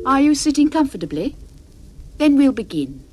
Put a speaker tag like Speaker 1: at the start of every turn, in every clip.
Speaker 1: Are you sitting comfortably? Then we'll begin.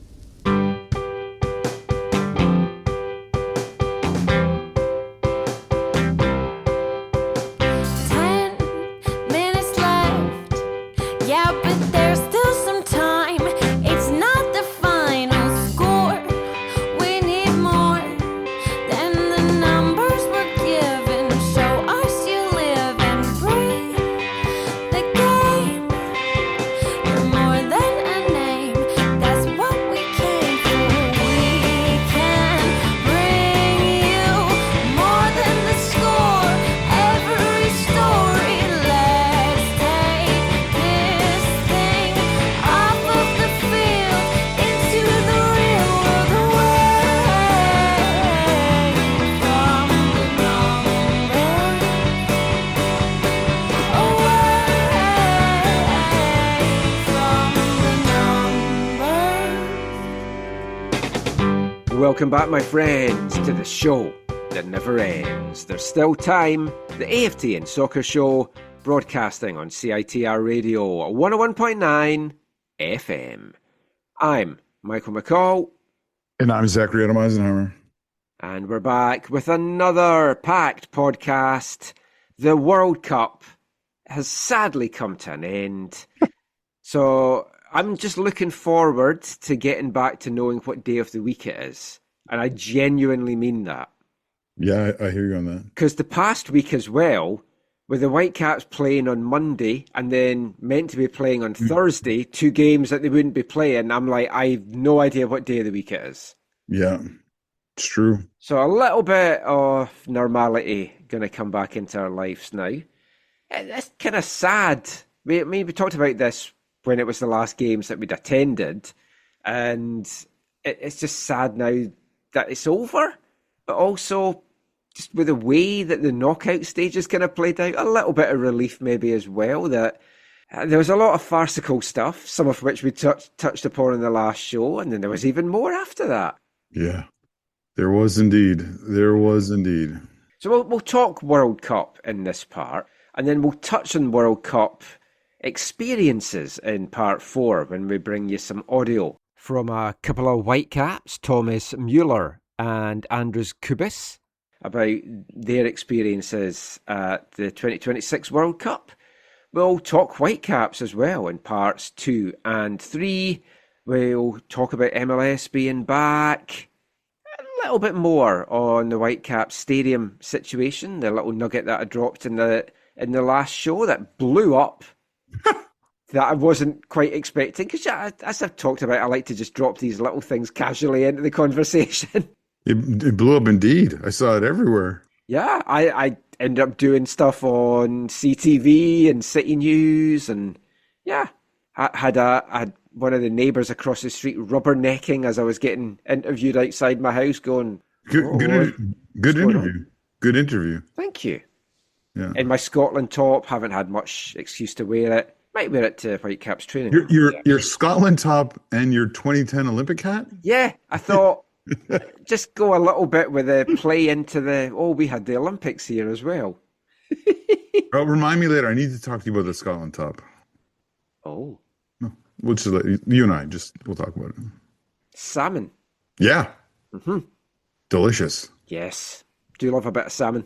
Speaker 2: 'Welcome back, my friends, to the show that never ends. There's still time. The AFTN Soccer Show, broadcasting on CITR Radio 101.9 FM. I'm Michael McCall.
Speaker 3: And I'm Zachary Adam Eisenhower.
Speaker 2: And we're back with another packed podcast. The World Cup has sadly come to an end. So I'm just looking forward to getting back to knowing what day of the week it is. And I genuinely mean that.
Speaker 3: Yeah, I hear you on that.
Speaker 2: Because the past week as well, with the Whitecaps playing on Monday and then meant to be playing on Thursday, two games that they wouldn't be playing, I'm like, I have no idea what day of the week it is.
Speaker 3: Yeah, it's true.
Speaker 2: So a little bit of normality going to come back into our lives now. It's kind of sad. We talked about this when it was the last games that we'd attended, and it's just sad now that it's over, but also just with the way that the knockout stage is kind of played out, a little bit of relief maybe as well, that there was a lot of farcical stuff, some of which we touched upon in the last show, and then there was even more after that.
Speaker 3: Yeah, there was indeed.
Speaker 2: So we'll talk World Cup in this part, and then we'll touch on World Cup experiences in part 4 when we bring you some audio from a couple of Whitecaps, Thomas Müller and Andres Cubas, about their experiences at the 2026 World Cup. We'll talk Whitecaps as well in parts 2 and 3. We'll talk about MLS being back. A little bit more on the Whitecaps stadium situation, the little nugget that I dropped in the last show that blew up. That I wasn't quite expecting, because as I've talked about, I like to just drop these little things casually into the conversation.
Speaker 3: It blew up indeed. I saw it everywhere.
Speaker 2: Yeah, I ended up doing stuff on CTV and City News, and yeah, I had one of the neighbours across the street rubbernecking as I was getting interviewed outside my house, going,
Speaker 3: Good interview. Good interview.
Speaker 2: Thank you.
Speaker 3: Yeah.
Speaker 2: In my Scotland top, haven't had much excuse to wear it. Might wear it to Whitecaps training.
Speaker 3: Your Scotland top and your 2010 Olympic hat?
Speaker 2: Yeah, I thought just go a little bit with the play into we had the Olympics here as well.
Speaker 3: Oh, remind me later. I need to talk to you about the Scotland top.
Speaker 2: Oh.
Speaker 3: No, we'll just let you and I we'll talk about it.
Speaker 2: Salmon.
Speaker 3: Yeah.
Speaker 2: Mm-hmm.
Speaker 3: Delicious.
Speaker 2: Yes. Do love a bit of salmon.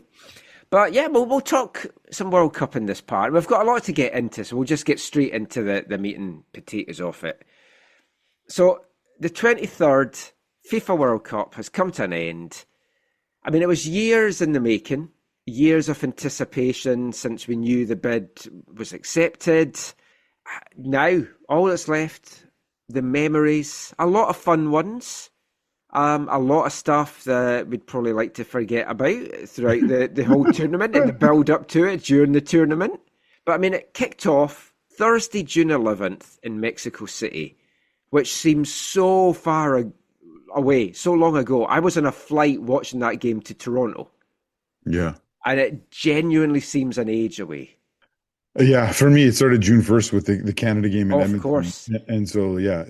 Speaker 2: But yeah, we'll talk some World Cup in this part. We've got a lot to get into, so we'll just get straight into the meat and potatoes of it. So the 23rd FIFA World Cup has come to an end. I mean, it was years in the making, years of anticipation since we knew the bid was accepted. Now, all that's left, the memories, a lot of fun ones. A lot of stuff that we'd probably like to forget about throughout the whole tournament and the build up to it during the tournament. But I mean, it kicked off Thursday, June 11th in Mexico City, which seems so far away, so long ago. I was on a flight watching that game to Toronto. Yeah. And it genuinely seems an age away.
Speaker 3: Yeah, for me, it started June 1st with the Canada game in Edmonton.
Speaker 2: Of course.
Speaker 3: And so, yeah,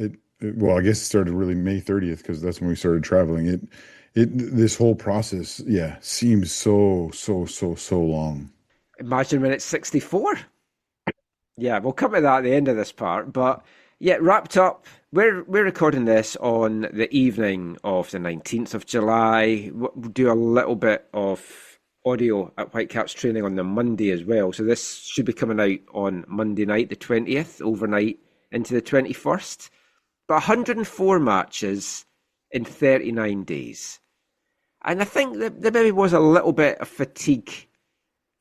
Speaker 3: well, I guess it started really May 30th because that's when we started traveling. This whole process, yeah, seems so long.
Speaker 2: Imagine when it's 64. Yeah, we'll come to that at the end of this part. But yeah, wrapped up. We're recording this on the evening of the 19th of July. We'll do a little bit of audio at Whitecaps training on the Monday as well. So this should be coming out on Monday night, the 20th, overnight into the 21st. But 104 matches in 39 days. And I think that there maybe was a little bit of fatigue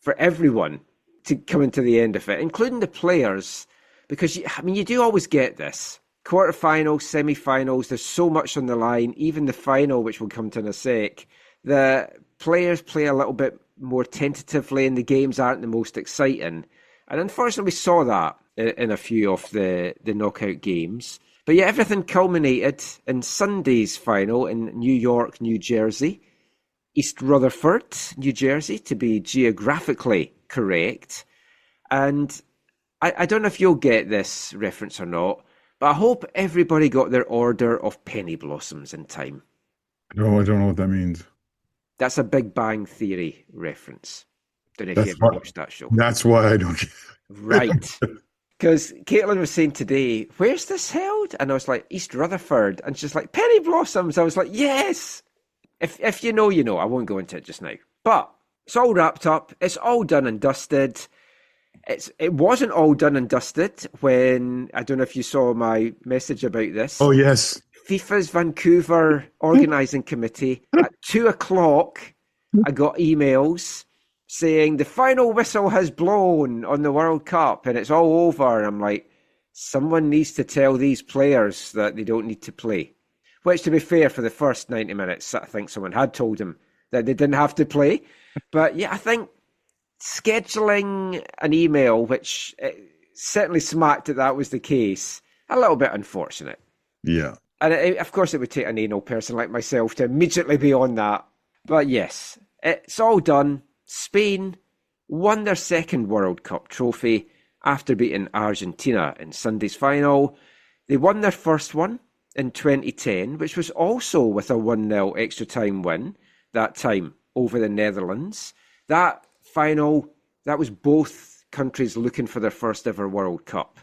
Speaker 2: for everyone to come into the end of it, including the players, because you do always get this. Quarterfinals, semi-finals, there's so much on the line, even the final, which we'll come to in a sec. The players play a little bit more tentatively and the games aren't the most exciting. And unfortunately, we saw that in a few of the knockout games. But yeah, everything culminated in Sunday's final in New York, New Jersey. East Rutherford, New Jersey, to be geographically correct. And I don't know if you'll get this reference or not, but I hope everybody got their order of penny blossoms in time.
Speaker 3: No, I don't know what that means.
Speaker 2: That's a Big Bang Theory reference. Don't know if you ever watched that show.
Speaker 3: That's why I don't get it.
Speaker 2: Right. Because Caitlin was saying today, where's this held? And I was like, East Rutherford. And she's like, penny blossoms. I was like, yes. If you know, you know. I won't go into it just now. But it's all wrapped up. It's all done and dusted. It wasn't all done and dusted when, I don't know if you saw my message about this.
Speaker 3: Oh, yes.
Speaker 2: FIFA's Vancouver organising committee, at 2:00, I got emails saying the final whistle has blown on the World Cup and it's all over. And I'm like, someone needs to tell these players that they don't need to play. Which, to be fair, for the first 90 minutes, I think someone had told them that they didn't have to play. But yeah, I think scheduling an email, which certainly smacked that was the case, a little bit unfortunate.
Speaker 3: Yeah.
Speaker 2: And of course, it would take an anal person like myself to immediately be on that. But yes, it's all done. Spain won their second World Cup trophy after beating Argentina in Sunday's final. They won their first one in 2010, which was also with a 1-0 extra time win, that time over the Netherlands. That final, that was both countries looking for their first ever World Cup.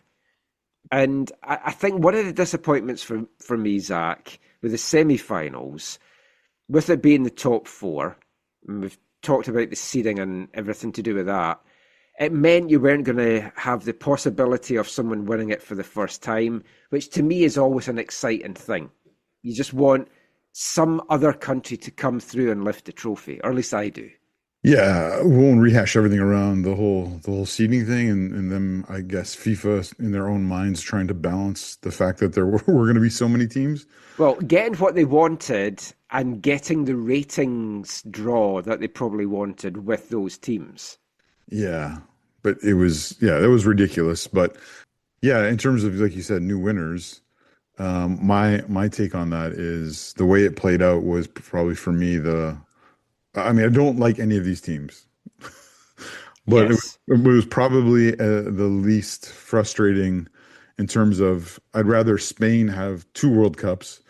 Speaker 2: And I think one of the disappointments for me, Zach, with the semi-finals, with it being the top four, and we've talked about the seeding and everything to do with that, it meant you weren't going to have the possibility of someone winning it for the first time, which to me is always an exciting thing. You just want some other country to come through and lift the trophy, or at least I do.
Speaker 3: Yeah, we won't rehash everything around the whole seeding thing, and them, I guess, FIFA in their own minds trying to balance the fact that there were going to be so many teams.
Speaker 2: Well, getting what they wanted and getting the ratings draw that they probably wanted with those teams.
Speaker 3: Yeah, but it was ridiculous. But yeah, in terms of, like you said, new winners, my take on that is the way it played out was probably for me I don't like any of these teams, but
Speaker 2: yes.
Speaker 3: it was probably the least frustrating in terms of I'd rather Spain have 2 World Cups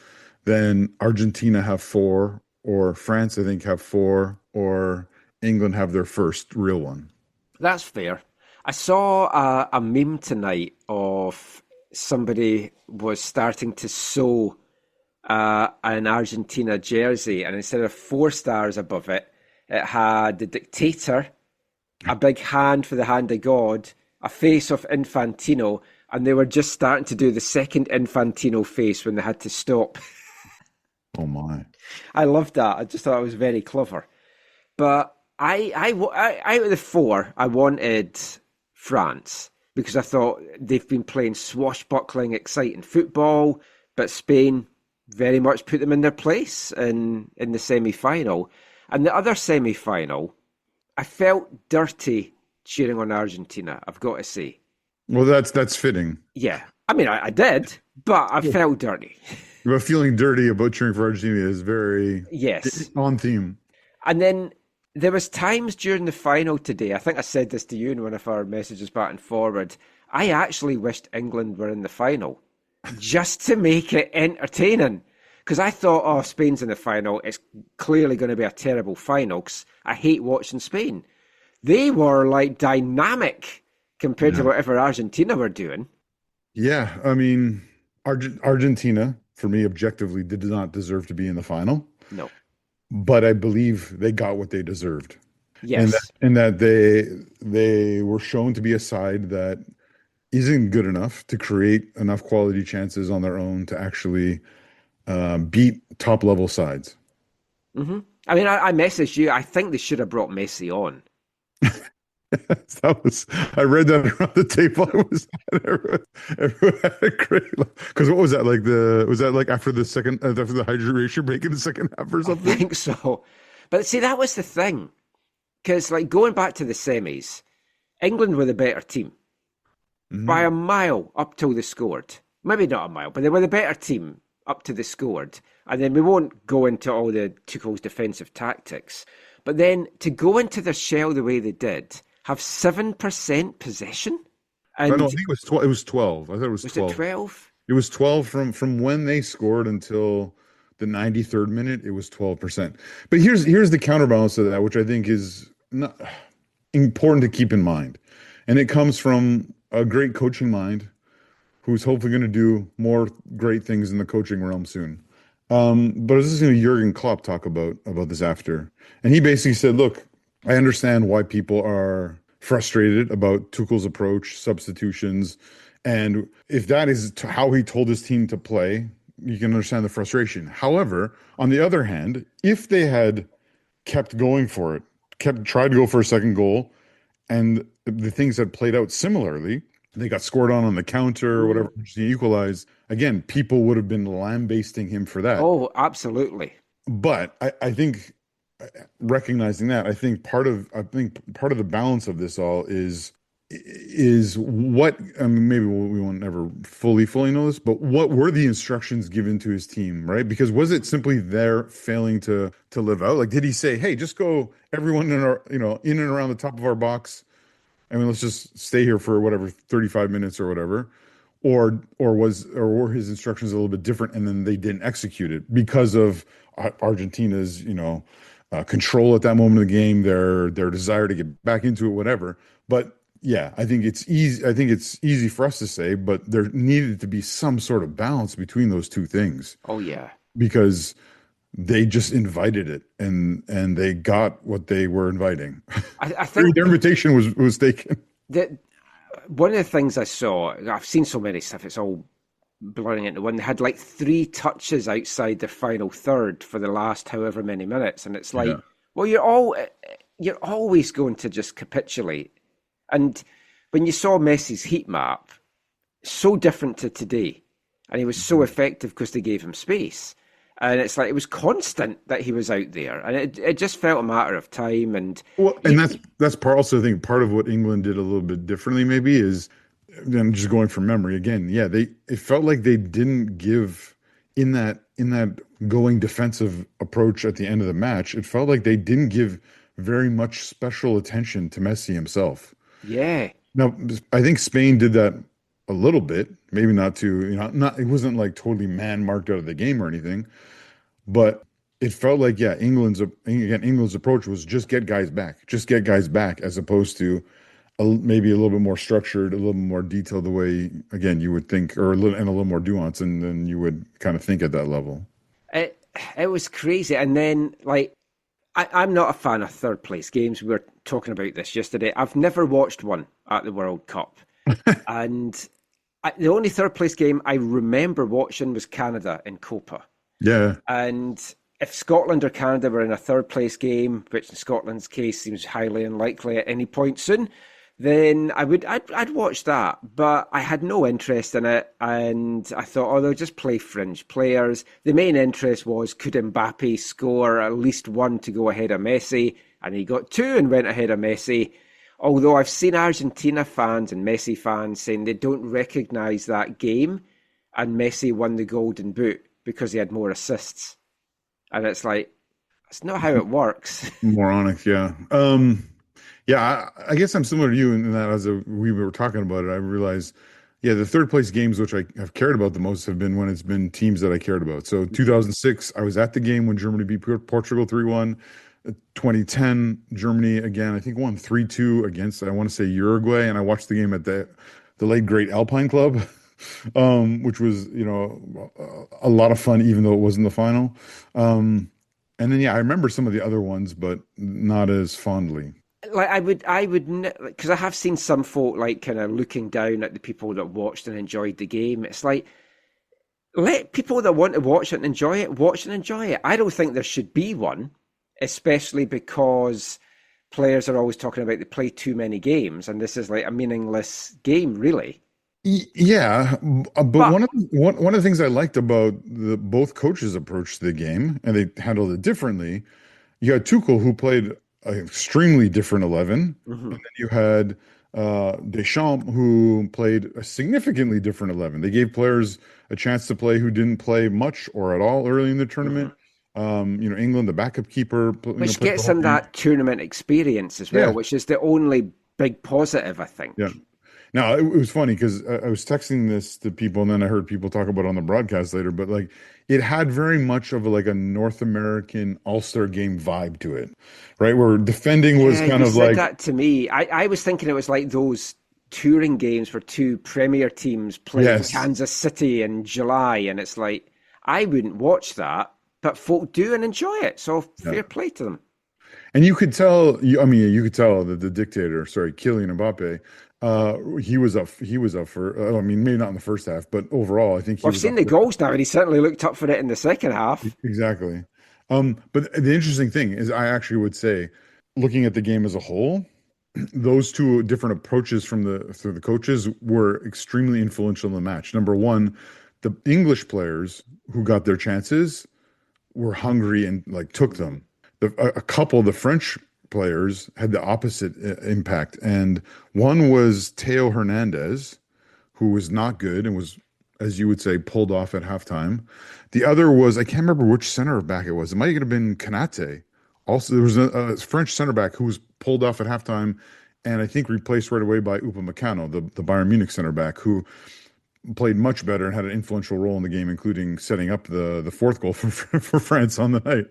Speaker 3: than Argentina have 4, or France, I think, have 4, or England have their first real one.
Speaker 2: That's fair. I saw a meme tonight of somebody was starting to sew an Argentina jersey, and instead of 4 stars above it, it had the dictator, a big hand for the hand of God, a face of Infantino, and they were just starting to do the second Infantino face when they had to stop.
Speaker 3: Oh my!
Speaker 2: I loved that. I just thought it was very clever. But I out of the 4, I wanted France because I thought they've been playing swashbuckling, exciting football, but Spain very much put them in their place in the semi-final. And the other semi-final, I felt dirty cheering on Argentina, I've got to say.
Speaker 3: Well, that's fitting.
Speaker 2: Yeah. I mean, I did, but I felt dirty.
Speaker 3: But feeling dirty about cheering for Argentina is very on theme.
Speaker 2: And then there was times during the final today, I think I said this to you in one of our messages back and forward, I actually wished England were in the final just to make it entertaining. Because I thought, Spain's in the final, it's clearly going to be a terrible final because I hate watching Spain. They were like dynamic compared to whatever Argentina were doing.
Speaker 3: Yeah, I mean, Argentina, for me, objectively, did not deserve to be in the final.
Speaker 2: No.
Speaker 3: But I believe they got what they deserved.
Speaker 2: Yes.
Speaker 3: And that they were shown to be a side that isn't good enough to create enough quality chances on their own to actually beat top level sides.
Speaker 2: Mm-hmm. I mean, I messaged you. I think they should have brought Messi on.
Speaker 3: I read that around the table. Everyone had a great, because what was that like? Was that like after the hydration break in the second half or something?
Speaker 2: I think so. But see, that was the thing. Because, like, going back to the semis, England were the better team by a mile up till they scored. Maybe not a mile, but they were the better team up to they scored. And then we won't go into all the Tuchel's defensive tactics. But then to go into their shell the way they did, have 7% possession. And
Speaker 3: no, I think it was 12. I thought it was 12.
Speaker 2: Was it 12?
Speaker 3: It was 12 from when they scored until the 93rd minute. It was 12%. But here's the counterbalance to that, which I think is not important to keep in mind. And it comes from a great coaching mind who's hopefully going to do more great things in the coaching realm soon. But I was listening to Jurgen Klopp talk about this after. And he basically said, look, I understand why people are frustrated about Tuchel's approach, substitutions. And if that is how he told his team to play, you can understand the frustration. However, on the other hand, if they had kept going for it, tried to go for a second goal, and the things had played out similarly, they got scored on the counter or whatever, to equalize, again, people would have been lambasting him for that.
Speaker 2: Oh, absolutely.
Speaker 3: But I think recognizing that, I think part of the balance of this all is what, I mean, maybe we won't ever fully know this, but what were the instructions given to his team, right? Because was it simply their failing to live out? Like, did he say, hey, just go everyone in in and around the top of our box? I mean, let's just stay here for whatever, 35 minutes or whatever. Or were his instructions a little bit different and then they didn't execute it because of Argentina's, control at that moment of the game, their desire to get back into it, whatever. But yeah, I think it's easy for us to say, but there needed to be some sort of balance between those two things.
Speaker 2: Oh yeah.
Speaker 3: Because they just invited it and they got what they were inviting.
Speaker 2: I think
Speaker 3: their invitation was taken.
Speaker 2: One of the things I saw, I've seen so many stuff, it's all blurring into one. They had like 3 touches outside their final third for the last however many minutes. And it's like, well, you're always going to just capitulate. And when you saw Messi's heat map, so different to today. And he was so effective because they gave him space. And it's like, it was constant that he was out there. And it just felt a matter of time. And
Speaker 3: that's also, I think, part of what England did a little bit differently maybe is, then just going from memory again, it felt like they didn't give in that going defensive approach at the end of the match. It felt like they didn't give very much special attention to Messi himself.
Speaker 2: Yeah.
Speaker 3: Now, I think Spain did that a little bit, maybe not it wasn't like totally man marked out of the game or anything, but it felt like, England's approach was just get guys back, as opposed to maybe a little bit more structured, a little more detailed, the way, again, you would think, or a little more nuance, and then you would kind of think at that level.
Speaker 2: It was crazy. And then, like, I'm not a fan of third place games. We were talking about this yesterday. I've never watched one at the World Cup. And the only third place game I remember watching was Canada in Copa. Yeah. And if Scotland or Canada were in a third place game, which in Scotland's case seems highly unlikely at any point soon, then I'd watch that. But I had no interest in it, and I thought, they'll just play fringe players. The main interest was, could Mbappe score at least 1 to go ahead of Messi? And he got 2 and went ahead of Messi. Although I've seen Argentina fans and Messi fans saying they don't recognise that game, and Messi won the Golden Boot because he had more assists. And it's like, that's not how it works.
Speaker 3: Moronic, yeah. I guess I'm similar to you in that as we were talking about it, I realized, the third place games which I have cared about the most have been when it's been teams that I cared about. So 2006, I was at the game when Germany beat Portugal 3-1. 2010, Germany again, I think won 3-2 against, I want to say Uruguay. And I watched the game at the late great Alpine Club, which was, a lot of fun, even though it wasn't the final. And then, yeah, I remember some of the other ones, but not as fondly.
Speaker 2: Like I would, because I have seen some folk like kind of looking down at the people that watched and enjoyed the game. It's like, let people that want to watch it and enjoy it, watch and enjoy it. I don't think there should be one, especially because players are always talking about they play too many games, and this is like a meaningless game, really.
Speaker 3: Yeah, but one of the things I liked about both coaches' approach to the game, and they handled it differently. You had Tuchel, who played an extremely different 11, and then you had Deschamps, who played a significantly different 11. They gave players a chance to play who didn't play much or at all early in the tournament. England, the backup keeper,
Speaker 2: which gets them that tournament experience as well, which is the only big positive, I think.
Speaker 3: Yeah. Now, it was funny because I was texting this to people, and then I heard people talk about it on the broadcast later, but like it had very much of a North American All-Star game vibe to it, right? Where defending was kind of like
Speaker 2: that to me. I was thinking it was like those touring games where two Premier teams played Kansas City in July, and it's like, I wouldn't watch that, but folk do and enjoy it, so fair play to them.
Speaker 3: And you could tell, you could tell that the dictator, Kylian Mbappe, he was up for, maybe not in the first half, but overall, I think
Speaker 2: I've seen the goals now, and he certainly looked up for it in the second half.
Speaker 3: Exactly. But the interesting thing is, I actually would say, looking at the game as a whole, those two different approaches from the coaches were extremely influential in the match. Number one, the English players who got their chances were hungry and took them. A couple of the French players had the opposite impact. And one was Theo Hernandez, who was not good and was, as you would say, pulled off at halftime. The other was, I can't remember which center back it was. It might have been Kanate. Also, there was a French center back who was pulled off at halftime and I think replaced right away by Upamecano, the Bayern Munich center back, who played much better and had an influential role in the game, including setting up the fourth goal for France on the night.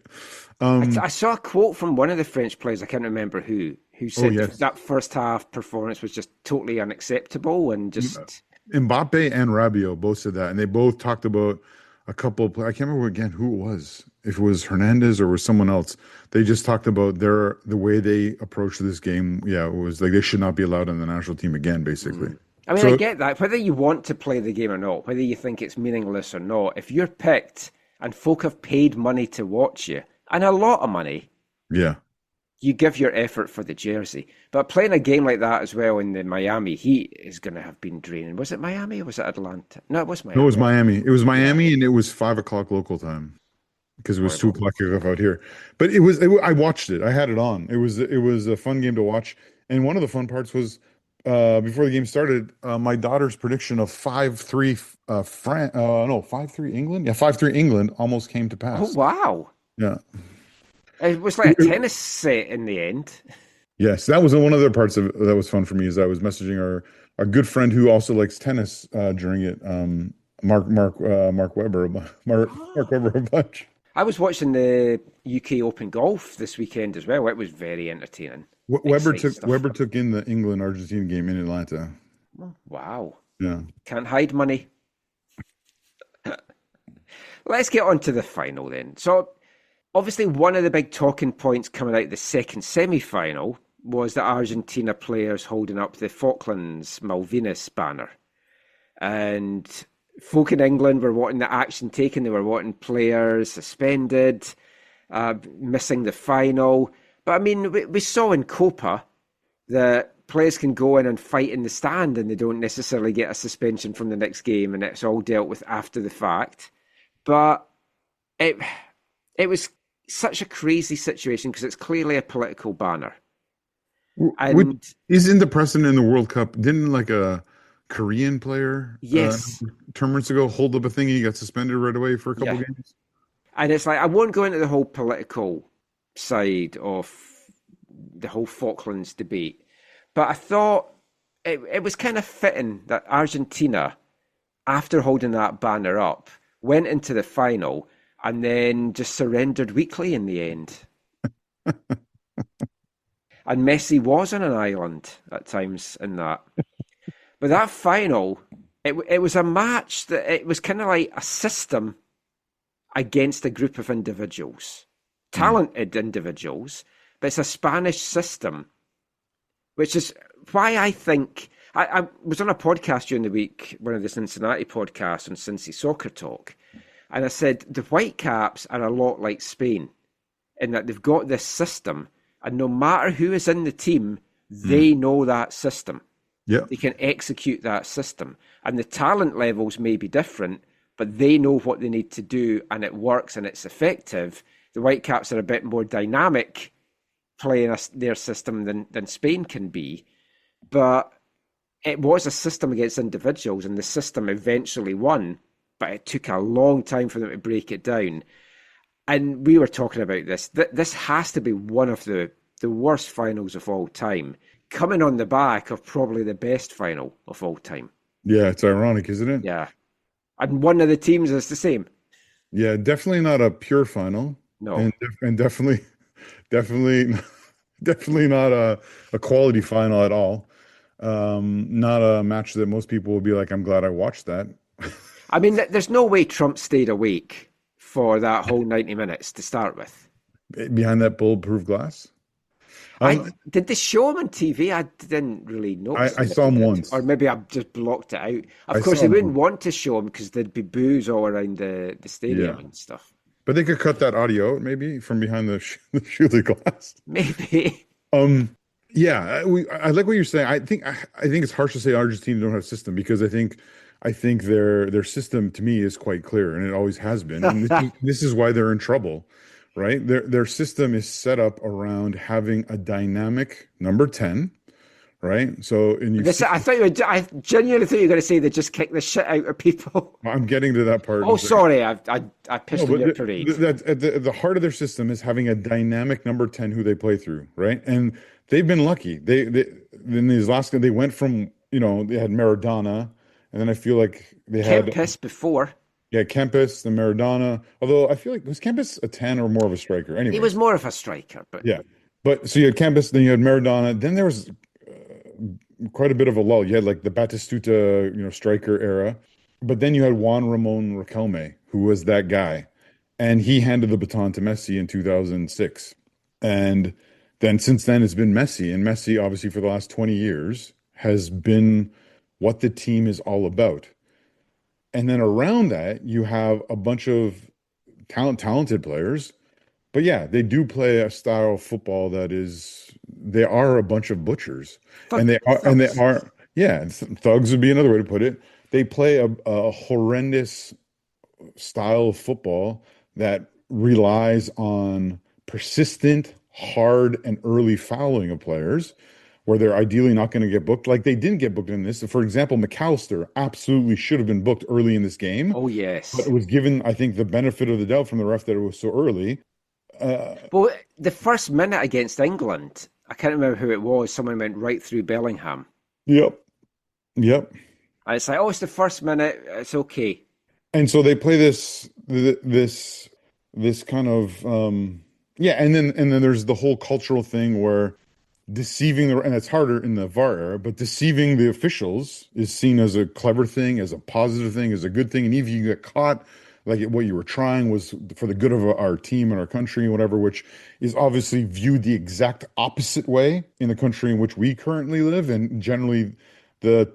Speaker 2: I saw a quote from one of the French players, I can't remember who said that first half performance was just totally unacceptable and just...
Speaker 3: Mbappe and Rabiot both said that, and they both talked about a couple of I can't remember again who it was, if it was Hernandez or was someone else. They just talked about the way they approached this game. Yeah, it was like they should not be allowed on the national team again, basically.
Speaker 2: I mean, I get that. Whether you want to play the game or not, whether you think it's meaningless or not, if you're picked and folk have paid money to watch you, and a lot of money, you give your effort for the jersey. But playing a game like that as well in the Miami heat is going to have been draining. Was it Miami or was it Atlanta? No, it was Miami.
Speaker 3: No, it was Miami. It was Miami, and it was 5 o'clock local time because it was 2 o'clock out here. But I watched it. I had it on. It was a fun game to watch. And one of the fun parts was before the game started, my daughter's prediction of 5-3 5-3 England. Yeah, 5-3 England almost came to pass.
Speaker 2: Oh, wow.
Speaker 3: Yeah.
Speaker 2: It was like a tennis set in the end.
Speaker 3: Yes, that was one of the parts of that was fun for me. Is I was messaging our good friend who also likes tennis during it, Mark Webber, Mark Webber a bunch.
Speaker 2: I was watching the UK Open golf this weekend as well. It was very entertaining.
Speaker 3: Weber took in the England-Argentina game in Atlanta.
Speaker 2: Wow.
Speaker 3: Yeah.
Speaker 2: Can't hide money. Let's get on to the final then. So, obviously, one of the big talking points coming out of the second semi-final was the Argentina players holding up the Falklands Malvinas banner. And folk in England were wanting the action taken. They were wanting players suspended, missing the final. But, I mean, we saw in Copa that players can go in and fight in the stand and they don't necessarily get a suspension from the next game, and it's all dealt with after the fact. But it was such a crazy situation because it's clearly a political banner. And
Speaker 3: isn't the precedent in the World Cup? Didn't a Korean player tournaments ago hold up a thing and he got suspended right away for a couple games?
Speaker 2: And it's like, I won't go into the whole political side of the whole Falklands debate, but I thought it was kind of fitting that Argentina, after holding that banner up, went into the final and then just surrendered weakly in the end. And Messi was on an island at times in that. But that final, it was a match that it was kind of like a system against a group of individuals, talented individuals, but it's a Spanish system, which is why I think I was on a podcast during the week, one of the Cincinnati podcasts on Cincy Soccer Talk, and I said the Whitecaps are a lot like Spain in that they've got this system, and no matter who is in the team, they know that system.
Speaker 3: Yeah.
Speaker 2: They can execute that system. And the talent levels may be different, but they know what they need to do, and it works and it's effective. The Whitecaps are a bit more dynamic playing their system than Spain can be. But it was a system against individuals, and the system eventually won, but it took a long time for them to break it down. And we were talking about this. This has to be one of the worst finals of all time, coming on the back of probably the best final of all time.
Speaker 3: Yeah, it's ironic, isn't it?
Speaker 2: Yeah. And one of the teams is the same.
Speaker 3: Yeah, definitely not a pure final.
Speaker 2: No.
Speaker 3: And definitely not a quality final at all. Not a match that most people will be like, I'm glad I watched that.
Speaker 2: I mean, there's no way Trump stayed awake for that whole 90 minutes to start with.
Speaker 3: Behind that bulletproof glass?
Speaker 2: Did they show him on TV? I didn't really notice.
Speaker 3: I saw him once.
Speaker 2: Or maybe I've just blocked it out. Of course, they wouldn't want to show him because there'd be boos all around the stadium and stuff.
Speaker 3: But they could cut that audio out maybe from behind the shielded glass.
Speaker 2: Maybe.
Speaker 3: Yeah, I like what you're saying. I think it's harsh to say Argentina don't have a system, because I think their system to me is quite clear, and it always has been. And this is why they're in trouble, right? Their system is set up around having a dynamic number 10, right? So
Speaker 2: I genuinely thought you were going to say they just kick the shit out of people.
Speaker 3: I'm getting to that part.
Speaker 2: Oh, sorry, I pissed on your parade.
Speaker 3: At the heart of their system is having a dynamic number 10 who they play through, right? And they've been lucky. They in these last, they went from, they had Maradona, and then I feel like they had
Speaker 2: Kempis before.
Speaker 3: Yeah, Kempis, the Maradona. Although I feel like, was Kempis a 10 or more of a striker? Anyway,
Speaker 2: he was more of a striker, but
Speaker 3: yeah. But so you had Kempis, then you had Maradona, then there was quite a bit of a lull. You had like the Batistuta, striker era, but then you had Juan Ramon Riquelme, who was that guy, and he handed the baton to Messi in 2006, and then since then it's been Messi, and Messi obviously for the last 20 years has been what the team is all about. And then around that, you have a bunch of talented players. But yeah, they do play a style of football they are a bunch of butchers. Thugs would be another way to put it. They play a horrendous style of football that relies on persistent, hard, and early fouling of players, where they're ideally not going to get booked. Like they didn't get booked in this. For example, McAllister absolutely should have been booked early in this game.
Speaker 2: Oh, yes.
Speaker 3: But it was given, I think, the benefit of the doubt from the ref that it was so early.
Speaker 2: Well, the first minute against England, I can't remember who it was. Someone went right through Bellingham.
Speaker 3: Yep.
Speaker 2: And it's like, it's the first minute. It's okay.
Speaker 3: And so they play this kind of, and then there's the whole cultural thing where deceiving and it's harder in the VAR era, but deceiving the officials is seen as a clever thing, as a positive thing, as a good thing. And even if you get caught, like what you were trying was for the good of our team and our country and whatever, which is obviously viewed the exact opposite way in the country in which we currently live, and generally the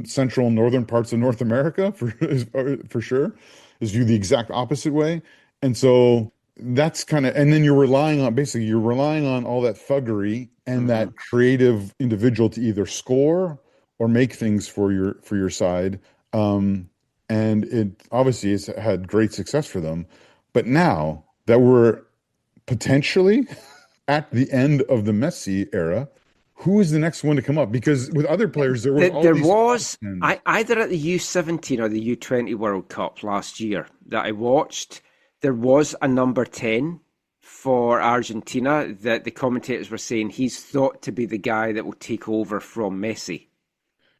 Speaker 3: central and northern parts of North America for sure is viewed the exact opposite way. And so that's kind of, and then you're relying on all that thuggery and that creative individual to either score or make things for your side. And it obviously has had great success for them. But now that we're potentially at the end of the Messi era, who is the next one to come up? Because with other players, there was
Speaker 2: either at the U17 or the U20 World Cup last year that I watched, there was a number 10 for Argentina that the commentators were saying he's thought to be the guy that will take over from Messi.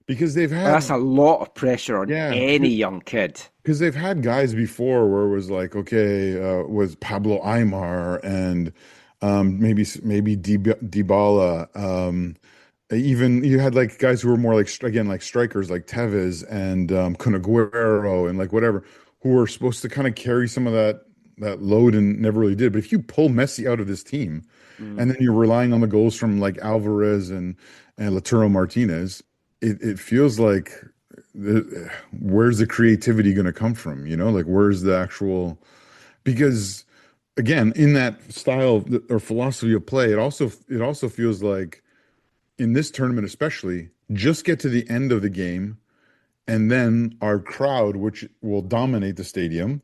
Speaker 3: Because
Speaker 2: that's a lot of pressure on any young kid.
Speaker 3: Because they've had guys before where it was like, was Pablo Aimar and maybe Dybala. Even you had like guys who were more like again like strikers like Tevez and Kun Aguero and like whatever, who were supposed to kind of carry some of that load and never really did. But if you pull Messi out of this team, and then you're relying on the goals from like Alvarez and Lautaro Martinez, it feels like where's the creativity going to come from? You know, like where's the actual, because again, in that style or philosophy of play, it also feels like in this tournament especially, just get to the end of the game, and then our crowd, which will dominate the stadium,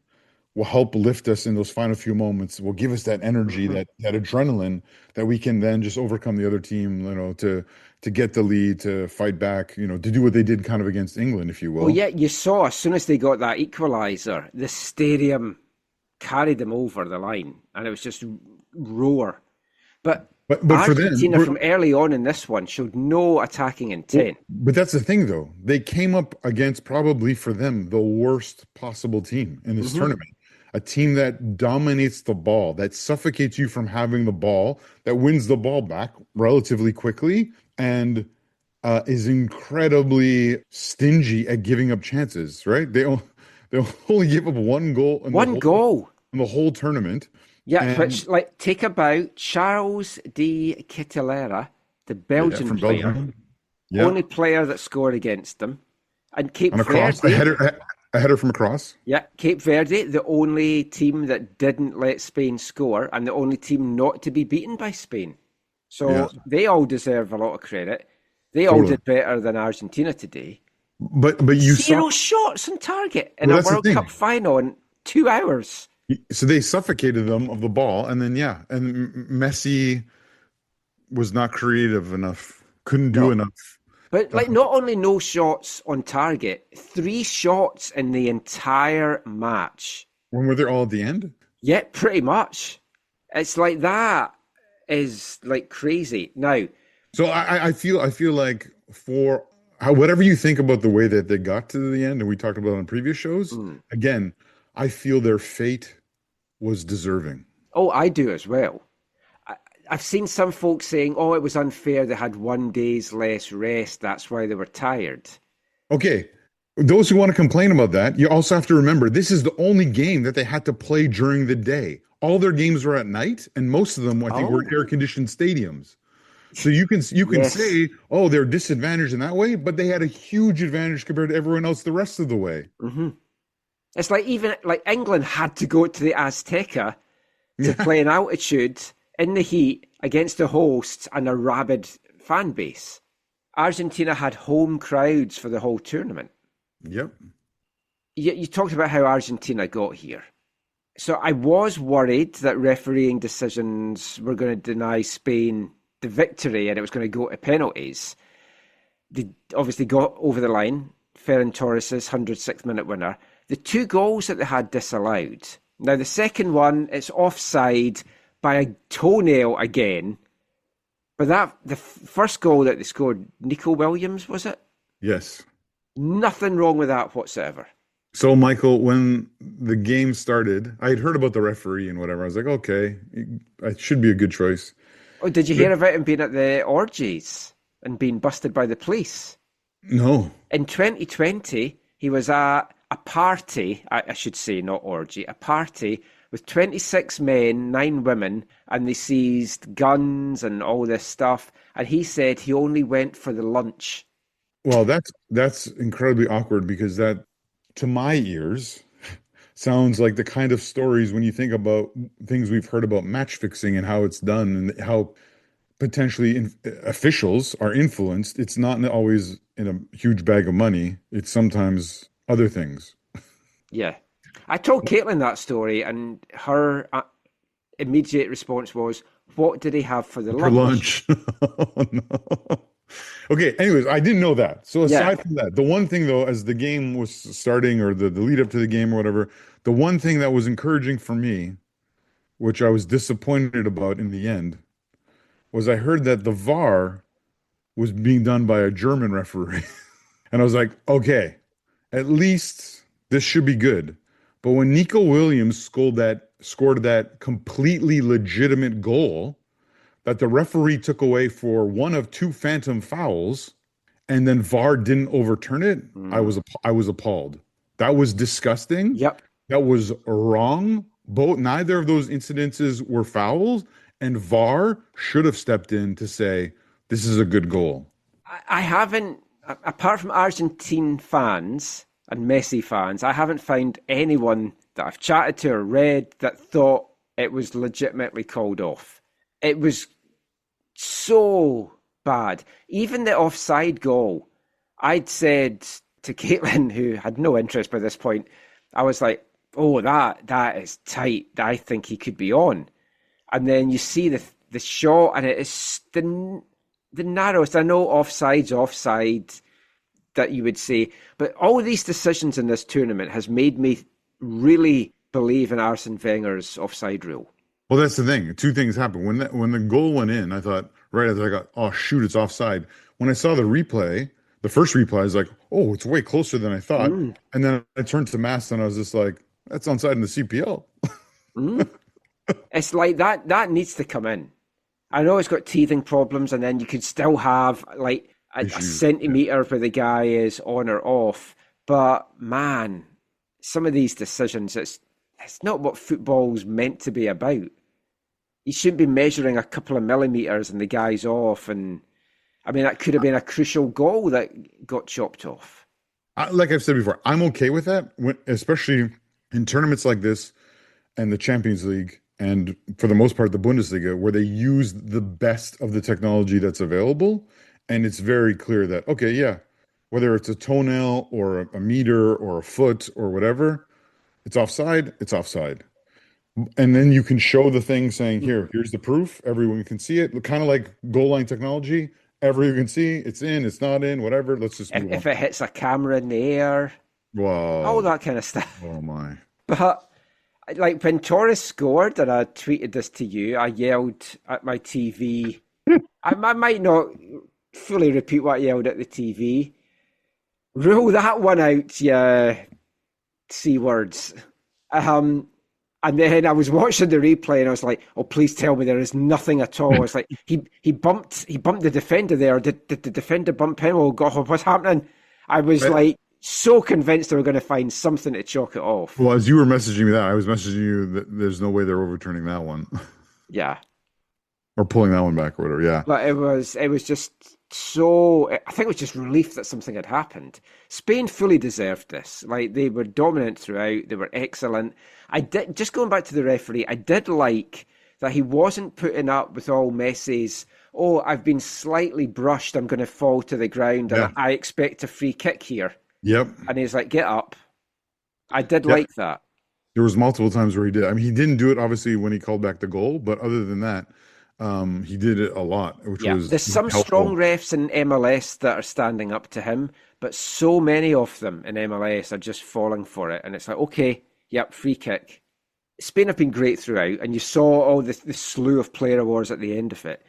Speaker 3: will help lift us in those final few moments, will give us that energy, that adrenaline that we can then just overcome the other team, you know, to get the lead, to fight back, you know, to do what they did kind of against England, if you will.
Speaker 2: Well, yeah, you saw as soon as they got that equaliser, the stadium carried them over the line, and it was just roar. But Argentina,
Speaker 3: for them,
Speaker 2: from early on in this one, showed no attacking intent.
Speaker 3: But that's the thing, though. They came up against probably for them the worst possible team in this tournament. A team that dominates the ball, that suffocates you from having the ball, that wins the ball back relatively quickly, and is incredibly stingy at giving up chances, right? They only give up one goal in the whole tournament.
Speaker 2: Yeah, which, like, take about Charles de Kettelera, the Belgian player, only player that scored against them, and Cape Verde.
Speaker 3: A header from across.
Speaker 2: Yeah, Cape Verde, the only team that didn't let Spain score, and the only team not to be beaten by Spain. So they all deserve a lot of credit. They all did better than Argentina today.
Speaker 3: But you
Speaker 2: Zero shots on target in a World Cup final in 2 hours.
Speaker 3: So they suffocated them of the ball, and then and Messi was not creative enough, couldn't do enough.
Speaker 2: But like, not only no shots on target, 3 shots in the entire match.
Speaker 3: When were they all at the end?
Speaker 2: Yeah, pretty much. It's like that is like crazy now.
Speaker 3: So I feel like for whatever you think about the way that they got to the end, and we talked about it on previous shows, again, I feel their fate was deserving.
Speaker 2: Oh, I do as well. I've seen some folks saying, oh, it was unfair. They had 1 day's less rest. That's why they were tired.
Speaker 3: Okay. Those who want to complain about that, you also have to remember, this is the only game that they had to play during the day. All their games were at night, and most of them, I think, were air-conditioned stadiums. So you can say, oh, they're disadvantaged in that way, but they had a huge advantage compared to everyone else the rest of the way.
Speaker 2: It's like even like England had to go to the Azteca to play an altitude in the heat against the hosts and a rabid fan base. Argentina had home crowds for the whole tournament.
Speaker 3: Yep.
Speaker 2: You talked about how Argentina got here. So I was worried that refereeing decisions were going to deny Spain the victory and it was going to go to penalties. They obviously got over the line. Ferran Torres' 106th minute winner. The 2 goals that they had disallowed. Now, the second one, it's offside by a toenail again. But the first goal that they scored, Nico Williams, was it?
Speaker 3: Yes.
Speaker 2: Nothing wrong with that whatsoever.
Speaker 3: So, Michael, when the game started, I had heard about the referee and whatever. I was like, okay, it should be a good choice.
Speaker 2: Oh, did you hear about him being at the orgies and being busted by the police?
Speaker 3: No.
Speaker 2: In 2020, he was at a party, I should say, not orgy, a party with 26 men, 9 women, and they seized guns and all this stuff. And he said he only went for the lunch.
Speaker 3: Well, that's incredibly awkward because that, to my ears, sounds like the kind of stories when you think about things we've heard about match fixing and how it's done and how potentially officials are influenced. It's not always in a huge bag of money. It's sometimes other things. Yeah.
Speaker 2: I told Caitlin that story, and her immediate response was, what did he have for the lunch?
Speaker 3: For lunch. Oh, no. Okay, anyways, I didn't know that. So aside from that, the one thing, though, as the game was starting or the lead up to the game or whatever, the one thing that was encouraging for me, which I was disappointed about in the end, was I heard that the VAR was being done by a German referee. And I was like, okay, at least this should be good. But when Nico Williams scored scored that completely legitimate goal that the referee took away for one of two phantom fouls, and then VAR didn't overturn it, I was appalled. That was disgusting.
Speaker 2: Yep.
Speaker 3: That was wrong. Neither of those incidences were fouls, and VAR should have stepped in to say, this is a good goal.
Speaker 2: I haven't, apart from Argentine fans and Messi fans, I haven't found anyone that I've chatted to or read that thought it was legitimately called off. It was so bad. Even the offside goal, I'd said to Caitlin, who had no interest by this point, I was like, oh, that is tight. I think he could be on. And then you see the shot, and it is the narrowest. I know offside's offside that you would say, but all these decisions in this tournament has made me really believe in Arsene Wenger's offside rule.
Speaker 3: Well, that's the thing. Two things happened. When the goal went in, I thought, right as I got, oh, shoot, it's offside. When I saw the replay, the first replay, I was like, oh, it's way closer than I thought. And then I turned to Mass, and I was just like, that's onside in the CPL.
Speaker 2: It's like that needs to come in. I know it's got teething problems, and then you could still have like a centimetre where the guy is on or off. But man, some of these decisions, it's not what football's meant to be about. You shouldn't be measuring a couple of millimetres and the guy's off. And I mean, that could have been a crucial goal that got chopped off.
Speaker 3: Like I've said before, I'm okay with that, especially in tournaments like this and the Champions League, and for the most part, the Bundesliga, where they use the best of the technology that's available. And it's very clear that, okay, yeah, whether it's a toenail or a meter or a foot or whatever, it's offside, it's offside. And then you can show the thing saying, here's the proof. Everyone can see it. Kind of like goal line technology. Everyone can see it's in, it's not in, whatever. Let's just move on.
Speaker 2: If it hits a camera in the air.
Speaker 3: Wow.
Speaker 2: All that kind of stuff.
Speaker 3: Oh, my.
Speaker 2: But like when Torres scored, and I tweeted this to you, I yelled at my TV. I might not fully repeat what I yelled at the TV. Rule that one out, yeah. C words. And then I was watching the replay, and I was like, "Oh, please tell me there is nothing at all." I was like, "He bumped the defender there. Did the defender bump him? Oh God, what's happening?" I was like so convinced they were going to find something to chalk it off.
Speaker 3: Well, as you were messaging me that, I was messaging you that there's no way they're overturning that one.
Speaker 2: Yeah,
Speaker 3: or pulling that one back or whatever. Yeah,
Speaker 2: but it was just so. I think it was just relief that something had happened. Spain fully deserved this. Like, they were dominant throughout. They were excellent. Just going back to the referee, I did like that he wasn't putting up with all Messi's, oh, I've been slightly brushed, I'm going to fall to the ground, and I expect a free kick here.
Speaker 3: Yep.
Speaker 2: And he's like, get up. I did like that.
Speaker 3: There was multiple times where he did. I mean, he didn't do it, obviously, when he called back the goal, but other than that, he did it a lot, which was
Speaker 2: There's some
Speaker 3: helpful.
Speaker 2: strong refs in MLS that are standing up to him, but so many of them in MLS are just falling for it. And it's like, okay, yep, free kick. Spain have been great throughout, and you saw all the slew of player awards at the end of it.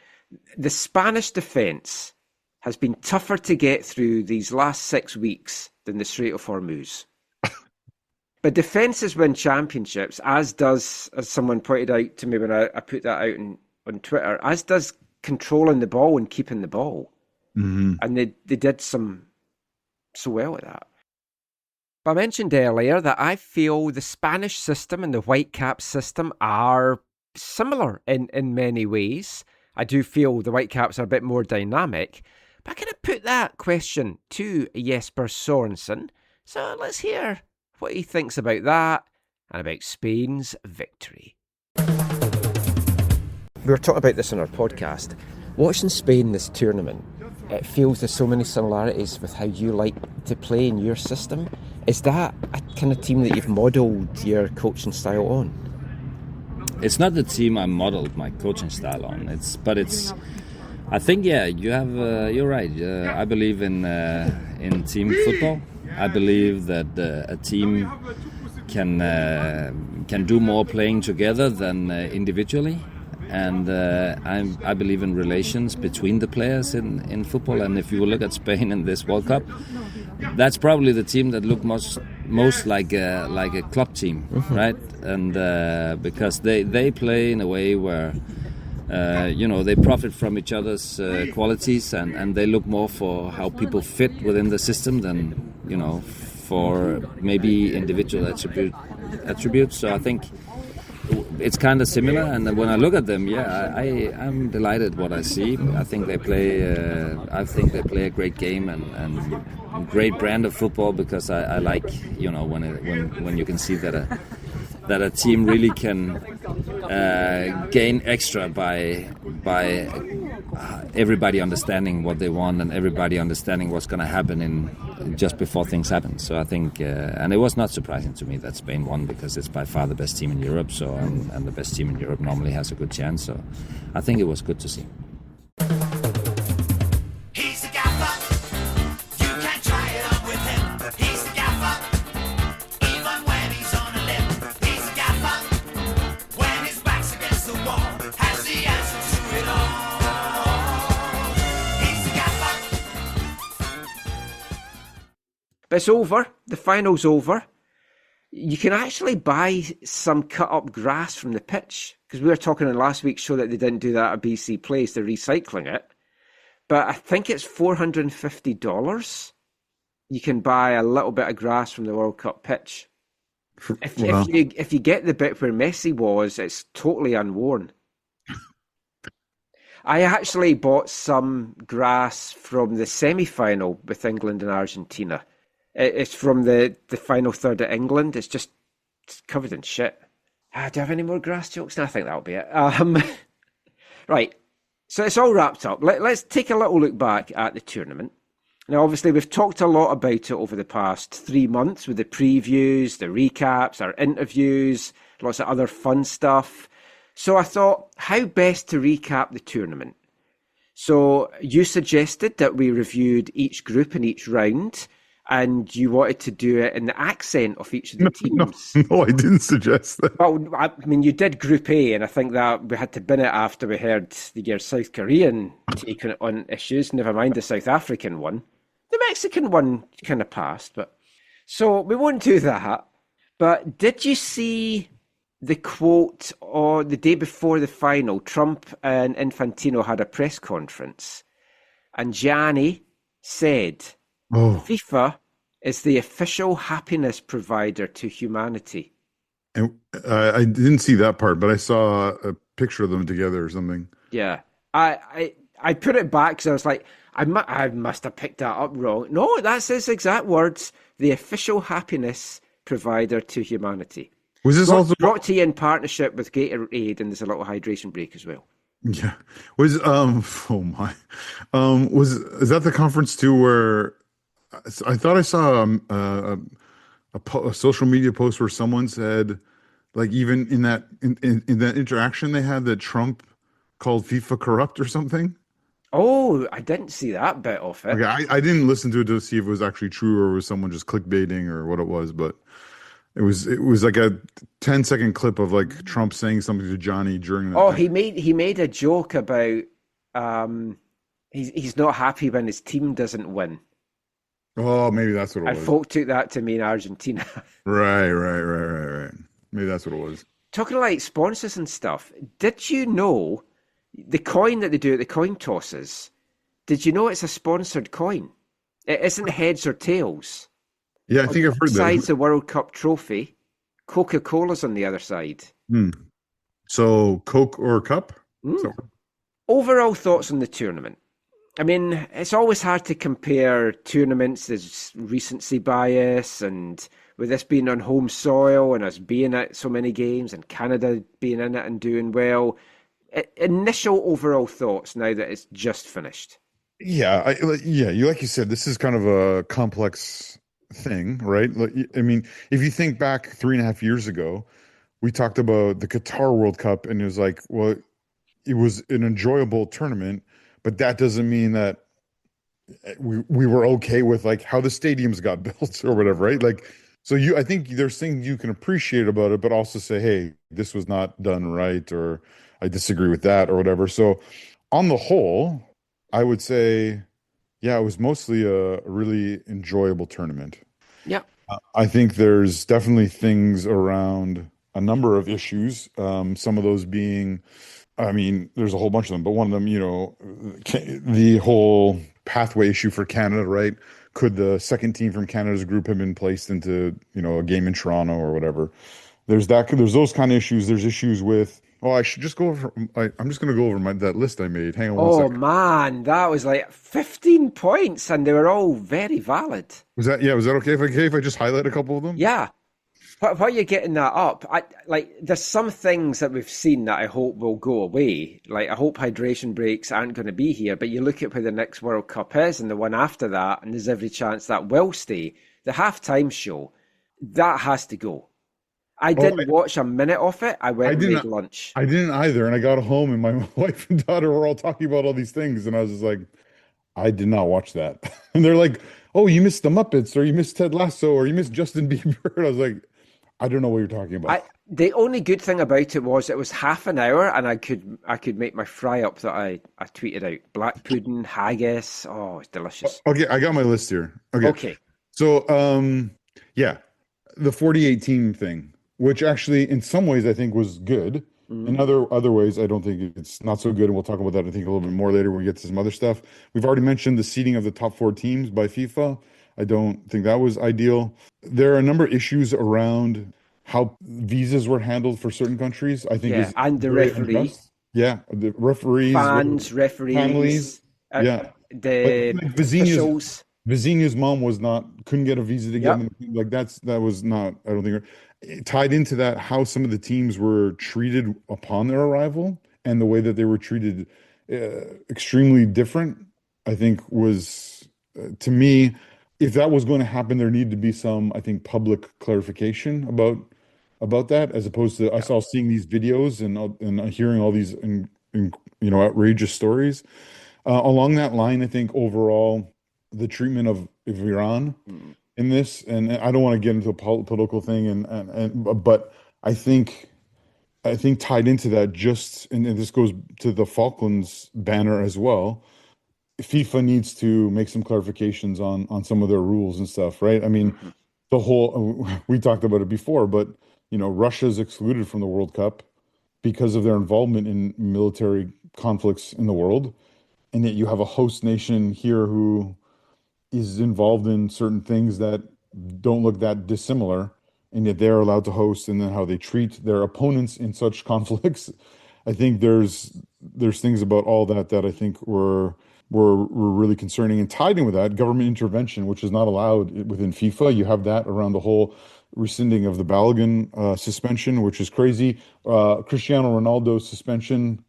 Speaker 2: The Spanish defence has been tougher to get through these last 6 weeks than the Strait of Hormuz. But defences win championships, as does, as someone pointed out to me when I put that out on Twitter, as does controlling the ball and keeping the ball. Mm-hmm. And they did so well at that. But I mentioned earlier that I feel the Spanish system and the Whitecaps system are similar in many ways. I do feel the Whitecaps are a bit more dynamic. But I'm going to put that question to Jesper Sorensen. So let's hear what he thinks about that and about Spain's victory. We were talking about this on our podcast. Watching Spain this tournament, it feels there's so many similarities with how you like to play in your system. Is that a kind of team that you've modelled your coaching style on?
Speaker 4: It's not the team I modelled my coaching style on. I think, you have. You're right. I believe in team football. I believe that a team can do more playing together than individually. And I believe in relations between the players in football. And if you look at Spain in this World Cup, that's probably the team that looked most like a club team, right? And because they play in a way where they profit from each other's qualities, and they look more for how people fit within the system than for maybe individual attributes. So I think it's kind of similar, and when I look at them, I'm delighted what I see. I think they play a great game and great brand of football, because I like when you can see that a team really can gain extra by everybody understanding what they want and everybody understanding what's going to happen in just before things happen. So I think, and it was not surprising to me that Spain won, because it's by far the best team in Europe. So and the best team in Europe normally has a good chance. So I think it was good to see.
Speaker 2: It's over. The final's over. You can actually buy some cut-up grass from the pitch, because we were talking in last week's show that they didn't do that at BC Place. They're recycling it. But I think it's $450. You can buy a little bit of grass from the World Cup pitch. If you get the bit where Messi was, it's totally unworn. I actually bought some grass from the semi-final with England and Argentina. It's from the final third of England. It's covered in shit. Do I have any more grass jokes? No, I think that'll be it. Right. So it's all wrapped up. Let's take a little look back at the tournament. Now, obviously, we've talked a lot about it over the past 3 months with the previews, the recaps, our interviews, lots of other fun stuff. So I thought, how best to recap the tournament? So you suggested that we reviewed each group in each round, and you wanted to do it in the accent of each of the teams.
Speaker 3: No, I didn't suggest that.
Speaker 2: Well, I mean, you did Group A, and I think that we had to bin it after we heard your South Korean take on issues, never mind the South African one. The Mexican one kind of passed, but... So we won't do that. But did you see the quote the day before the final? Trump and Infantino had a press conference, and Gianni said... FIFA is the official happiness provider to humanity.
Speaker 3: And I didn't see that part, but I saw a picture of them together or something.
Speaker 2: Yeah. I put it back because I was like, I must have picked that up wrong. No, that's his exact words. The official happiness provider to humanity.
Speaker 3: Was this also
Speaker 2: brought to you in partnership with Gatorade, and there's a little hydration break as well.
Speaker 3: Yeah. Is that the conference too where I thought I saw a social media post where someone said, like, even in that interaction they had, that Trump called FIFA corrupt or something?
Speaker 2: Oh, I didn't see that bit of it.
Speaker 3: Okay, I didn't listen to it to see if it was actually true or was someone just clickbaiting or what it was, but it was like a 10-second clip of like Trump saying something to Johnny during that.
Speaker 2: Oh, he made a joke about he's not happy when his team doesn't win.
Speaker 3: Oh, maybe that's what it was.
Speaker 2: And folk took that to mean Argentina.
Speaker 3: Right. Maybe that's what it was.
Speaker 2: Talking like sponsors and stuff, did you know the coin that they do at the coin tosses, did you know it's a sponsored coin? It isn't heads or tails.
Speaker 3: Yeah, I think I've heard that.
Speaker 2: Besides the World Cup trophy, Coca-Cola's on the other side.
Speaker 3: So Coke or cup? So.
Speaker 2: Overall thoughts on the tournament. I mean, it's always hard to compare tournaments. There's recency bias, and with this being on home soil and us being at so many games and Canada being in it and doing well. Initial overall thoughts now that it's just finished.
Speaker 3: Yeah, like you said, this is kind of a complex thing, right? I mean, if you think back 3.5 years ago, we talked about the Qatar World Cup, and it was like, well, it was an enjoyable tournament, but that doesn't mean that we were okay with like how the stadiums got built or whatever, right? Like, so I think there's things you can appreciate about it, but also say, hey, this was not done right, or I disagree with that or whatever. So on the whole, I would say, yeah, it was mostly a really enjoyable tournament.
Speaker 2: Yeah.
Speaker 3: I think there's definitely things around a number of issues. Some of those being, I mean, there's a whole bunch of them, but one of them, the whole pathway issue for Canada, right? Could the second team from Canada's group have been placed into, a game in Toronto or whatever? There's those kind of issues. There's issues with, I should just go over, I'm just going to go over that list I made. Hang on one second.
Speaker 2: Man, that was like 15 points and they were all very valid.
Speaker 3: Was that okay if I just highlight a couple of them?
Speaker 2: Yeah. While you're getting that up, there's some things that we've seen that I hope will go away. Like, I hope hydration breaks aren't going to be here, but you look at where the next World Cup is and the one after that, and there's every chance that will stay. The halftime show, that has to go. I didn't watch a minute of it. I went and made lunch.
Speaker 3: I didn't either. And I got home and my wife and daughter were all talking about all these things. And I was just like, I did not watch that. And they're like, oh, you missed the Muppets, or you missed Ted Lasso, or you missed Justin Bieber. And I was like, I don't know what you're talking about.
Speaker 2: The only good thing about it was half an hour and I could make my fry up that I tweeted out. Black pudding, haggis. Oh, it's delicious.
Speaker 3: Okay, I got my list here. Okay. So, the 48 team thing, which actually in some ways I think was good. In other ways, I don't think it's not so good. And we'll talk about that, I think, a little bit more later when we get to some other stuff. We've already mentioned the seeding of the top 4 teams by FIFA. I don't think that was ideal. There are a number of issues around how visas were handled for certain countries. I think,
Speaker 2: and the referees.
Speaker 3: Yeah, the referees,
Speaker 2: fans, referees,
Speaker 3: families.
Speaker 2: The officials.
Speaker 3: Vizina's mom couldn't get a visa to get him. Like that was not. I don't think tied into that how some of the teams were treated upon their arrival and the way that they were treated extremely different. I think was to me. If that was going to happen, there needed to be some, I think, public clarification about that, as opposed to us all seeing these videos and hearing all these outrageous stories. Along that line, I think overall the treatment of Iran in this, and I don't want to get into a political thing, but I think tied into that, and this goes to the Falklands banner as well. FIFA needs to make some clarifications on some of their rules and stuff, right? I mean, the whole, we talked about it before, but, Russia's excluded from the World Cup because of their involvement in military conflicts in the world. And yet you have a host nation here who is involved in certain things that don't look that dissimilar, and yet they're allowed to host, and then how they treat their opponents in such conflicts. I think there's things about all that I think were really concerning, and tied in with that, government intervention, which is not allowed within FIFA. You have that around the whole rescinding of the Balogun suspension, which is crazy. Cristiano Ronaldo's suspension,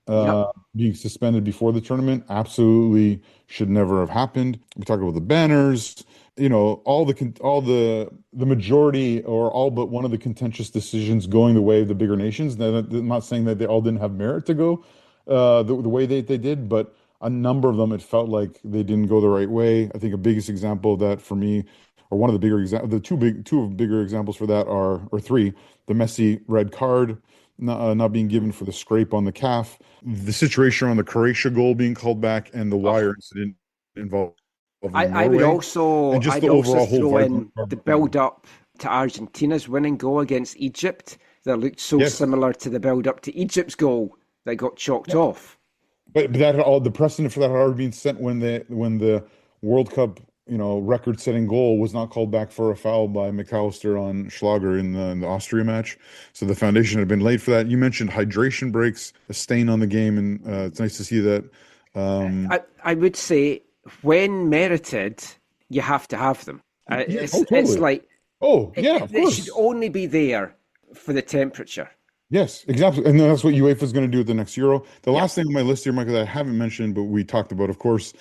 Speaker 3: being suspended before the tournament, absolutely should never have happened. We talk about the banners, all the majority or all but one of the contentious decisions going the way of the bigger nations. Now, I'm not saying that they all didn't have merit to go the way they did, but a number of them, it felt like they didn't go the right way. I think a biggest example of that for me, or one of the bigger examples, two bigger examples for that are, or three, the Messi red card not being given for the scrape on the calf, the situation on the Croatia goal being called back, and the wire incident involved.
Speaker 2: I would also throw in the build-up to Argentina's winning goal against Egypt that looked so similar to the build-up to Egypt's goal that got chalked off.
Speaker 3: But that all the precedent for that had already been set when the World Cup record-setting goal was not called back for a foul by McAllister on Schlager in the Austria match. So the foundation had been laid for that. You mentioned hydration breaks, a stain on the game, and it's nice to see that.
Speaker 2: I would say when merited, you have to have them.
Speaker 3: Totally.
Speaker 2: It's like
Speaker 3: of course.
Speaker 2: It should only be there for the temperature.
Speaker 3: Yes, exactly. And that's what UEFA is going to do at the next Euro. The last thing on my list here, Michael, that I haven't mentioned, but we talked about, of course,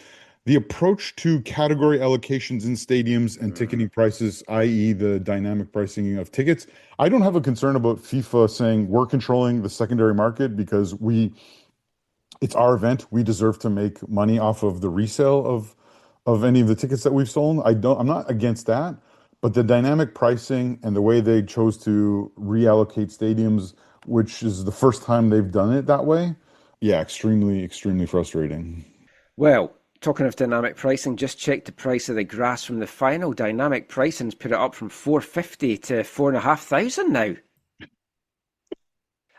Speaker 3: the approach to category allocations in stadiums and ticketing prices, i.e. the dynamic pricing of tickets. I don't have a concern about FIFA saying we're controlling the secondary market because it's our event. We deserve to make money off of the resale of any of the tickets that we've sold. I'm not against that, but the dynamic pricing and the way they chose to reallocate stadiums, which is the first time they've done it that way, extremely, extremely frustrating.
Speaker 2: Well, talking of dynamic pricing, just check the price of the grass from the final. Dynamic pricing's put it up from $450 to $4,500 now.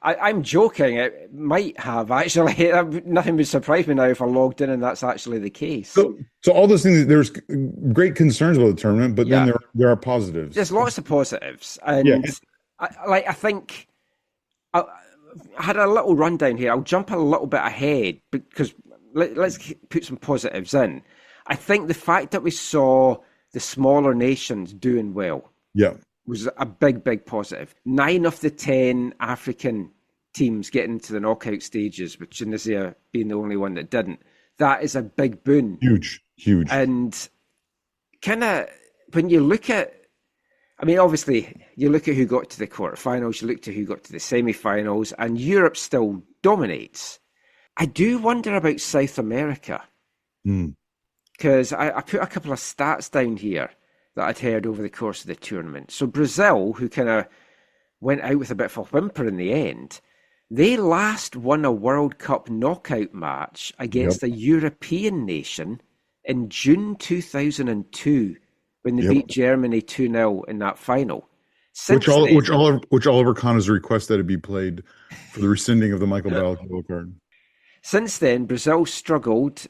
Speaker 2: I'm joking. It might have actually. Nothing would surprise me now if I logged in and that's actually the case.
Speaker 3: So all those things. There's great concerns about the tournament, but then there are positives.
Speaker 2: There's lots of positives, and I think I had a little rundown here. I'll jump a little bit ahead because let's put some positives in. I think the fact that we saw the smaller nations doing well, was a big positive. 9 of the 10 African teams getting into the knockout stages, with Tunisia being the only one that didn't. That is a big boon.
Speaker 3: Huge.
Speaker 2: And kind of, when you look at, I mean, obviously, you look at who got to the quarterfinals, you look to who got to the semi-finals, and Europe still dominates. I do wonder about South America. Because I put a couple of stats down here that I'd heard over the course of the tournament. So Brazil, who kind of went out with a bit of a whimper in the end, they last won a World Cup knockout match against a European nation in June 2002 when they beat Germany 2-0 in that final.
Speaker 3: Which Oliver Kahn has requested it be played for the rescinding of the Michael Bell yellow card.
Speaker 2: Since then, Brazil struggled.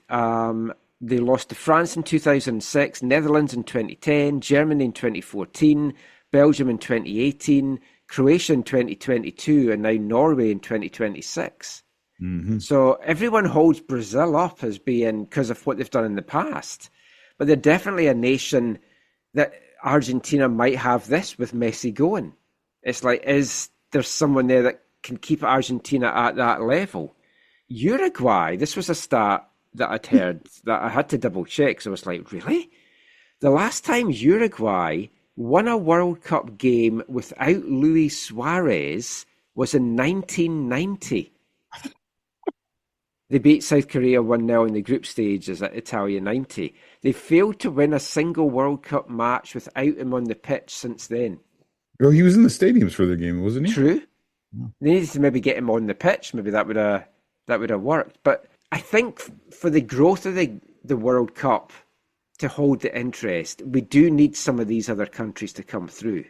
Speaker 2: They lost to France in 2006, Netherlands in 2010, Germany in 2014, Belgium in 2018, Croatia in 2022, and now Norway in 2026. So everyone holds Brazil up as being because of what they've done in the past. But they're definitely a nation that Argentina might have this with Messi going. It's like, is there someone there that can keep Argentina at that level? Uruguay, this was a stat that I'd heard that I had to double check. So I was like, really? The last time Uruguay won a World Cup game without Luis Suarez was in 1990. They beat South Korea 1-0 in the group stages at Italia 90. They failed to win a single World Cup match without him on the pitch since then.
Speaker 3: Well, he was in the stadiums for the game, wasn't he?
Speaker 2: True. Yeah. They needed to maybe get him on the pitch. Maybe that would have worked. But I think for the growth of the World Cup to hold the interest, we do need some of these other countries to come through.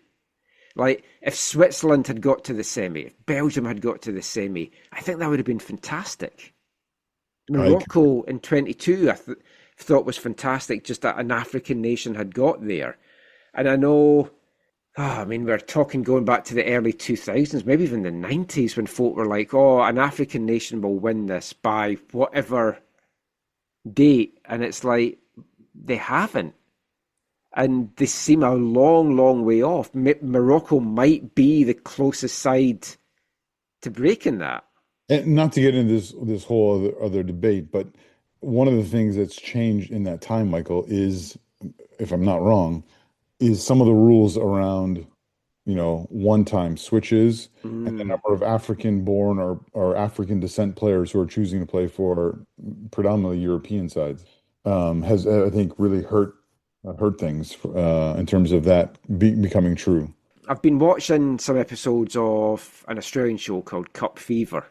Speaker 2: Like, if Switzerland had got to the semi, if Belgium had got to the semi, I think that would have been fantastic. Morocco in 22, I thought was fantastic, just that an African nation had got there. And I know, we're talking going back to the early 2000s, maybe even the 90s, when folk were like, an African nation will win this by whatever date. And it's like, they haven't. And they seem a long way off. Morocco might be the closest side to breaking that.
Speaker 3: And not to get into this whole other debate, but one of the things that's changed in that time, Michael, is, if I'm not wrong, is some of the rules around, one-time switches and the number of African-born or African descent players who are choosing to play for predominantly European sides has, I think, really hurt things in terms of that becoming true.
Speaker 2: I've been watching some episodes of an Australian show called Cup Fever.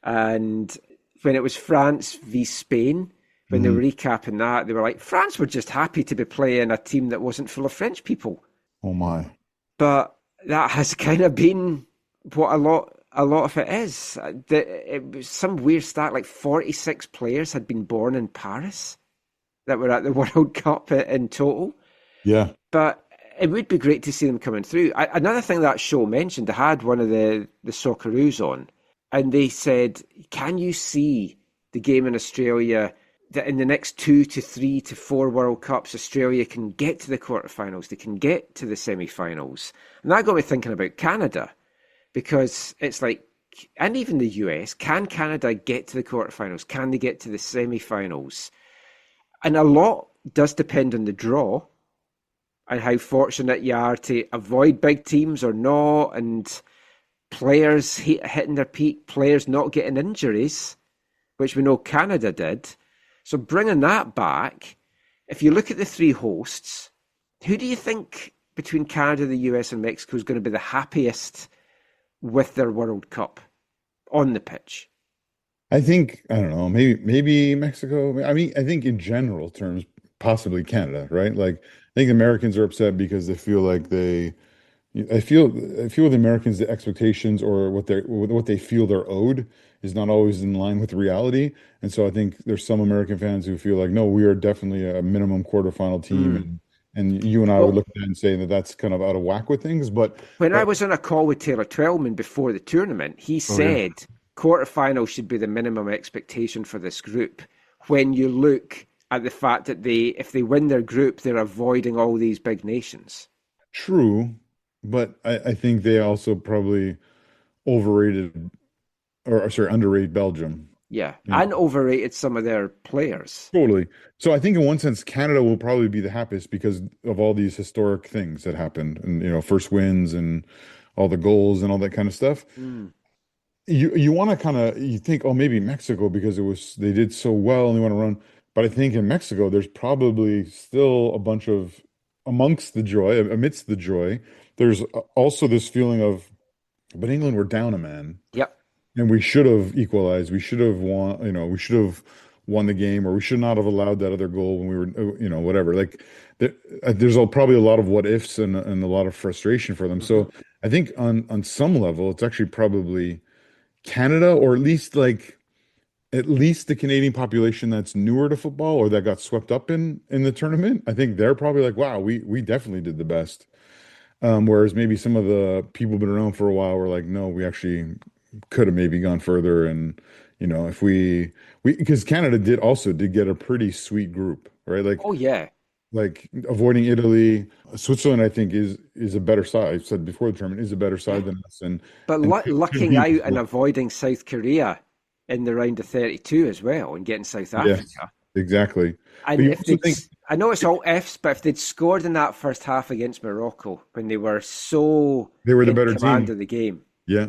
Speaker 2: And when it was France v Spain, when they were recapping that, they were like, France were just happy to be playing a team that wasn't full of French people.
Speaker 3: Oh my!
Speaker 2: But that has kind of been what a lot of it is. It was some weird stat, like 46 players had been born in Paris that were at the World Cup in total.
Speaker 3: Yeah.
Speaker 2: But it would be great to see them coming through. Another thing that show mentioned, they had one of the Socceroos on, and they said, can you see the game in Australia that in the next 2 to 3 to 4 World Cups, Australia can get to the quarterfinals, they can get to the semi-finals? And that got me thinking about Canada, because it's like, and even the US, can Canada get to the quarterfinals? Can they get to the semi-finals? And a lot does depend on the draw and how fortunate you are to avoid big teams or not, and players hitting their peak, players not getting injuries, which we know Canada did. So bringing that back, if you look at the 3 hosts, who do you think between Canada, the US and Mexico is going to be the happiest with their World Cup on the pitch?
Speaker 3: I think, I don't know, maybe Mexico. I mean, I think in general terms, possibly Canada, right? Like, I think Americans are upset because they feel like I feel with Americans, the expectations or what they feel they're owed is not always in line with reality. And so I think there's some American fans who feel like, no, we are definitely a minimum quarterfinal team,
Speaker 2: Mm.
Speaker 3: and you and I would
Speaker 2: Well,
Speaker 3: look at that and say that that's kind of out of whack with things.
Speaker 2: when I
Speaker 3: But
Speaker 2: was on a call with Taylor Twellman before the tournament, he
Speaker 3: oh yeah,
Speaker 2: said quarterfinals should be the minimum expectation for this group. When you look at the fact that if they win their group, they're avoiding all these big nations.
Speaker 3: true. But I think they also probably overrated or sorry, underrated Belgium.
Speaker 2: Yeah,
Speaker 3: You
Speaker 2: and
Speaker 3: know,
Speaker 2: overrated some of their players.
Speaker 3: totally. So I think in one sense, Canada will probably be the happiest because of all these historic things that happened and, first wins and all the goals and all that kind of stuff.
Speaker 2: Mm.
Speaker 3: You want to you think, oh, maybe Mexico because they did so well and they want to run. But I think in Mexico, there's probably still a bunch of amidst the joy, there's also this feeling of, but England were down a man.
Speaker 2: Yep.
Speaker 3: And we should have equalized. We should have won, we should have won the game, or we should not have allowed that other goal when we were, whatever. Like there's probably a lot of what ifs and a lot of frustration for them.
Speaker 2: Hmm.
Speaker 3: So I think on some level, it's actually probably Canada, or at least the Canadian population that's newer to football or that got swept up in the tournament. I think they're probably like, wow, we definitely did the best. Whereas maybe some of the people who've been around for a while were like, no, we actually could have maybe gone further. And, if because Canada did get a pretty sweet group, right?
Speaker 2: Oh yeah.
Speaker 3: Like avoiding Italy, Switzerland, I think is a better side. I've said before the tournament is a better
Speaker 2: Yeah.
Speaker 3: side than us.
Speaker 2: But
Speaker 3: And could
Speaker 2: lucking
Speaker 3: be,
Speaker 2: out and avoiding South Korea in the round of 32 as well and getting South
Speaker 3: yes,
Speaker 2: Africa.
Speaker 3: exactly. But
Speaker 2: And
Speaker 3: you
Speaker 2: if
Speaker 3: also
Speaker 2: they'd,
Speaker 3: think
Speaker 2: I know it's all F's, but if they'd scored in that first half against Morocco when they were so
Speaker 3: they were the
Speaker 2: in
Speaker 3: better
Speaker 2: command
Speaker 3: team.
Speaker 2: of the game.
Speaker 3: Yeah.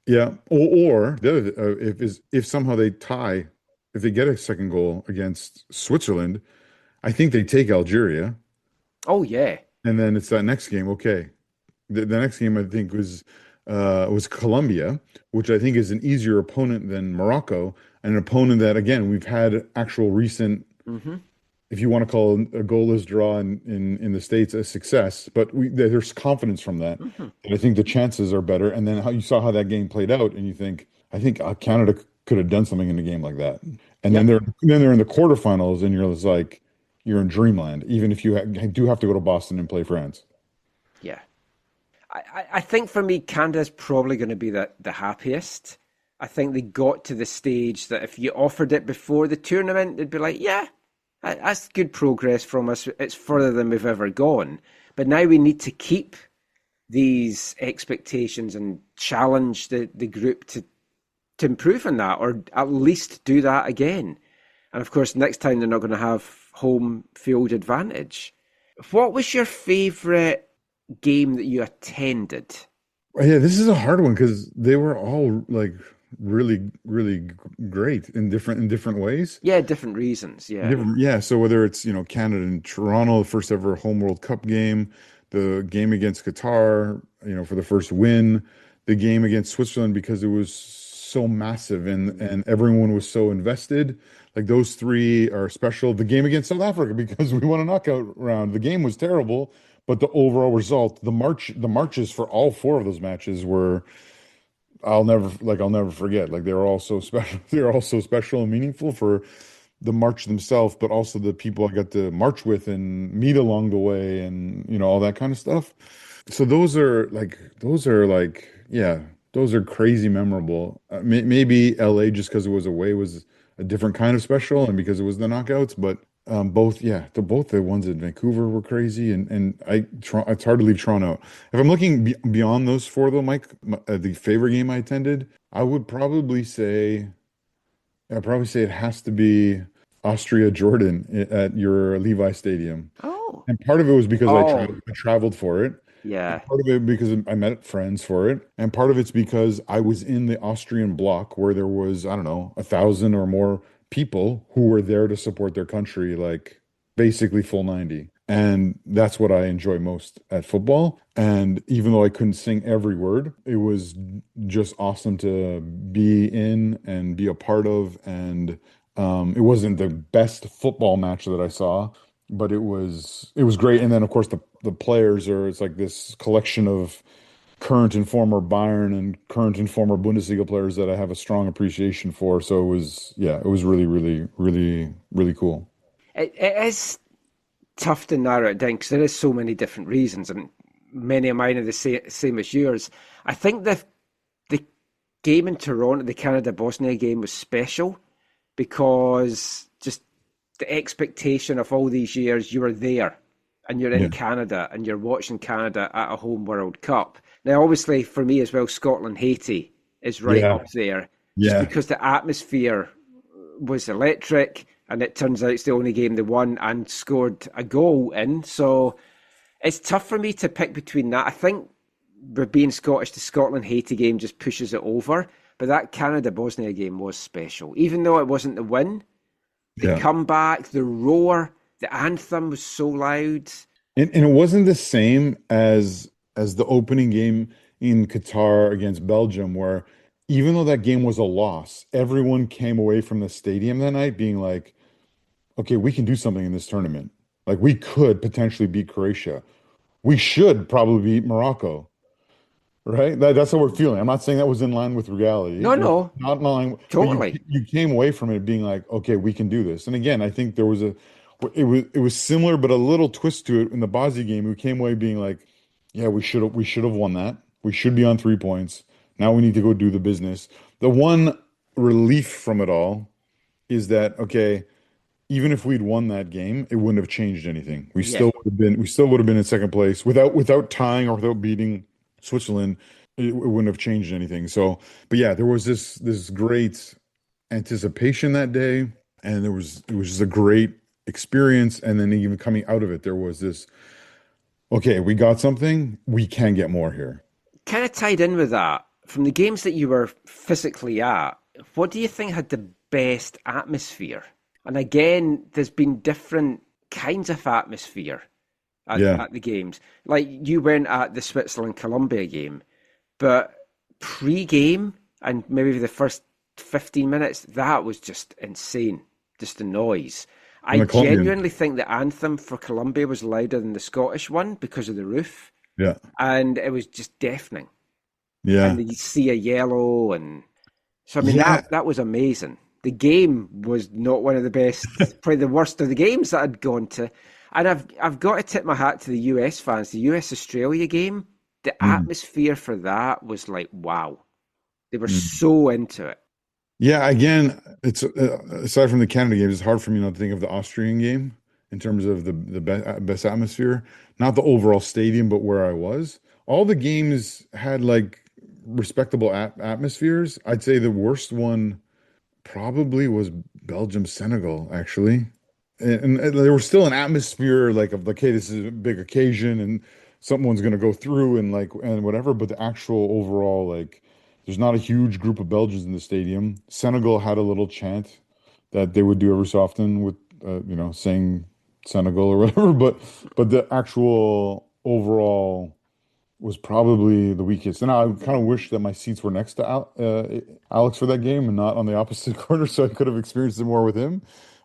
Speaker 3: Yeah. Or the other, if somehow if they get a second goal against Switzerland, I think they take Algeria,
Speaker 2: Oh yeah.
Speaker 3: and then it's that next game. Okay, the next game I think was Colombia, which I think is an easier opponent than Morocco, and an opponent that again we've had actual recent,
Speaker 2: Hmm.
Speaker 3: if you want to call a goalless draw in the States a success, but there's confidence from that.
Speaker 2: Hmm.
Speaker 3: And I think the chances are better. And then how you saw how that game played out, and you think, I think Canada could have done something in a game like that. And then
Speaker 2: Yep.
Speaker 3: they're in the quarterfinals, and you're just like you're in dreamland, even if you do have to go to Boston and play France.
Speaker 2: Yeah. I think for me, Canada's probably going to be the happiest. I think they got to the stage that if you offered it before the tournament, they'd be like, yeah, that's good progress from us. It's further than we've ever gone. But now we need to keep these expectations and challenge the group to improve on that, or at least do that again. And of course, next time they're not going to have home field advantage. What was your favourite game that you attended?
Speaker 3: Yeah, this is a hard one because they were all like really, really great in different ways.
Speaker 2: Yeah, different reasons. Yeah.
Speaker 3: Yeah, so whether it's, Canada and Toronto, the first ever home World Cup game, the game against Qatar, for the first win, the game against Switzerland because it was so massive and everyone was so invested. Like those three are special. The game against South Africa because we won a knockout round. The game was terrible, but the overall result, the marches for all four of those matches were I'll never forget. Like they were all so special. They were all so special and meaningful for the march themselves, but also the people I got to march with and meet along the way and all that kind of stuff. So yeah, those are crazy memorable. Maybe LA just because it was away was a different kind of special and because it was the knockouts, but both the ones in Vancouver were crazy and it's hard to leave Toronto out. If I'm looking beyond those four though, Mike, the favorite game I attended, I'd probably say it has to be Austria Jordan at your Levi Stadium.
Speaker 2: Oh.
Speaker 3: And part of it was because
Speaker 2: Oh,
Speaker 3: I traveled for it.
Speaker 2: yeah.
Speaker 3: And part of it because I met friends for it. And part of it's because I was in the Austrian bloc where there was, I don't know, 1,000 or more people who were there to support their country, like basically full 90. And that's what I enjoy most at football. And even though I couldn't sing every word, it was just awesome to be in and be a part of. And it wasn't the best football match that I saw, but it was great. And then of course the players it's like this collection of current and former Bayern and current and former Bundesliga players that I have a strong appreciation for. So it was really, really, really, really cool.
Speaker 2: It is tough to narrow it down because there is so many different reasons, and many of mine are the same as yours. I think the game in Toronto, the Canada-Bosnia game, was special because just the expectation of all these years, you were there and you're in Canada and you're watching Canada at a home World Cup. Now, obviously, for me as well, Scotland-Haiti is right up there just because the atmosphere was electric, and it turns out it's the only game they won and scored a goal in. So it's tough for me to pick between that. I think with being Scottish, the Scotland-Haiti game just pushes it over. But that Canada-Bosnia game was special. Even though it wasn't the win, the comeback, the roar, the anthem was so loud.
Speaker 3: And it wasn't the same as the opening game in Qatar against Belgium, where even though that game was a loss, everyone came away from the stadium that night being like, okay, we can do something in this tournament. Like, we could potentially beat Croatia. We should probably beat Morocco. Right? That's what we're feeling. I'm not saying that was in line with reality.
Speaker 2: No.
Speaker 3: Not in line.
Speaker 2: Totally.
Speaker 3: You came away from it being like, okay, we can do this. And again, I think it was similar, but a little twist to it in the Bosnia game. We came away being like, yeah, we should have won that. We should be on 3 points. Now we need to go do the business. The one relief from it all is that, okay, even if we'd won that game, it wouldn't have changed anything. We still would have been in second place without tying or without beating Switzerland. It wouldn't have changed anything. So, but yeah, there was this great anticipation that day, and it was just a great experience. And then even coming out of it, there was this, okay, we got something, we can get more here.
Speaker 2: Kind of tied in with that, from the games that you were physically at, what do you think had the best atmosphere? And again, there's been different kinds of atmosphere at the games. Like, you went at the Switzerland-Colombia game, but pre-game and maybe the first 15 minutes, that was just insane, just the noise. I genuinely think the anthem for Colombia was louder than the Scottish one because of the roof.
Speaker 3: Yeah.
Speaker 2: And it was just deafening.
Speaker 3: Yeah.
Speaker 2: And you see a yellow, and so I mean that was amazing. The game was not one of the best, probably the worst of the games that I'd gone to. And I've got to tip my hat to the US fans. The US Australia game, the atmosphere for that was like, wow. They were so into it.
Speaker 3: Yeah, again, it's aside from the Canada games, it's hard for me not to think of the Austrian game in terms of the best atmosphere. Not the overall stadium, but where I was. All the games had like respectable atmospheres. I'd say the worst one probably was Belgium-Senegal, actually. And there was still an atmosphere like of like, hey, this is a big occasion and someone's going to go through and whatever. But the actual overall, like, there's not a huge group of Belgians in the stadium. Senegal had a little chant that they would do every so often with, saying Senegal or whatever. But the actual overall was probably the weakest. And I kind of wish that my seats were next to Alex for that game and not on the opposite corner, so I could have experienced it more with him.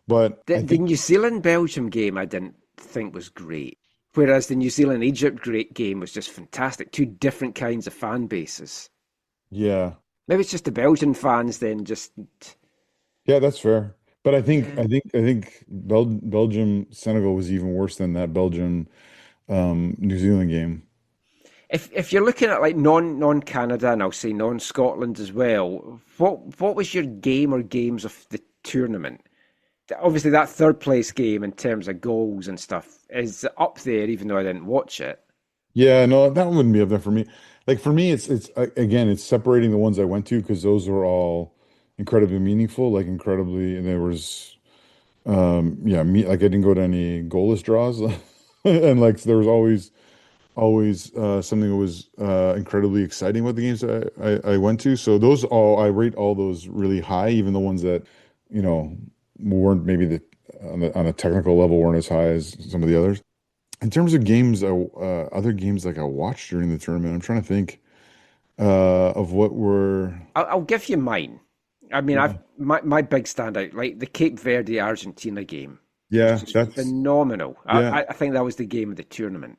Speaker 3: But
Speaker 2: the New Zealand-Belgium game I didn't think was great, whereas the New Zealand-Egypt game was just fantastic. Two different kinds of fan bases.
Speaker 3: Yeah.
Speaker 2: Maybe it's just the Belgian fans then just...
Speaker 3: Yeah, that's fair. But I think Belgium-Senegal was even worse than that Belgium-New Zealand game.
Speaker 2: If you're looking at like non-Canada, and I'll say non-Scotland as well, what was your game or games of the tournament? Obviously, that third place game in terms of goals and stuff is up there, even though I didn't watch it.
Speaker 3: Yeah, no, that wouldn't be up there for me. Like, for me, it's again, it's separating the ones I went to because those were all incredibly meaningful, like incredibly, and there was, like I didn't go to any goalless draws, and like there was always something that was incredibly exciting about the games I went to. So I rate all those really high, even the ones that, weren't maybe on a technical level weren't as high as some of the others. In terms of games, other games like I watched during the tournament, I'm trying to think of what were.
Speaker 2: I'll give you mine. I mean,
Speaker 3: Yeah,
Speaker 2: my big standout, like the Cape Verde Argentina game, was
Speaker 3: yeah,
Speaker 2: just
Speaker 3: that's
Speaker 2: phenomenal.
Speaker 3: yeah,
Speaker 2: I think that was the game of the tournament.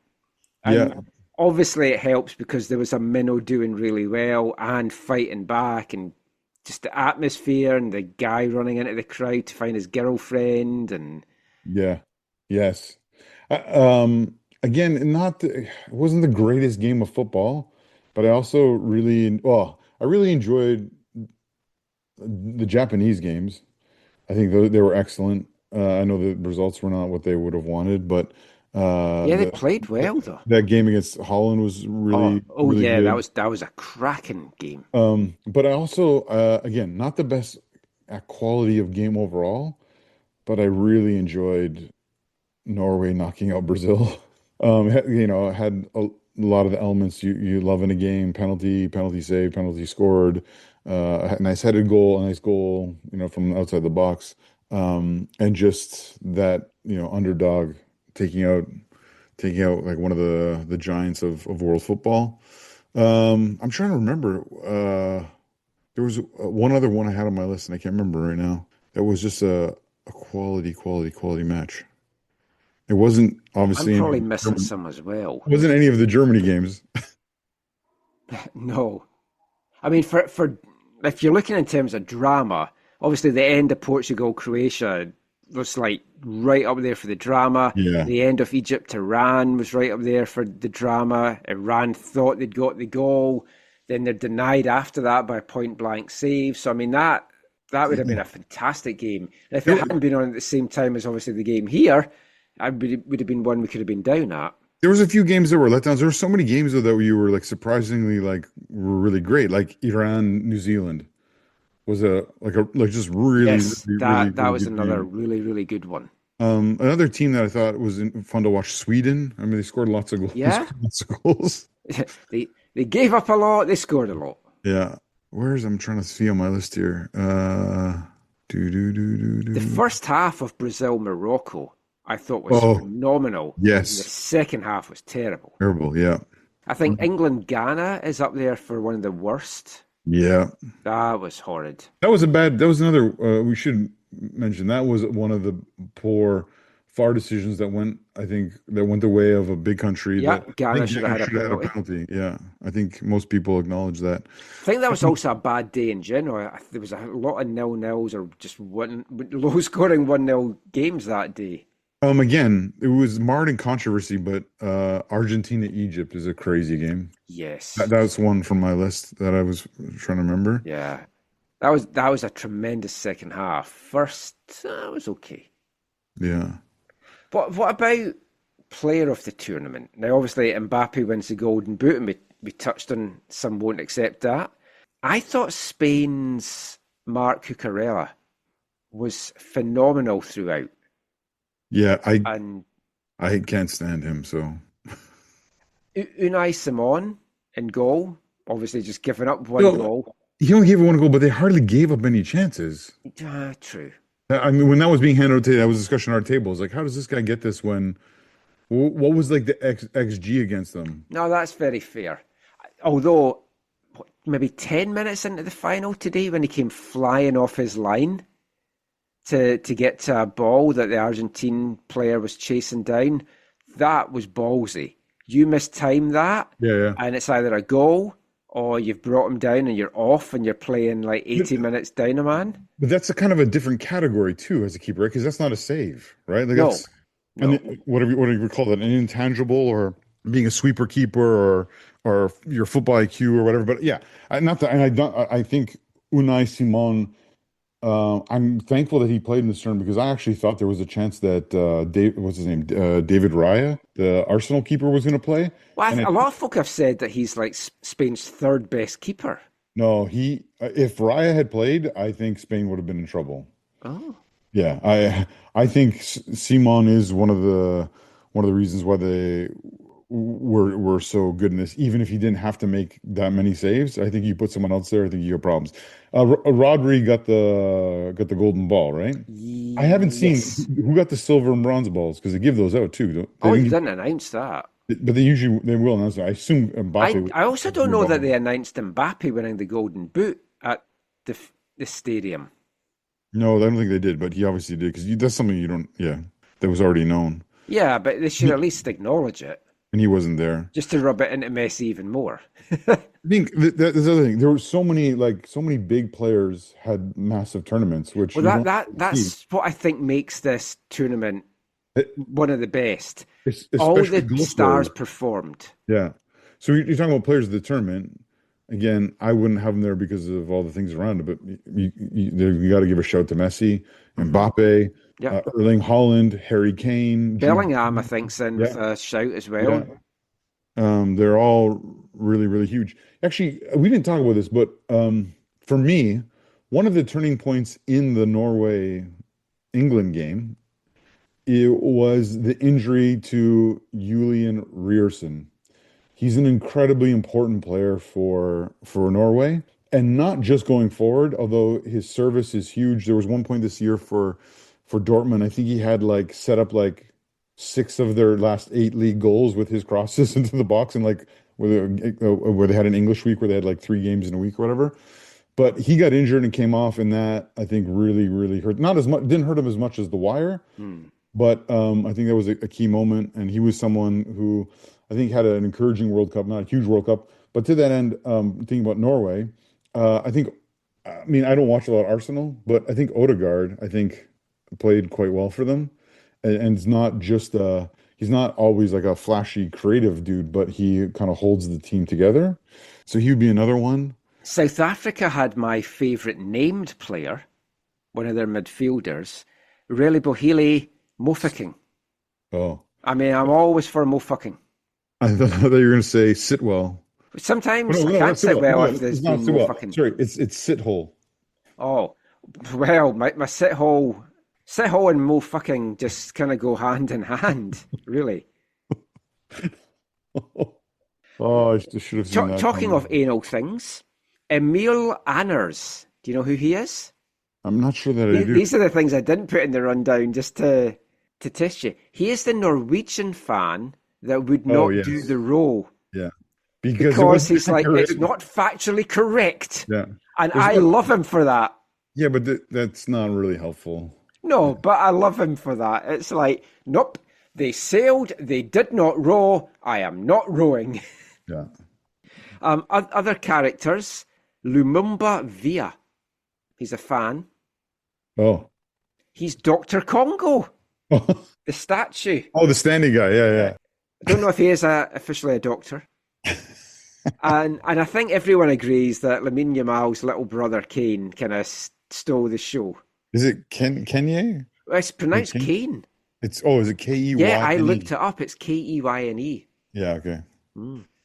Speaker 3: yeah,
Speaker 2: And obviously it helps because there was a minnow doing really well and fighting back and just the atmosphere and the guy running into the crowd to find his girlfriend and
Speaker 3: yeah, yes. Again, it wasn't the greatest game of football, but I also I really enjoyed the Japanese games. I think they were excellent. I know the results were not what they would have wanted, but
Speaker 2: yeah, they
Speaker 3: the
Speaker 2: played well though.
Speaker 3: that game against Holland was
Speaker 2: Oh,
Speaker 3: really,
Speaker 2: oh
Speaker 3: really
Speaker 2: yeah,
Speaker 3: good.
Speaker 2: that was a cracking game.
Speaker 3: But I also, again, not the best at quality of game overall, but I really enjoyed Norway knocking out Brazil. Had a lot of the elements you love in a game: penalty save, penalty scored, a nice headed goal, a nice goal, from outside the box, and just that, underdog taking out like one of the giants of world football. I'm trying to remember. There was one other one I had on my list, and I can't remember right now. That was just a quality match. It wasn't
Speaker 2: I'm
Speaker 3: obviously
Speaker 2: probably missing some as well.
Speaker 3: wasn't any of the Germany games.
Speaker 2: No. I mean, for if you're looking in terms of drama, obviously the end of Portugal Croatia was like right up there for the drama.
Speaker 3: Yeah,
Speaker 2: The end of Egypt Iran was right up there for the drama. Iran thought they'd got the goal, then they're denied after that by a point blank save. So I mean that would have been a fantastic game. And if it hadn't been on at the same time as obviously the game here, would have been one we could have been down at.
Speaker 3: there was a few games that were letdowns. There were so many games though that you were like surprisingly like were really great. Like Iran, New Zealand was like just really,
Speaker 2: Yes, that
Speaker 3: really
Speaker 2: was
Speaker 3: good
Speaker 2: another
Speaker 3: game.
Speaker 2: really, really good one.
Speaker 3: Another team that I thought was fun to watch, Sweden. I mean, they scored lots of goals. They
Speaker 2: Yeah.
Speaker 3: scored lots of goals.
Speaker 2: They gave up a lot, they scored a lot.
Speaker 3: Yeah. I'm trying to see on my list here. Do do do do
Speaker 2: The
Speaker 3: do.
Speaker 2: first half of Brazil Morocco I thought was
Speaker 3: Oh,
Speaker 2: phenomenal. And the
Speaker 3: yes.
Speaker 2: second half was terrible.
Speaker 3: Terrible. Yeah.
Speaker 2: I think England Ghana is up there for one of the worst.
Speaker 3: Yeah.
Speaker 2: That was horrid.
Speaker 3: That was another, we should mention that was one of the poor far decisions that went the way of a big country
Speaker 2: Yeah,
Speaker 3: that I
Speaker 2: Ghana
Speaker 3: think
Speaker 2: should have
Speaker 3: Ghana
Speaker 2: had a
Speaker 3: should have had a
Speaker 2: penalty.
Speaker 3: penalty. Yeah. I think most people acknowledge that.
Speaker 2: I think that was also a bad day in general. There was a lot of nil-nils or just one low-scoring 1-0 games that day.
Speaker 3: Again, it was marred in controversy, but Argentina Egypt is a crazy game.
Speaker 2: Yes.
Speaker 3: That's one from my list that I was trying to remember.
Speaker 2: Yeah. That was a tremendous second half. First, was okay.
Speaker 3: Yeah.
Speaker 2: What about player of the tournament? Now, obviously, Mbappe wins the Golden Boot, and we touched on some won't accept that. I thought Spain's Marc Cucurella was phenomenal throughout,
Speaker 3: Yeah,
Speaker 2: and
Speaker 3: I can't stand him, so
Speaker 2: Unai Simon in goal, obviously just giving up one
Speaker 3: no,
Speaker 2: goal.
Speaker 3: he only gave one goal, but they hardly gave up any chances.
Speaker 2: True.
Speaker 3: I mean, when that was being handed out today, that was a discussion at our table. It's like, how does this guy get this when what was like the XG against them?
Speaker 2: No, that's very fair. Although, maybe 10 minutes into the final today, when he came flying off his line to get to a ball that the Argentine player was chasing down, that was ballsy. You mistime that,
Speaker 3: Yeah,
Speaker 2: and it's either a goal or you've brought him down and you're off and you're playing like 80 minutes down a man.
Speaker 3: but that's a kind of a different category too as a keeper, right? Because that's not a save, right? Like
Speaker 2: No, no.
Speaker 3: whatever you call that, an intangible or being a sweeper keeper or your football IQ or whatever. But yeah, not that, and I don't. I think Unai Simon. I'm thankful that he played in this tournament because I actually thought there was a chance that what's his name, David Raya, the Arsenal keeper, was going to play.
Speaker 2: Well,
Speaker 3: And
Speaker 2: a lot of folk have said that he's like Spain's third best keeper.
Speaker 3: no, if Raya had played, I think Spain would have been in trouble.
Speaker 2: Oh,
Speaker 3: Yeah, I think Simon is one of the reasons why were so good in this. Even if he didn't have to make that many saves, I think you put someone else there, I think you have problems. Rodri got the golden ball, right? I haven't seen
Speaker 2: Yes.
Speaker 3: who got the silver and bronze balls because they give those out too.
Speaker 2: Oh, you didn't announce that.
Speaker 3: But they will announce that. I assume Mbappe.
Speaker 2: I also don't know that they announced Mbappe winning the Golden Boot at the stadium.
Speaker 3: No, I don't think they did, but he obviously did because that's something you don't. Yeah, that was already known,
Speaker 2: Yeah, but they should at least acknowledge it,
Speaker 3: and he wasn't there.
Speaker 2: just to rub it into Messi even more.
Speaker 3: I think that's the other thing. There were so many big players had massive tournaments, which
Speaker 2: Well,
Speaker 3: you don't
Speaker 2: that's what I think makes this tournament
Speaker 3: It-
Speaker 2: one of the best.
Speaker 3: especially
Speaker 2: All the
Speaker 3: goal
Speaker 2: stars
Speaker 3: scorers.
Speaker 2: performed.
Speaker 3: Yeah. So you're talking about players of the tournament. Again, I wouldn't have them there because of all the things around it, but you got to give a shout to Messi, Mbappe,
Speaker 2: Yeah.
Speaker 3: Erling Haaland, Harry Kane,
Speaker 2: Bellingham, I think's in with
Speaker 3: Yeah.
Speaker 2: a shout as well.
Speaker 3: They're all really, really huge. Actually, we didn't talk about this, but for me, one of the turning points in the Norway England game, it was the injury to Julian Ryerson. He's an incredibly important player for Norway, and not just going forward, although his service is huge. There was one point this year for Dortmund, I think he had like set up like 6 of their last 8 league goals with his crosses into the box, and like where they had an English week where they had like 3 games in a week or whatever. But he got injured and came off, and that I think really, really hurt. Not as much, didn't hurt him as much as the wire, but I think that was a key moment. And he was someone who I think had an encouraging World Cup, not a huge World Cup. But to that end, thinking about Norway, I mean, I don't watch a lot of Arsenal, but I think Odegaard, I think, played quite well for them. And it's not just he's not always like a flashy creative dude, but he kind of holds the team together. So he would be another one.
Speaker 2: South Africa had my favourite named player, one of their midfielders, Reli Bohile Mofokeng.
Speaker 3: Oh,
Speaker 2: I mean, I'm always for Mofokeng.
Speaker 3: I thought you were going to say Sitwell.
Speaker 2: Sometimes
Speaker 3: No,
Speaker 2: I can't
Speaker 3: that's
Speaker 2: sit
Speaker 3: Sitwell.
Speaker 2: well
Speaker 3: No,
Speaker 2: if there's
Speaker 3: it's not
Speaker 2: been
Speaker 3: Sitwell.
Speaker 2: Mofokeng.
Speaker 3: Sorry, it's Sithole.
Speaker 2: Oh, well, my sit hole and Mofokeng just kind of go hand in hand, really.
Speaker 3: Oh, I should have seen that.
Speaker 2: Talking of anal things, Emil Anners. Do you know who he is?
Speaker 3: I'm not sure that I do.
Speaker 2: These are the things I didn't put in the rundown just to test you. He is the Norwegian fan that would not
Speaker 3: yes.
Speaker 2: do the role
Speaker 3: Yeah,
Speaker 2: because he's like, it's not factually correct.
Speaker 3: Yeah,
Speaker 2: And I love him for that.
Speaker 3: yeah, but that's not really helpful.
Speaker 2: No, but I love him for that. It's like, nope, they sailed, they did not row, I am not rowing.
Speaker 3: Yeah.
Speaker 2: Other characters, Lumumba Via. He's a fan.
Speaker 3: Oh.
Speaker 2: He's Dr. Congo,
Speaker 3: Oh,
Speaker 2: the statue.
Speaker 3: the standing guy. Yeah.
Speaker 2: I don't know if he is officially a doctor. and I think everyone agrees that Lamine Yamal's little brother Kane kind of stole the show.
Speaker 3: Is it Kenya?
Speaker 2: It's pronounced Kane.
Speaker 3: Is it Keyne?
Speaker 2: Yeah, I looked it up. It's Keyne.
Speaker 3: Yeah, okay.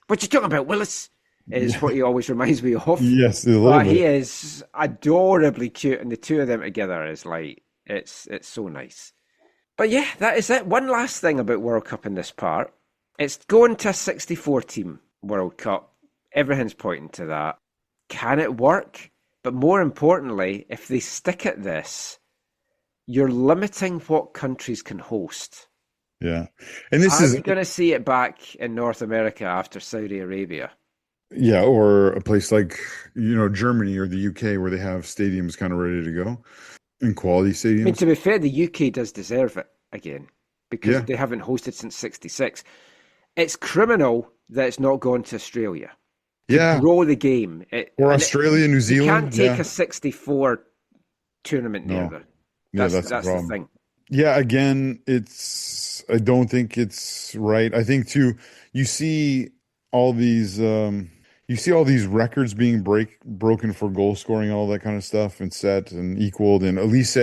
Speaker 2: What you talking about, Willis? Is what he always reminds me of.
Speaker 3: Yes, a little
Speaker 2: But
Speaker 3: bit.
Speaker 2: he is adorably cute, and the two of them together is like it's so nice. But yeah, that is it. One last thing about World Cup in this part. It's going to a 64-team World Cup. Everything's pointing to that. Can it work? But more importantly, if they stick at this, you're limiting what countries can host.
Speaker 3: Yeah. And this
Speaker 2: Are
Speaker 3: is
Speaker 2: we going to see it back in North America after Saudi Arabia?
Speaker 3: Yeah, or a place like, Germany or the UK where they have stadiums kind of ready to go and quality stadiums.
Speaker 2: I mean, to be fair, the UK does deserve it again because they haven't hosted since '66. It's criminal that it's not gone to Australia.
Speaker 3: Yeah.
Speaker 2: Grow the game.
Speaker 3: Or Australia, New Zealand.
Speaker 2: You can't take a 64 tournament there.
Speaker 3: No.
Speaker 2: Though.
Speaker 3: That's
Speaker 2: the thing.
Speaker 3: Yeah, again, I don't think it's right. I think too, you see all these records being broken for goal scoring and all that kind of stuff and set and equaled. And Elise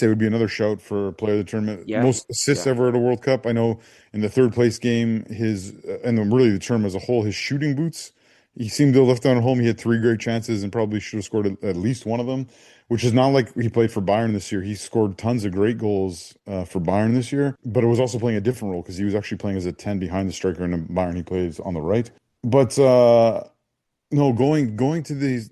Speaker 3: would be another shout for player of the tournament.
Speaker 2: Yeah.
Speaker 3: Most assists ever at a World Cup. I know in the third place game, and really the term as a whole, his shooting boots he seemed to have left down at home. He had 3 great chances and probably should have scored at least one of them, which is not like he played for Bayern this year. He scored tons of great goals for Bayern this year, but it was also playing a different role because he was actually playing as a 10 behind the striker, and in Bayern he plays on the right. But no, going to this,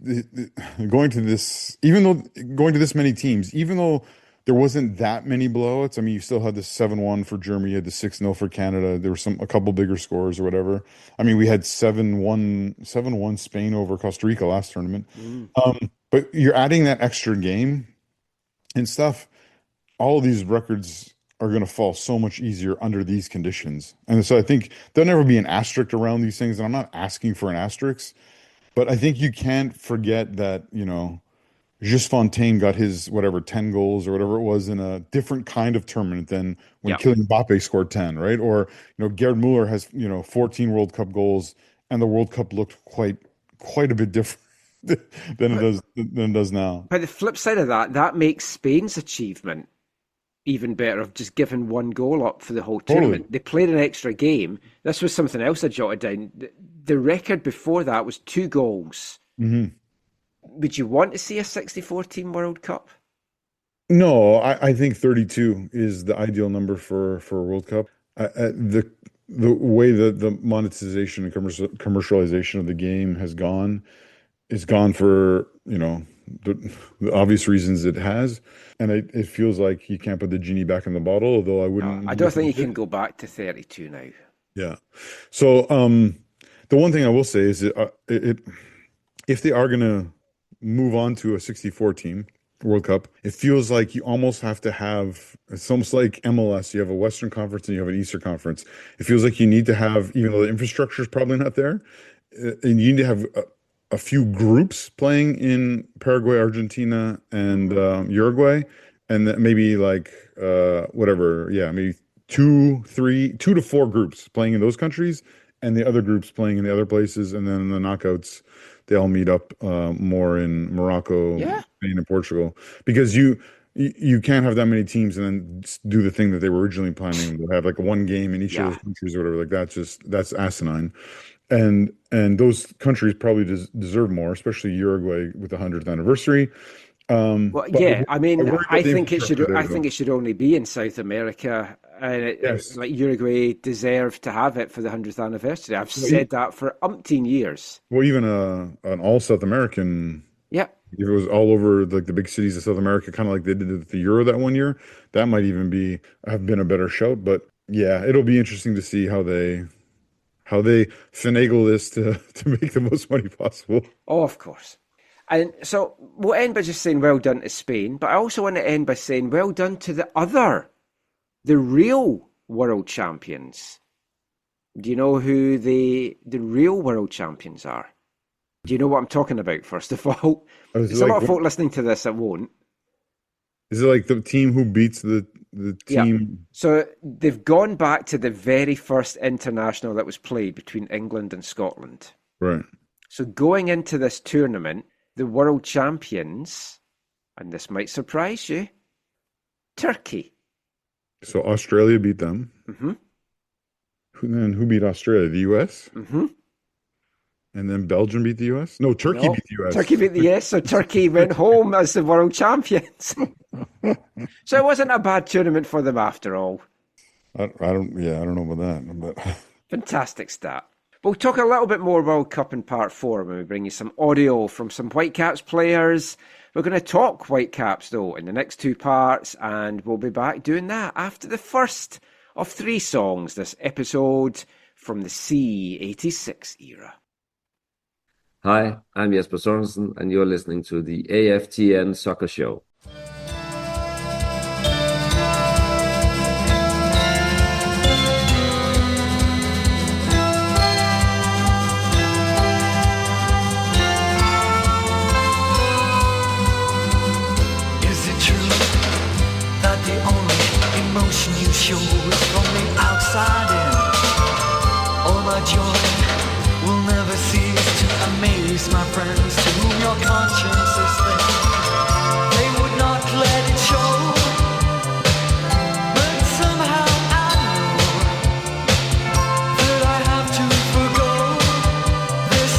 Speaker 3: even though going to this many teams, even though there wasn't that many blowouts. I mean, you still had the 7-1 for Germany, you had the 6-0 for Canada. There were a couple bigger scores or whatever. I mean, we had 7-1 Spain over Costa Rica last tournament. But you're adding that extra game and stuff. All of these records are going to fall so much easier under these conditions. And so I think there'll never be an asterisk around these things. And I'm not asking for an asterisk, but I think you can't forget that, Just Fontaine got his 10 goals or whatever it was in a different kind of tournament than when Kylian Mbappe scored 10, right? Or Gerd Müller has 14 World Cup goals, and the World Cup looked quite a bit different than it does now.
Speaker 2: By the flip side of that makes Spain's achievement even better of just giving 1 goal up for the whole tournament.
Speaker 3: Totally.
Speaker 2: They played an extra game. This was something else I jotted down. The record before that was 2 goals. Mm-hmm. Would you want to see a 64-team World Cup?
Speaker 3: No, I think 32 is the ideal number for a World Cup. The way that the monetization and commercialization of the game has gone, it's gone for the obvious reasons it has, and it feels like you can't put the genie back in the bottle. Although I wouldn't.
Speaker 2: No, I don't think you can go back to 32 now.
Speaker 3: Yeah. So the one thing I will say is that if they are going to move on to a 64-team World Cup, it feels like you almost have to have, it's almost like MLS. You have a Western Conference and you have an Eastern Conference. It feels like you need to have, even though the infrastructure is probably not there, and you need to have a few groups playing in Paraguay, Argentina, and Uruguay, and maybe maybe 2 to 4 groups playing in those countries, and the other groups playing in the other places, and then the knockouts, they all meet up more in Morocco, Spain, and Portugal, because you can't have that many teams and then do the thing that they were originally planning to have, like 1 game in each of those countries or whatever. Like that's asinine, and those countries probably deserve more, especially Uruguay with the 100th anniversary.
Speaker 2: I think it should only be in South America. Like Uruguay deserved to have it for the 100th anniversary. I've said that for umpteen years.
Speaker 3: Well, even an all South American. Yeah. If it was all over the big cities of South America, kind of like they did with the Euro that one year, that might even have been a better shout. But yeah, it'll be interesting to see how they finagle this to make the most money possible.
Speaker 2: Oh, of course. And so we'll end by just saying well done to Spain, but I also want to end by saying well done to the real world champions. Do you know who the real world champions are? Do you know what I'm talking about, first of all? There's a lot of folk listening to this that won't.
Speaker 3: Is it like the team who beats the team?
Speaker 2: Yeah. So they've gone back to the very first international that was played between England and Scotland.
Speaker 3: Right.
Speaker 2: So going into this tournament, the world champions, and this might surprise you, Turkey.
Speaker 3: So Australia beat them. Mm-hmm. Who beat Australia? The US? Mm-hmm. And then Belgium beat the US? No, Turkey beat the US.
Speaker 2: Turkey beat the US, so Turkey went home as the world champions. So it wasn't a bad tournament for them after all.
Speaker 3: I don't know about that. But
Speaker 2: fantastic stat. We'll talk a little bit more World Cup in part 4 when we bring you some audio from some Whitecaps players. We're going to talk Whitecaps, though, in the next 2 parts, and we'll be back doing that after the first of 3 songs this episode from the C86 era.
Speaker 5: Hi, I'm Jesper Sorensen, and you're listening to the AFTN Soccer Show.
Speaker 6: You show us from the outside in. All my joy will never cease to amaze my friends to whom your conscience is thin. They would not let it show, but somehow I know that I have to forgo this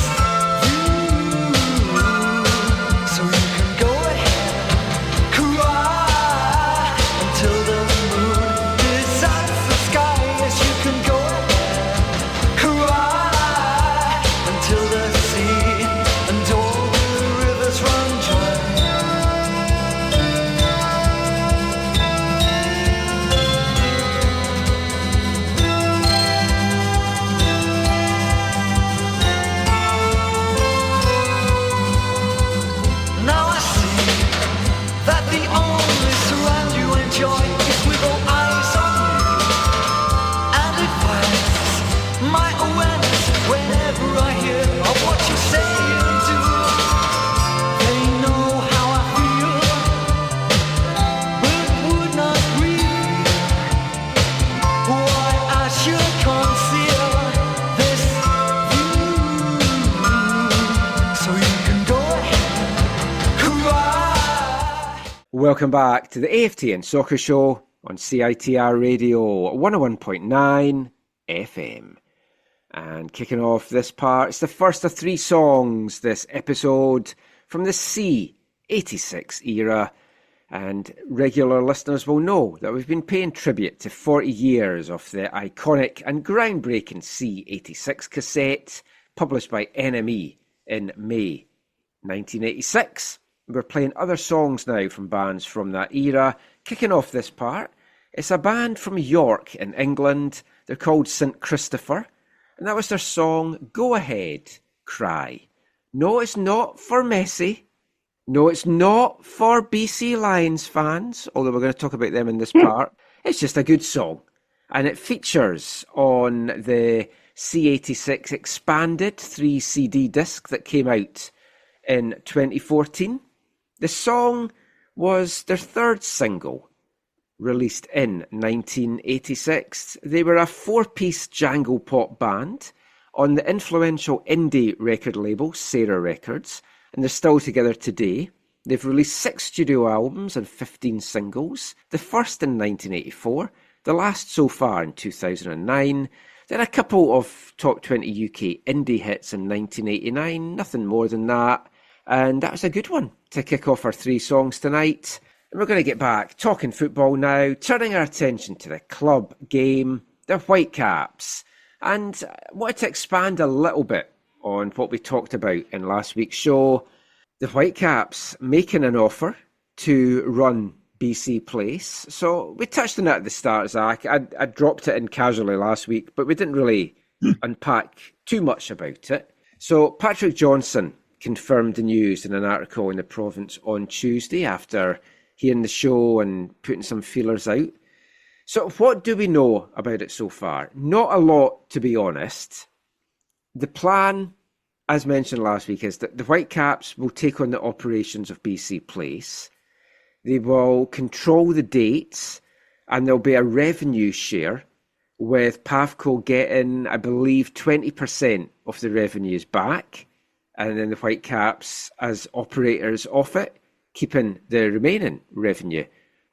Speaker 2: Welcome back to the AFTN Soccer Show on CITR Radio 101.9 FM. And kicking off this part, it's the first of 3 songs this episode from the C86 era. And regular listeners will know that we've been paying tribute to 40 years of the iconic and groundbreaking C86 cassette, published by NME in May 1986. We're playing other songs now from bands from that era. Kicking off this part, it's a band from York in England. They're called St. Christopher, and that was their song Go Ahead, Cry. No, it's not for Messi. No, it's not for BC Lions fans, although we're going to talk about them in this part. It's just a good song, and it features on the C86 expanded 3 CD disc that came out in 2014. The song was their 3rd single, released in 1986. They were a 4-piece jangle pop band on the influential indie record label Sarah Records, and they're still together today. They've released 6 studio albums and 15 singles, the first in 1984, the last so far in 2009, then a couple of top 20 UK indie hits in 1989, nothing more than that. And that was a good one to kick off our 3 songs tonight. And we're going to get back talking football now, turning our attention to the club game, the Whitecaps. And I wanted to expand a little bit on what we talked about in last week's show. The Whitecaps making an offer to run BC Place. So we touched on that at the start, Zach. I dropped it in casually last week, but we didn't really unpack too much about it. So Patrick Johnson confirmed the news in an article in the Province on Tuesday after hearing the show and putting some feelers out. So what do we know about it so far? Not a lot, to be honest. The plan, as mentioned last week, is that the Whitecaps will take on the operations of BC Place. They will control the dates, and there'll be a revenue share, with PAVCO getting, I believe, 20% of the revenues back, and then the Whitecaps, as operators of it, keeping the remaining revenue,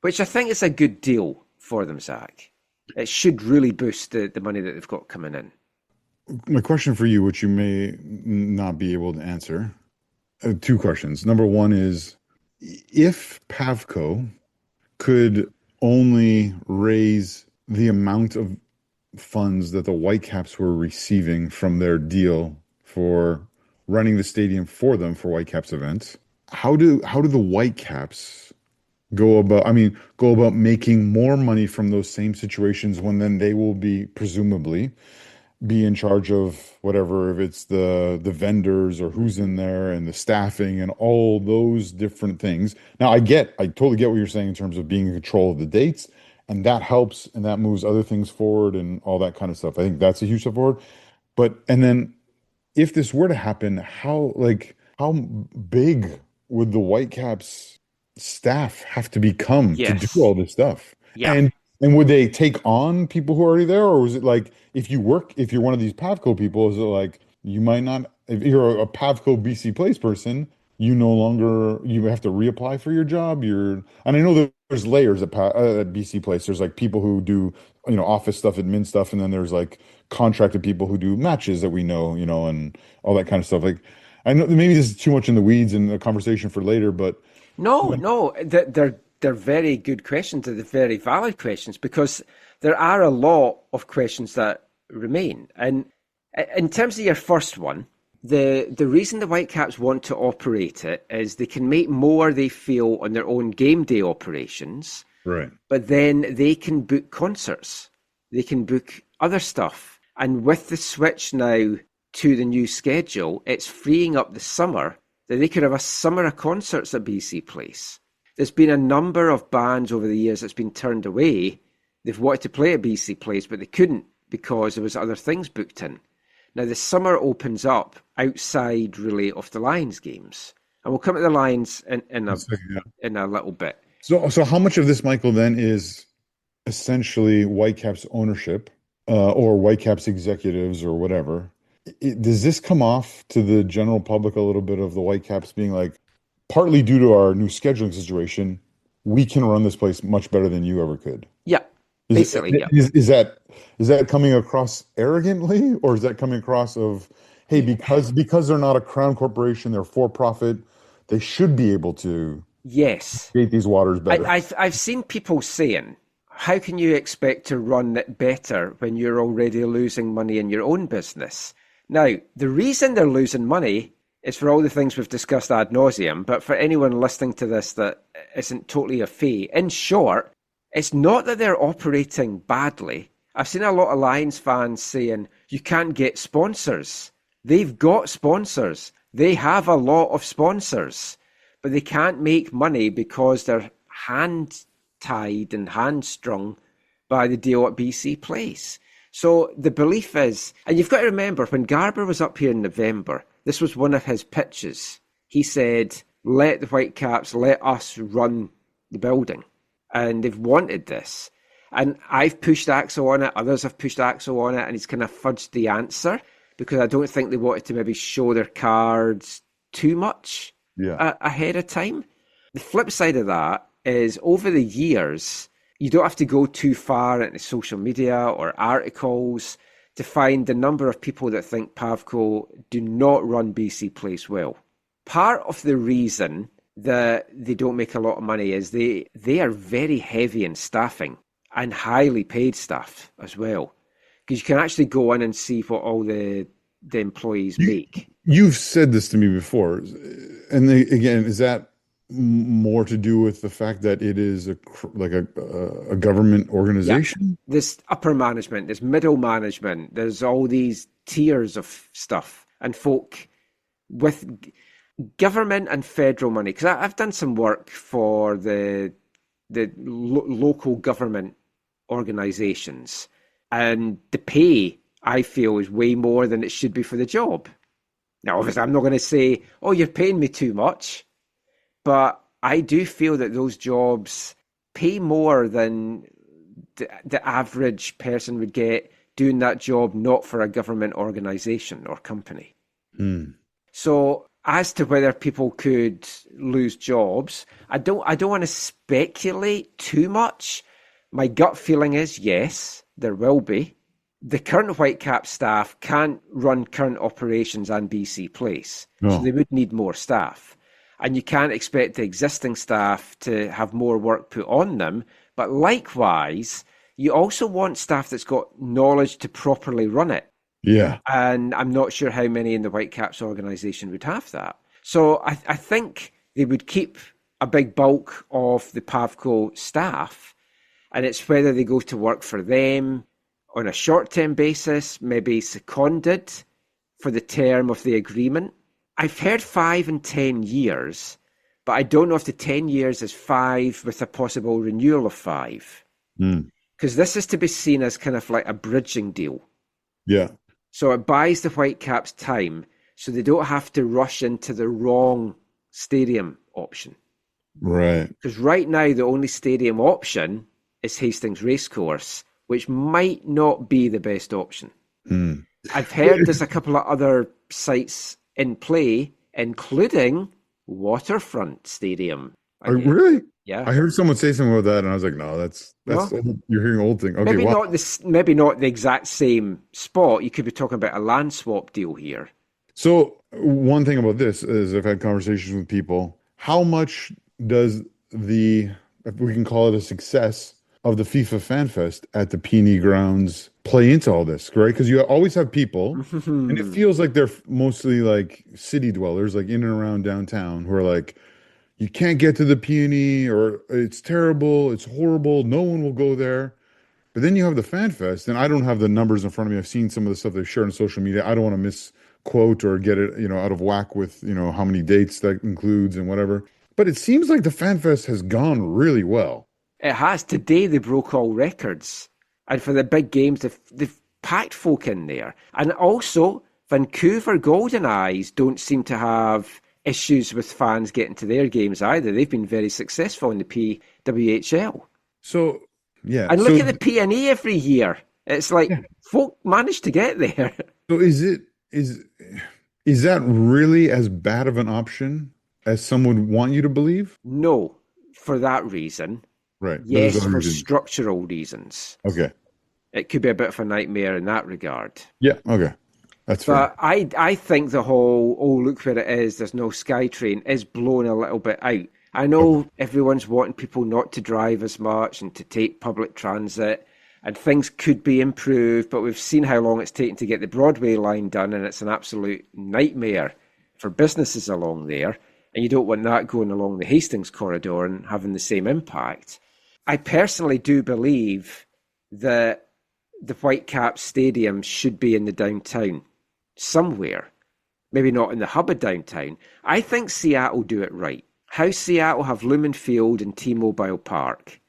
Speaker 2: which I think is a good deal for them, Zach. It should really boost the money that they've got coming in.
Speaker 3: My question for you, which you may not be able to answer, 2 questions. Number one is, if PAVCO could only raise the amount of funds that the Whitecaps were receiving from their deal for running the stadium for them for Whitecaps events, how do the Whitecaps go about making more money from those same situations when then they will be presumably be in charge of whatever, if it's the vendors or who's in there and the staffing and all those different things. Now I totally get what you're saying in terms of being in control of the dates, and that helps and that moves other things forward and all that kind of stuff. I think that's a huge step forward. And then if this were to happen, how big would the Whitecaps staff have to become to do all this stuff? Yeah. And would they take on people who are already there, or was it like if you're one of these PAVCO people, is it like you might not, if you're a PAVCO BC Place person, you have to reapply for your job? And I know that there's layers at BC Place. There's like people who do office stuff, admin stuff, and then there's like contracted people who do matches that we know, and all that kind of stuff. Like, I know maybe this is too much in the weeds and a conversation for later, but no, they're very good questions. They're very valid questions, because there are a lot of questions that remain. And in terms of your first one, the reason the Whitecaps want to operate it is they can make more, they feel, on their own game day operations. Right.
Speaker 2: But then they can book concerts. They can book other stuff. And with the switch now to the new schedule, it's freeing up the summer that they could have a summer of concerts at BC Place. There's been a number of bands over the years that's been turned away. They've wanted to play at BC Place, but they couldn't because there was other things booked in. Now, the summer opens up outside, really, of the Lions games. And we'll come to the Lions in a little bit.
Speaker 3: So how much of this, Michael, then is essentially Whitecaps ownership or Whitecaps executives or whatever? Does this come off to the general public a little bit of the Whitecaps being like, partly due to our new scheduling situation, we can run this place much better than you ever could.
Speaker 2: Yeah, basically, yeah.
Speaker 3: Is that coming across arrogantly, or is that coming across of, hey, because they're not a crown corporation, they're for profit, they should be able to create these waters better?
Speaker 2: I've seen people saying, how can you expect to run it better when you're already losing money in your own business? Now, the reason they're losing money is for all the things we've discussed ad nauseum, but for anyone listening to this that isn't totally au fait, in short, it's not that they're operating badly. I've seen a lot of Lions fans saying, you can't get sponsors. They've got sponsors. They have a lot of sponsors, but they can't make money because they're hand-tied and hand-strung by the deal at BC Place. So the belief is, and you've got to remember, when Garber was up here in November, this was one of his pitches. He said, let the Whitecaps, let us run the building. And they've wanted this. And I've pushed Axel on it, others have pushed Axel on it, and he's kind of fudged the answer because I don't think they wanted to maybe show their cards too much ahead of time. The flip side of that is over the years, you don't have to go too far into social media or articles to find the number of people that think Pavco do not run BC Place well. Part of the reason that they don't make a lot of money is they are very heavy in staffing and highly paid staff as well. Because you can actually go in and see what all the employees make.
Speaker 3: You've said this to me before. And again, is that more to do with the fact that it is a government organization?
Speaker 2: Yeah. There's upper management, there's middle management, there's all these tiers of stuff and folk with government and federal money. Because I've done some work for the local government organizations, and the pay, I feel, is way more than it should be for the job. Now, obviously, I'm not going to say, oh, you're paying me too much, but I do feel that those jobs pay more than the average person would get doing that job not for a government organization or company. So as to whether people could lose jobs, I don't want to speculate too much. My gut feeling is yes, there will be. The current Whitecap staff can't run current operations and BC Place, so they would need more staff. And you can't expect the existing staff to have more work put on them. But likewise, you also want staff that's got knowledge to properly run it.
Speaker 3: Yeah.
Speaker 2: And I'm not sure how many in the Whitecaps organisation would have that. So I think they would keep a big bulk of the Pavco staff, and it's whether they go to work for them on a short-term basis, maybe seconded for the term of the agreement. I've heard 5 and 10 years, but I don't know if the 10 years is 5 with a possible renewal of 5. Because this is to be seen as kind of like a bridging deal.
Speaker 3: Yeah.
Speaker 2: So it buys the Whitecaps time so they don't have to rush into the wrong stadium option.
Speaker 3: Right.
Speaker 2: Because right now the only stadium option is Hastings Racecourse, which might not be the best option. I've heard there's a couple of other sites in play, including Waterfront Stadium.
Speaker 3: Really?
Speaker 2: Yeah.
Speaker 3: I heard someone say something about that, and I was like, no, that's old. You're hearing old thing. Okay,
Speaker 2: maybe not the exact same spot. You could be talking about a land swap deal here.
Speaker 3: So one thing about this is I've had conversations with people. How much does if we can call it a success, of the FIFA Fan Fest at the Peony Grounds play into all this, right? Because you always have people, and it feels like they're mostly like city dwellers, like in and around downtown, who are like, you can't get to the Peony, or it's terrible, it's horrible, no one will go there. But then you have the Fan Fest, and I don't have the numbers in front of me. I've seen some of the stuff they've shared on social media. I don't want to misquote or get it, out of whack with, how many dates that includes and whatever. But it seems like the Fan Fest has gone really well.
Speaker 2: It has. Today they broke all records. And for the big games, they've packed folk in there. And also, Vancouver Golden Eyes don't seem to have issues with fans getting to their games either. They've been very successful in the PWHL.
Speaker 3: So, yeah.
Speaker 2: And look at the P&E every year. It's like folk managed to get there.
Speaker 3: So is that really as bad of an option as some would want you to believe?
Speaker 2: No. for that reason.
Speaker 3: Right. But
Speaker 2: Yes,
Speaker 3: there's other
Speaker 2: for
Speaker 3: reasons.
Speaker 2: structural reasons.
Speaker 3: Okay.
Speaker 2: It could be a bit of a nightmare in that regard.
Speaker 3: Yeah. Okay. That's fair.
Speaker 2: But I think the whole, oh, look where it is, there's no SkyTrain, is blown a little bit out. I know everyone's wanting people not to drive as much and to take public transit, and things could be improved, but we've seen how long it's taken to get the Broadway line done, and it's an absolute nightmare for businesses along there, and you don't want that going along the Hastings corridor and having the same impact. I personally do believe that the Whitecaps stadium should be in the downtown somewhere, maybe not in the hub of downtown. I think Seattle do it right. How Seattle have Lumen Field and T-Mobile Park,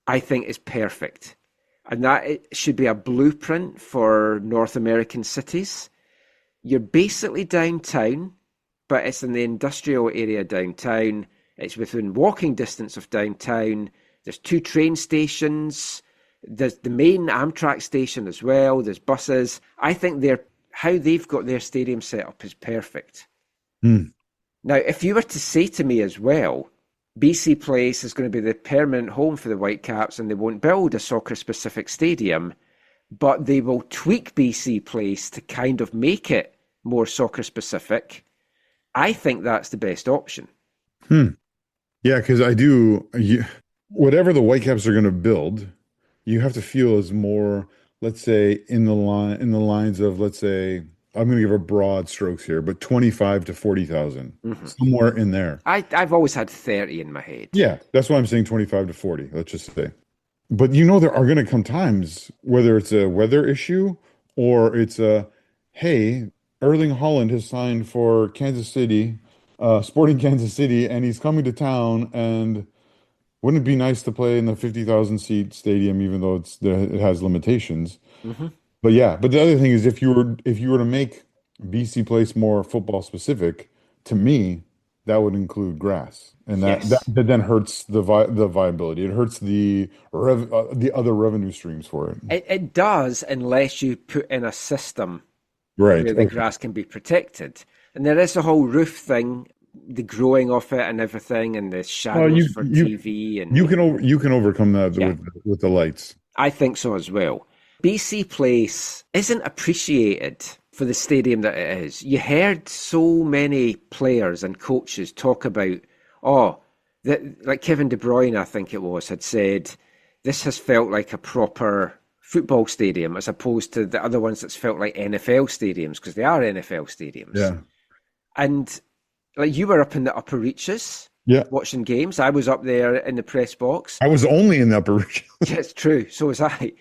Speaker 2: I think is perfect. And that it should be a blueprint for North American cities. You're basically downtown, but it's in the industrial area downtown. It's within walking distance of downtown. There's 2 train stations. There's the main Amtrak station as well. There's buses. I think how they've got their stadium set up is perfect. Now, if you were to say to me as well, BC Place is going to be the permanent home for the Whitecaps and they won't build a soccer-specific stadium, but they will tweak BC Place to kind of make it more soccer-specific, I think that's the best option.
Speaker 3: Yeah, because whatever the Whitecaps are going to build, you have to feel is more, let's say, in the lines of, let's say, I'm going to give a broad strokes here, but 25 to 40,000, somewhere in there.
Speaker 2: I've always had 30 in my head.
Speaker 3: Yeah, that's why I'm saying 25 to 40, let's just say. But there are going to come times, whether it's a weather issue or it's hey, Erling Haaland has signed for Kansas City, Sporting Kansas City, and he's coming to town, and wouldn't it be nice to play in the 50,000 seat stadium, even though it has limitations? But the other thing is, if you were to make BC Place more football specific, to me, that would include grass, and that then hurts the viability. It hurts the other revenue streams for it.
Speaker 2: It does, unless you put in a system
Speaker 3: Right.
Speaker 2: where the grass can be protected. And there is a whole roof thing, the growing of it and everything, and the shadows for TV. And
Speaker 3: you can overcome that with the lights.
Speaker 2: I think so as well. BC Place isn't appreciated for the stadium that it is. You heard so many players and coaches talk about, like Kevin De Bruyne, I think it was, had said, this has felt like a proper football stadium as opposed to the other ones that's felt like NFL stadiums, because they are NFL stadiums.
Speaker 3: Yeah.
Speaker 2: And like you were up in the upper reaches watching games. I was up there in the press box.
Speaker 3: I was only in the upper reaches.
Speaker 2: Yeah, it's true. So was I.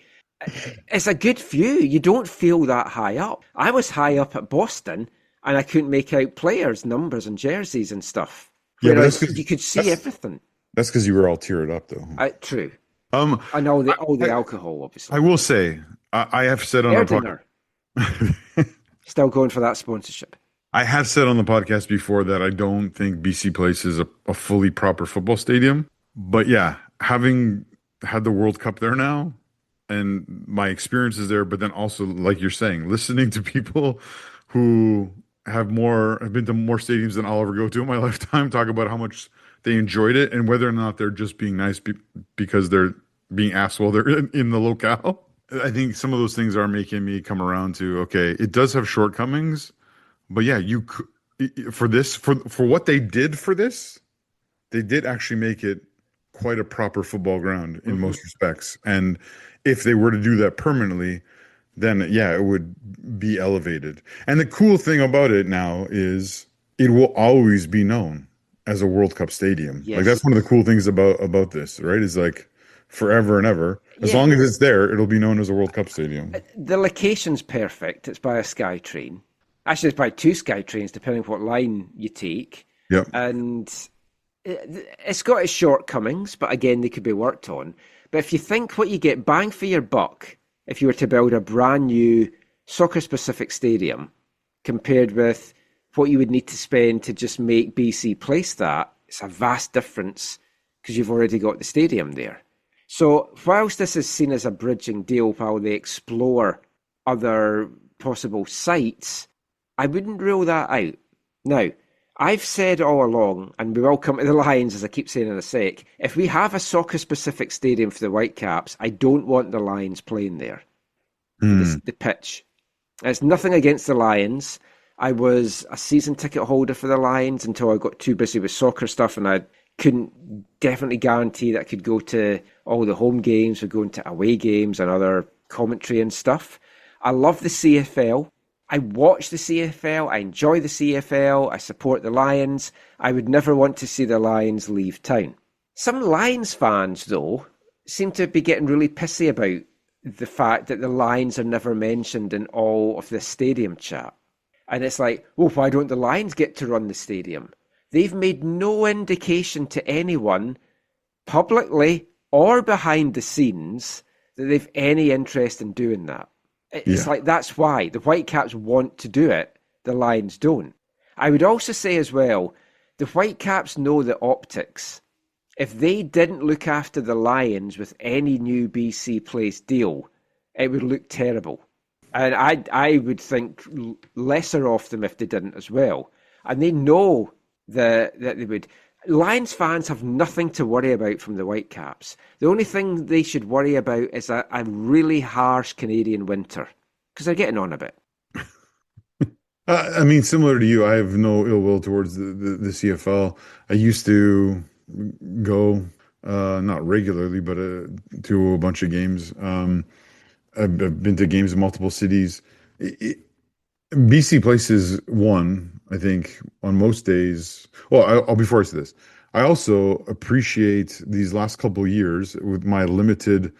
Speaker 2: It's a good view. You don't feel that high up. I was high up at Boston and I couldn't make out players' numbers and jerseys and stuff.
Speaker 3: Yeah, but
Speaker 2: you could see everything.
Speaker 3: That's because you were all teared up, though.
Speaker 2: True. And all the alcohol, obviously.
Speaker 3: I will say, I have said on
Speaker 2: Erdinger. Still going for that sponsorship.
Speaker 3: I have said on the podcast before that I don't think BC Place is a fully proper football stadium. But yeah, having had the World Cup there now and my experiences there, but then also, like you're saying, listening to people who have been to more stadiums than I'll ever go to in my lifetime, talk about how much they enjoyed it and whether or not they're just being nice because they're being asked while they're in the locale. I think some of those things are making me come around to, okay, it does have shortcomings, but yeah, you could, for what they did for this, they did actually make it quite a proper football ground in most respects. And if they were to do that permanently, then yeah, it would be elevated. And the cool thing about it now is it will always be known as a World Cup stadium.
Speaker 2: Yes.
Speaker 3: Like that's one of the cool things about this, right? Is like forever and ever. As long as it's there, it'll be known as a World Cup stadium.
Speaker 2: The location's perfect. It's by a SkyTrain. Actually, it's by 2 SkyTrains, depending on what line you take.
Speaker 3: Yep.
Speaker 2: And it's got its shortcomings, but again, they could be worked on. But if you think what you get bang for your buck, if you were to build a brand new soccer-specific stadium, compared with what you would need to spend to just make BC Place that, it's a vast difference because you've already got the stadium there. So whilst this is seen as a bridging deal while they explore other possible sites, I wouldn't rule that out. Now, I've said all along, and we will come to the Lions, as I keep saying in a sec, if we have a soccer-specific stadium for the Whitecaps, I don't want the Lions playing there. The pitch. It's nothing against the Lions. I was a season ticket holder for the Lions until I got too busy with soccer stuff, and I couldn't definitely guarantee that I could go to all the home games or going to away games and other commentary and stuff. I love the CFL. I watch the CFL. I enjoy the CFL. I support the Lions. I would never want to see the Lions leave town. Some Lions fans, though, seem to be getting really pissy about the fact that the Lions are never mentioned in all of the stadium chat. And it's like, well, why don't the Lions get to run the stadium? They've made no indication to anyone, publicly or behind the scenes, that they've any interest in doing that. It's like, that's why. The Whitecaps want to do it. The Lions don't. I would also say as well, the Whitecaps know the optics. If they didn't look after the Lions with any new BC Place deal, it would look terrible. And I would think lesser of them if they didn't as well. And they know that they would. Lions fans have nothing to worry about from the Whitecaps. The only thing they should worry about is a really harsh Canadian winter, because they're getting on a bit.
Speaker 3: I mean, similar to you, I have no ill will towards the CFL. I used to go, not regularly, but to a bunch of games. I've been to games in multiple cities. BC Places won, I think, on most days. Well, before I say this, I also appreciate these last couple of years with my limited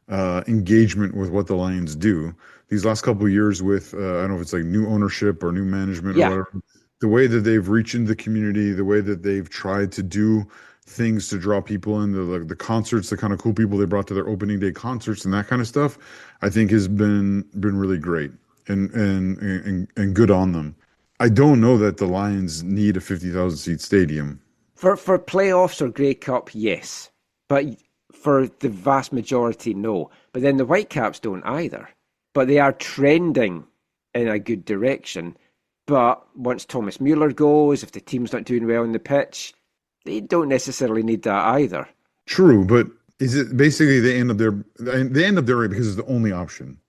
Speaker 3: engagement with what the Lions do. These last couple of years with, I don't know if it's like new ownership or new management or whatever, the way that they've reached into the community, the way that they've tried to do things to draw people in, the concerts, the kind of cool people they brought to their opening day concerts and that kind of stuff, I think has been really great and good on them. I don't know that the Lions need a 50,000 seat stadium.
Speaker 2: For playoffs or Grey Cup, yes. But for the vast majority, no. But then the Whitecaps don't either. But they are trending in a good direction. But once Thomas Müller goes, if the team's not doing well on the pitch, they don't necessarily need that either.
Speaker 3: True, but is it basically they end up there right because it's the only option,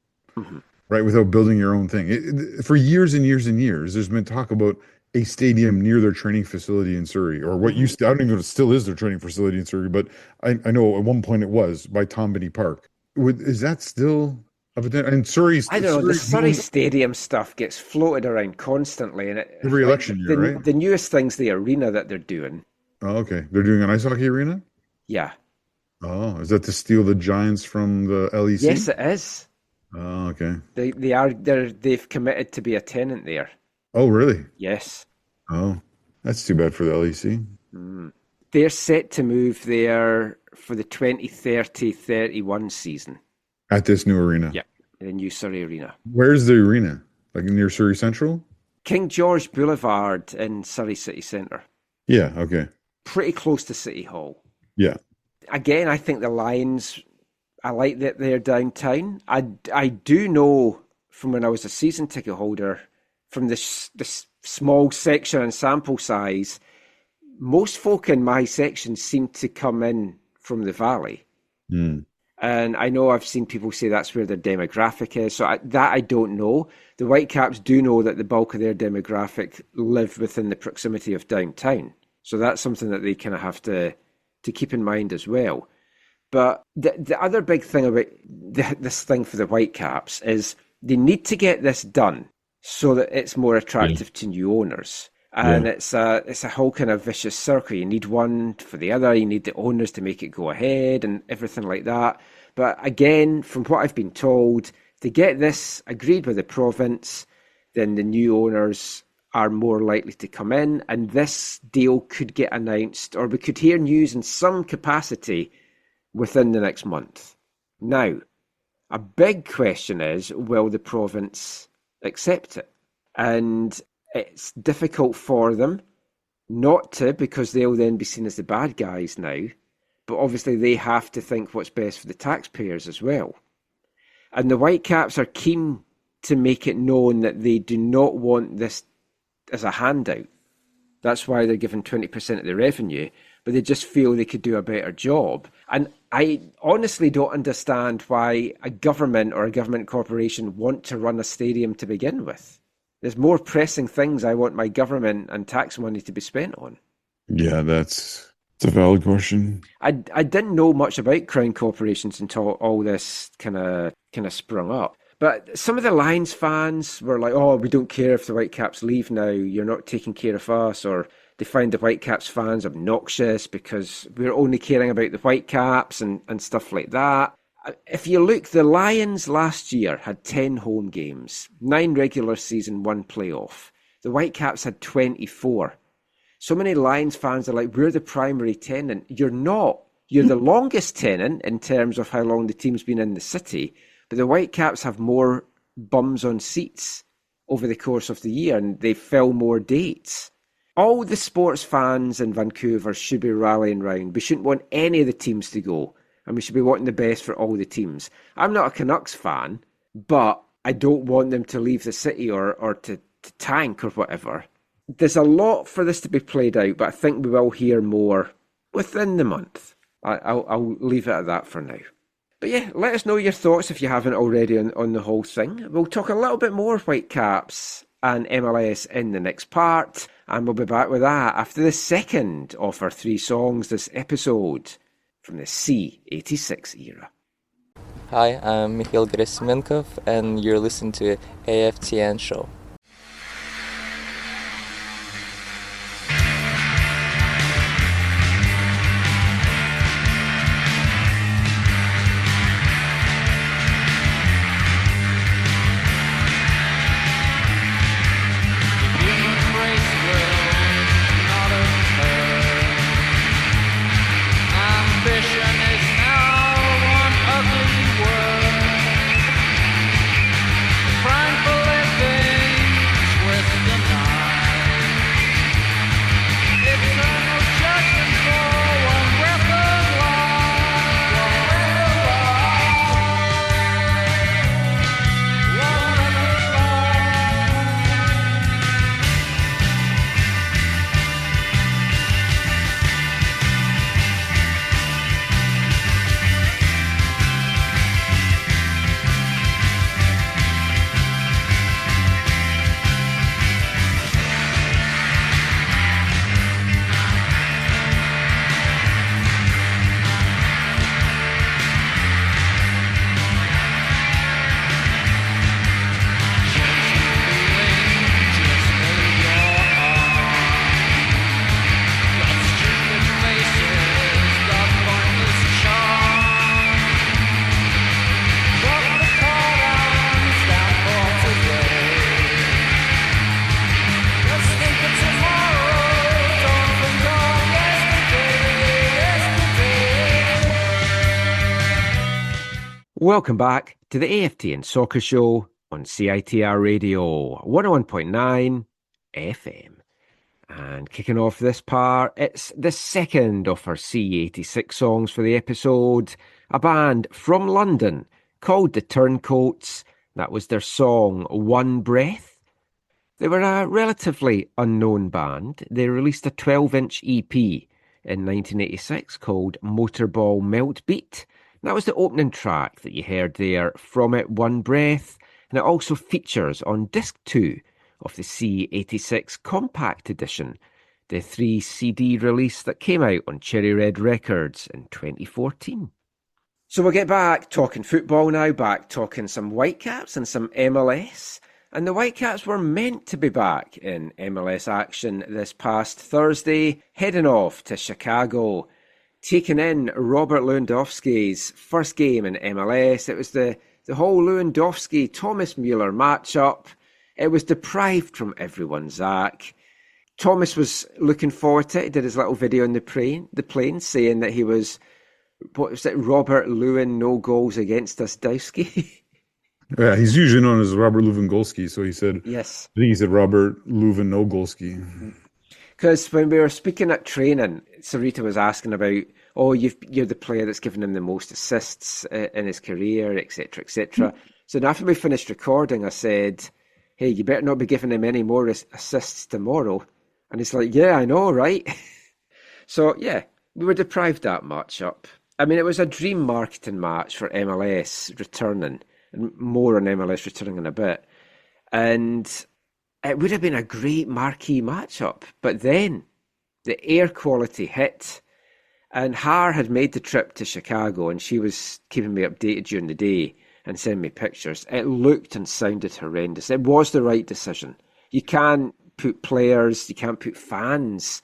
Speaker 3: right? Without building your own thing. For years and years and years, there's been talk about a stadium near their training facility in Surrey, or what used to, I don't even know if it still is their training facility in Surrey, but I know at one point it was by Tom Binney Park. Is that still of a, and Surrey's?
Speaker 2: I don't know. The Surrey Stadium stuff gets floated around constantly, and
Speaker 3: every election year, right?
Speaker 2: The newest thing's the arena that they're doing.
Speaker 3: Oh, okay. They're doing an ice hockey arena?
Speaker 2: Yeah.
Speaker 3: Oh, is that to steal the Giants from the LEC?
Speaker 2: Yes, it is.
Speaker 3: Oh, okay.
Speaker 2: They've committed to be a tenant there.
Speaker 3: Oh, really?
Speaker 2: Yes.
Speaker 3: Oh, that's too bad for the LEC.
Speaker 2: They're set to move there for the 2030-31 season.
Speaker 3: At this new arena?
Speaker 2: Yeah, the new Surrey Arena.
Speaker 3: Where's the arena? Like near Surrey Central?
Speaker 2: King George Boulevard in Surrey City Centre.
Speaker 3: Yeah, okay.
Speaker 2: Pretty close to City Hall. Yeah. Again, I think the Lions, I like that they're downtown. I do know from when I was a season ticket holder, from this small section and sample size, most folk in my section seem to come in from the Valley. And I know I've seen people say that's where their demographic is. So I don't know. The Whitecaps do know that the bulk of their demographic live within the proximity of downtown. So that's something that they kind of have to keep in mind as well. But the other big thing about this thing for the Whitecaps is they need to get this done so that it's more attractive to new owners. And it's a whole kind of vicious circle. You need one for the other. You need the owners to make it go ahead and everything like that. But again, from what I've been told, to get this agreed with the province, then the new owners are more likely to come in, and this deal could get announced, or we could hear news in some capacity within the next month. Now, a big question is, will the province accept it? And it's difficult for them not to, because they'll then be seen as the bad guys now. But obviously they have to think what's best for the taxpayers as well. And the Whitecaps are keen to make it known that they do not want this as a handout. That's why they're given 20% of the revenue, but they just feel they could do a better job. And I honestly don't understand why a government or a government corporation want to run a stadium to begin with. There's more pressing things I want my government and tax money to be spent on.
Speaker 3: Yeah, it's a valid question.
Speaker 2: I didn't know much about crown corporations until all this kind of sprung up. But some of the Lions fans were like, oh, we don't care if the Whitecaps leave now, you're not taking care of us, or they find the Whitecaps fans obnoxious because we're only caring about the Whitecaps and stuff like that. If you look, the Lions last year had 10 home games, 9 regular season, 1 playoff. The Whitecaps had 24. So many Lions fans are like, we're the primary tenant. You're not. You're the longest tenant in terms of how long the team's been in the city, but the Whitecaps have more bums on seats over the course of the year, and they fill more dates. All the sports fans in Vancouver should be rallying round. We shouldn't want any of the teams to go, and we should be wanting the best for all the teams. I'm not a Canucks fan, but I don't want them to leave the city or to tank or whatever. There's a lot for this to be played out, but I think we will hear more within the month. I'll leave it at that for now. But yeah, let us know your thoughts if you haven't already on the whole thing. We'll talk a little bit more Whitecaps and MLS in the next part, and we'll be back with that after the second of our 3 songs this episode from the C86 era.
Speaker 7: Hi, I'm Mikhail Gerasimenkov, and you're listening to AFTN Show.
Speaker 2: Welcome back to the AFTN Soccer Show on CITR Radio 101.9 FM. And kicking off this part, it's the second of our C86 songs for the episode. A band from London called the Turncoats. That was their song One Breath. They were a relatively unknown band. They released a 12-inch EP in 1986 called Motorball Meltbeat. That was the opening track that you heard there from it, One Breath, and it also features on disc 2 of the C86 Compact Edition, the 3-CD release that came out on Cherry Red Records in 2014. So we'll get back talking football now, back talking some Whitecaps and some MLS. And the Whitecaps were meant to be back in MLS action this past Thursday, heading off to Chicago, taking in Robert Lewandowski's first game in MLS. It was the whole Lewandowski-Thomas Müller matchup. It was deprived from everyone, Zach. Thomas was looking forward to it. He did his little video on the plane saying that he was, what was it, Robert Lewin, no goals against us, Dowski.
Speaker 3: Yeah, he's usually known as Robert Lewandowski, so he said,
Speaker 2: yes.
Speaker 3: I think he said Robert Lewandowski.
Speaker 2: Because when we were speaking at training, Sarita was asking about, you're the player that's given him the most assists in his career, etc., etc. So then after we finished recording, I said, hey, you better not be giving him any more assists tomorrow. And it's like, yeah, I know, right? So, yeah, we were deprived that matchup. I mean, it was a dream marketing match for MLS returning, and more on MLS returning in a bit. And it would have been a great marquee matchup. But then the air quality hit, and Har had made the trip to Chicago, and she was keeping me updated during the day and sending me pictures. It looked and sounded horrendous. It was the right decision. You can't put players, you can't put fans'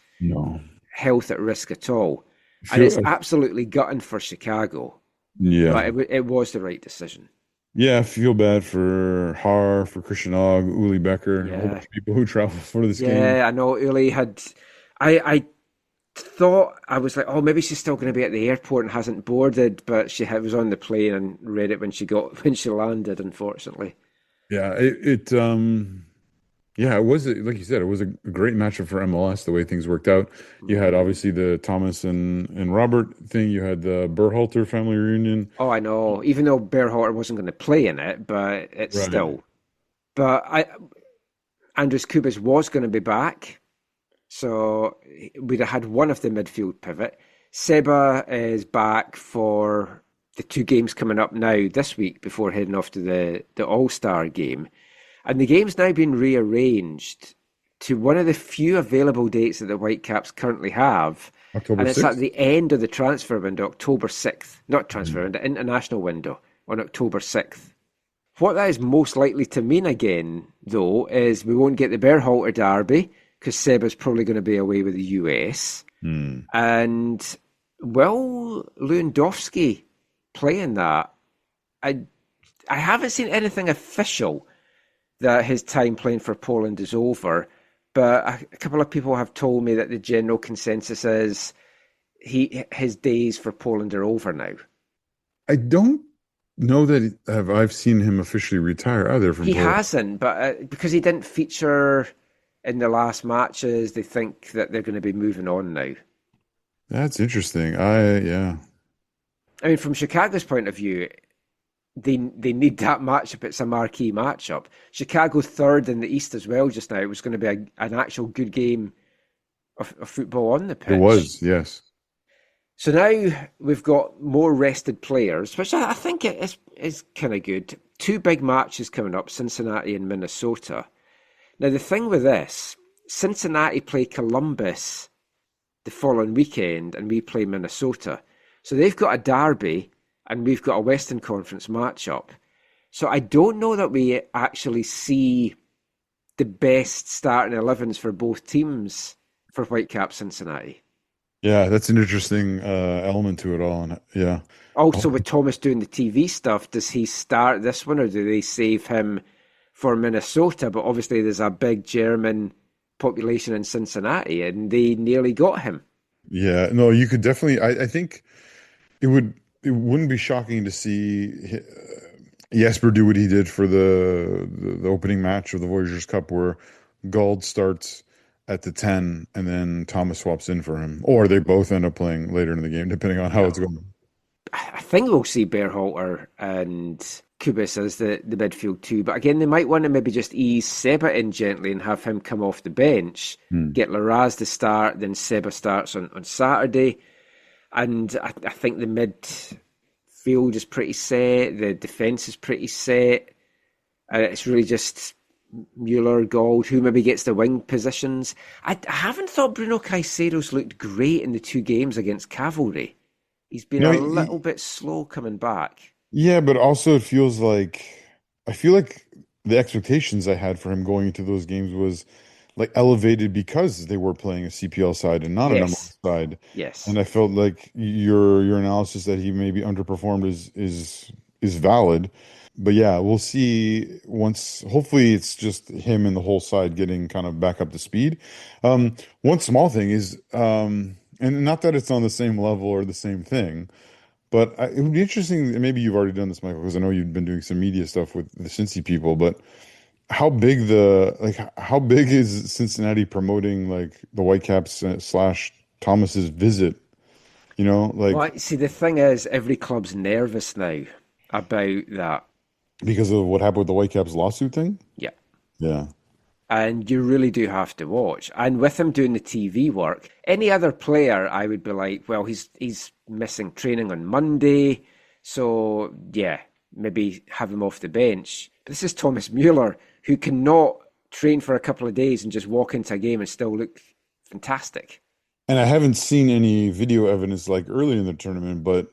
Speaker 2: health at risk at all. And it's absolutely gutting for Chicago.
Speaker 3: Yeah.
Speaker 2: But it was the right decision.
Speaker 3: Yeah, I feel bad for Har, for Christian Og, Uli Becker, a whole bunch of people who travel for this game.
Speaker 2: Yeah, I know Uli had... I thought, I was like, oh, maybe she's still going to be at the airport and hasn't boarded, but she was on the plane and read it when she landed, unfortunately.
Speaker 3: Yeah, it was, like you said, it was a great matchup for MLS, the way things worked out. You had obviously the Thomas and Robert thing. You had the Berhalter family reunion.
Speaker 2: Oh, I know. Even though Berhalter wasn't going to play in it, but it's
Speaker 3: Right.
Speaker 2: still. But Andres Cubas was going to be back. So we'd have had one of the midfield pivot. Seba is back for the 2 games coming up now this week before heading off to the All-Star game. And the game's now been rearranged to one of the few available dates that the Whitecaps currently have.
Speaker 3: October
Speaker 2: And it's
Speaker 3: 6th?
Speaker 2: at the end of the transfer window, October 6th. Not transfer window, international window on October 6th. What that is most likely to mean again, though, is we won't get the Berhalter derby because Seba's probably going to be away with the US. And will Lewandowski play in that? I haven't seen anything official that his time playing for Poland is over, but a couple of people have told me that the general consensus is his days for Poland are over now.
Speaker 3: I don't know that I've seen him officially retire either from
Speaker 2: He
Speaker 3: Poland.
Speaker 2: hasn't, but because he didn't feature in the last matches, they think that they're going to be moving on now.
Speaker 3: That's interesting.
Speaker 2: I mean, from Chicago's point of view, they need that matchup. It's a marquee matchup. Chicago third in the East as well just now. It was going to be an actual good game of football on the pitch.
Speaker 3: It was, yes.
Speaker 2: So now we've got more rested players, which I think is kind of good. 2 big matches coming up, Cincinnati and Minnesota. Now, the thing with this, Cincinnati play Columbus the following weekend and we play Minnesota. So they've got a derby and we've got a Western Conference matchup. So I don't know that we actually see the best starting 11s for both teams for Whitecaps Cincinnati.
Speaker 3: Yeah, that's an interesting element to it all. And yeah.
Speaker 2: Also, with Thomas doing the TV stuff, does he start this one or do they save him for Minnesota? But obviously there's a big German population in Cincinnati and they nearly got him.
Speaker 3: Yeah, no, you could definitely, I think it wouldn't be shocking to see Jesper do what he did for the opening match of the Voyageurs Cup where Gauld starts at the 10 and then Thomas swaps in for him. Or they both end up playing later in the game, depending on how it's going.
Speaker 2: I think we'll see Berhalter and Cubas as the midfield too. But again, they might want to maybe just ease Seba in gently and have him come off the bench, get Larraz to start, then Seba starts on Saturday. And I think the midfield is pretty set, the defence is pretty set. It's really just Müller, Gauld, who maybe gets the wing positions. I haven't thought Bruno Caicedo's looked great in the 2 games against Cavalry. He's been a little bit slow coming back.
Speaker 3: Yeah, but also it feels like, I feel like the expectations I had for him going into those games was like elevated because they were playing a CPL side and not an MLS side.
Speaker 2: Yes.
Speaker 3: And I felt like your analysis that he maybe underperformed is valid. But yeah, we'll see once, hopefully it's just him and the whole side getting kind of back up to speed. One small thing is, and not that it's on the same level or the same thing, but it would be interesting, and maybe you've already done this, Michael, because I know you've been doing some media stuff with the Cincy people, but how big is Cincinnati promoting like the Whitecaps / Thomas's visit? You know, like,
Speaker 2: well, see, the thing is, every club's nervous now about that.
Speaker 3: Because of what happened with the Whitecaps lawsuit thing?
Speaker 2: Yeah.
Speaker 3: Yeah.
Speaker 2: And you really do have to watch. And with him doing the TV work, any other player, I would be like, well, he's missing training on Monday. So, yeah, maybe have him off the bench. But this is Thomas Müller, who cannot train for a couple of days and just walk into a game and still look fantastic.
Speaker 3: And I haven't seen any video evidence like early in the tournament, but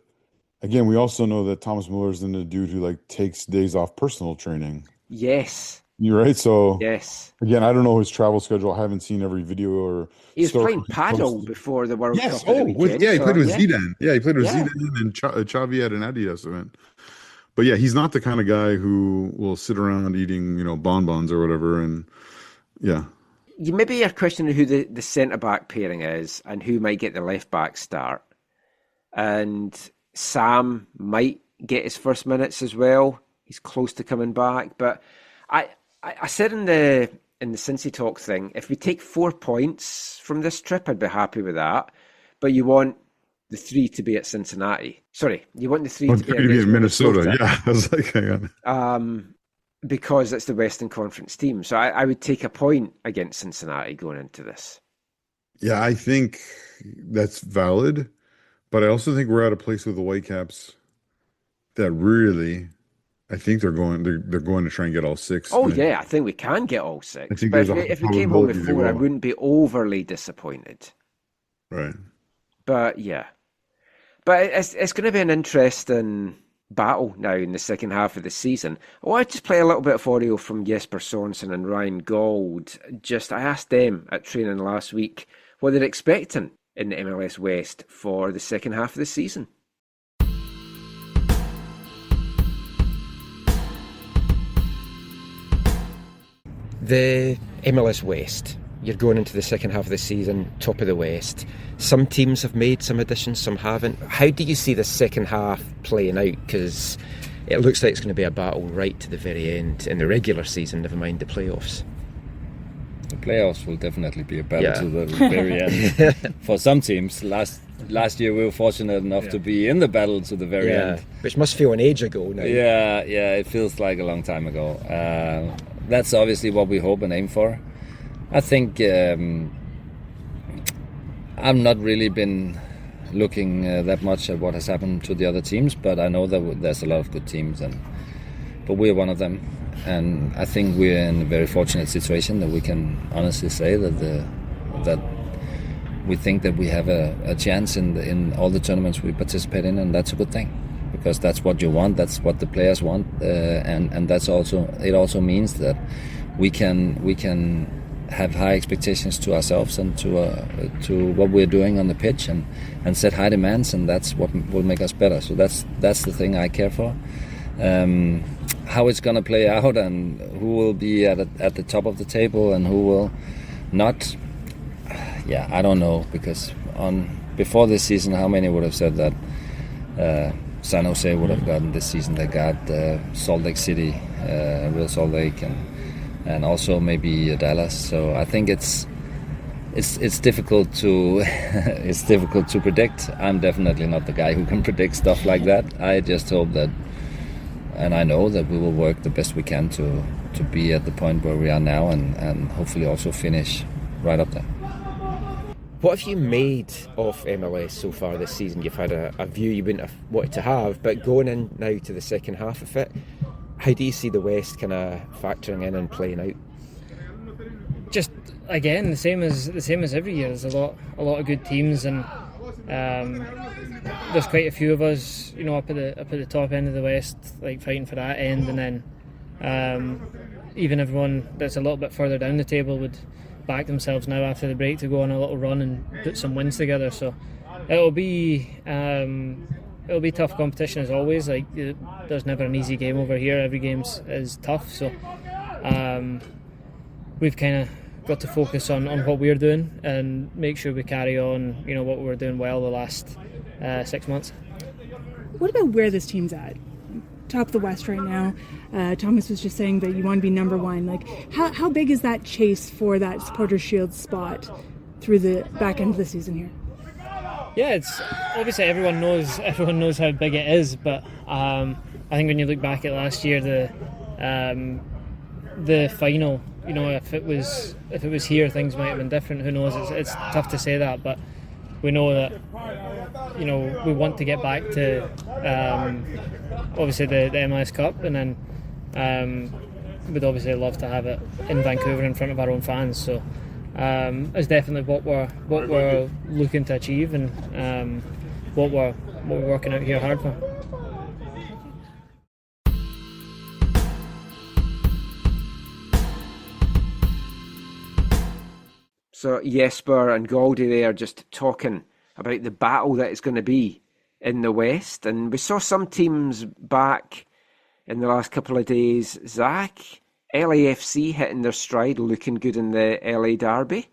Speaker 3: again, we also know that Thomas Müller is the dude who like takes days off personal training.
Speaker 2: Yes.
Speaker 3: You're right. So
Speaker 2: yes.
Speaker 3: Again, I don't know his travel schedule. I haven't seen every video or.
Speaker 2: He was playing paddle before the World Cup.
Speaker 3: Yes. Oh, he played with Zidane. Yeah, he played with
Speaker 2: Yeah.
Speaker 3: Zidane and Xavi at an Adidas event. But yeah, he's not the kind of guy who will sit around eating, bonbons or whatever. And yeah.
Speaker 2: Maybe you're questioning who the centre-back pairing is and who might get the left-back start. And Sam might get his first minutes as well. He's close to coming back. But I said in the Cincy Talk thing, if we take 4 points from this trip, I'd be happy with that. But you want the 3 to be at Cincinnati. Sorry, you want the 3 to be at
Speaker 3: Minnesota. Yeah, I was like, hang on.
Speaker 2: Because it's the Western Conference team. So I would take a point against Cincinnati going into this.
Speaker 3: Yeah, I think that's valid. But I also think we're at a place with the Whitecaps that really, I think they're going to try and get all 6.
Speaker 2: Oh, yeah, I think we can get all 6.
Speaker 3: I think
Speaker 2: but if we came home with 4, I wouldn't be overly disappointed.
Speaker 3: Right.
Speaker 2: But yeah. But it's going to be an interesting battle now in the second half of the season. I want to just play a little bit of audio from Jesper Sorensen and Ryan Gauld. I asked them at training last week what they're expecting in the MLS West for the second half of the season. The MLS West. You're going into the second half of the season, top of the West. Some teams have made some additions, some haven't. How do you see the second half playing out? Because it looks like it's going to be a battle right to the very end in the regular season, never mind the playoffs.
Speaker 4: The playoffs will definitely be a battle to the very end. For some teams, last year we were fortunate enough to be in the battle to the very end.
Speaker 2: Which must feel an age ago now.
Speaker 4: Yeah, it feels like a long time ago. That's obviously what we hope and aim for. I think I've not really been looking that much at what has happened to the other teams, but I know that there's a lot of good teams, but we're one of them. And I think we're in a very fortunate situation that we can honestly say that we think that we have a chance in all the tournaments we participate in, and that's a good thing, because that's what you want, that's what the players want, and that's it also means that we can have high expectations to ourselves and to what we're doing on the pitch, and set high demands, and that's what will make us better. So that's the thing I care for. How it's going to play out and who will be at the top of the table and who will not, I don't know, because before this season, how many would have said that San Jose would have gotten this season? They got Salt Lake City, Real Salt Lake, and also maybe Dallas. So I think it's difficult to it's difficult to predict. I'm definitely not the guy who can predict stuff like that. I just hope that, and I know that we will work the best we can to be at the point where we are now, and hopefully also finish right up there.
Speaker 2: What have you made of MLS so far this season? You've had a view you wouldn't have wanted to have, but going in now to the second half of it, how do you see the West kind of factoring in and playing out?
Speaker 8: Just again, the same as every year. There's a lot of good teams, and there's quite a few of us, up at the top end of the West, like fighting for that end, and then even everyone that's a little bit further down the table would back themselves now after the break to go on a little run and put some wins together. So it'll be tough competition as always. Like, there's never an easy game over here. Every game is tough. So we've kind of got to focus on what we're doing and make sure we carry on, what we were doing well the last 6 months.
Speaker 9: What about where this team's at? Top of the West right now. Thomas was just saying that you want to be number one. Like, how big is that chase for that Supporters' Shield spot through the back end of the season here?
Speaker 8: Yeah, it's obviously everyone knows how big it is, but I think when you look back at last year, the final if it was here, things might have been different. Who knows? It's tough to say that, but we know that we want to get back to obviously the MLS Cup, and then we'd obviously love to have it in Vancouver in front of our own fans. So it's definitely what we're looking to achieve, and what we're working out here hard for.
Speaker 2: So Jesper and Gauldy there just talking about the battle that it's going to be in the West. And we saw some teams back in the last couple of days. Zach, LAFC hitting their stride, looking good in the LA Derby.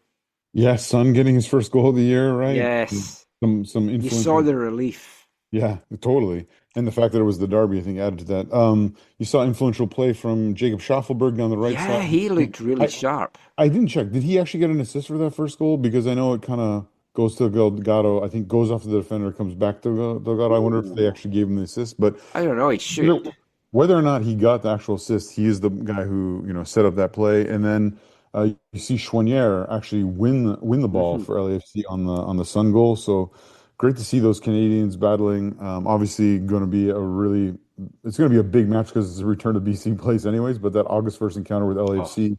Speaker 3: Yeah, Son getting his first goal of the year, right?
Speaker 2: Yes.
Speaker 3: Some influence.
Speaker 2: You saw the relief.
Speaker 3: Yeah, totally. And the fact that it was the Derby, I think, added to that. You saw influential play from Jacob Schaffelberg down the right side.
Speaker 2: Yeah, he looked really sharp.
Speaker 3: I didn't check. Did he actually get an assist for that first goal? Because I know it kind of goes to Delgado. I think goes off the defender, comes back to Delgado. I wonder if they actually gave him the assist. But
Speaker 2: I don't know. He should.
Speaker 3: Whether or not he got the actual assist, he is the guy who set up that play. And then you see Chouanière actually win the ball for LAFC on the Sun goal. So great to see those Canadians battling. Obviously, it's going to be a big match because it's a return to BC place anyways. But that August 1st encounter with LAFC,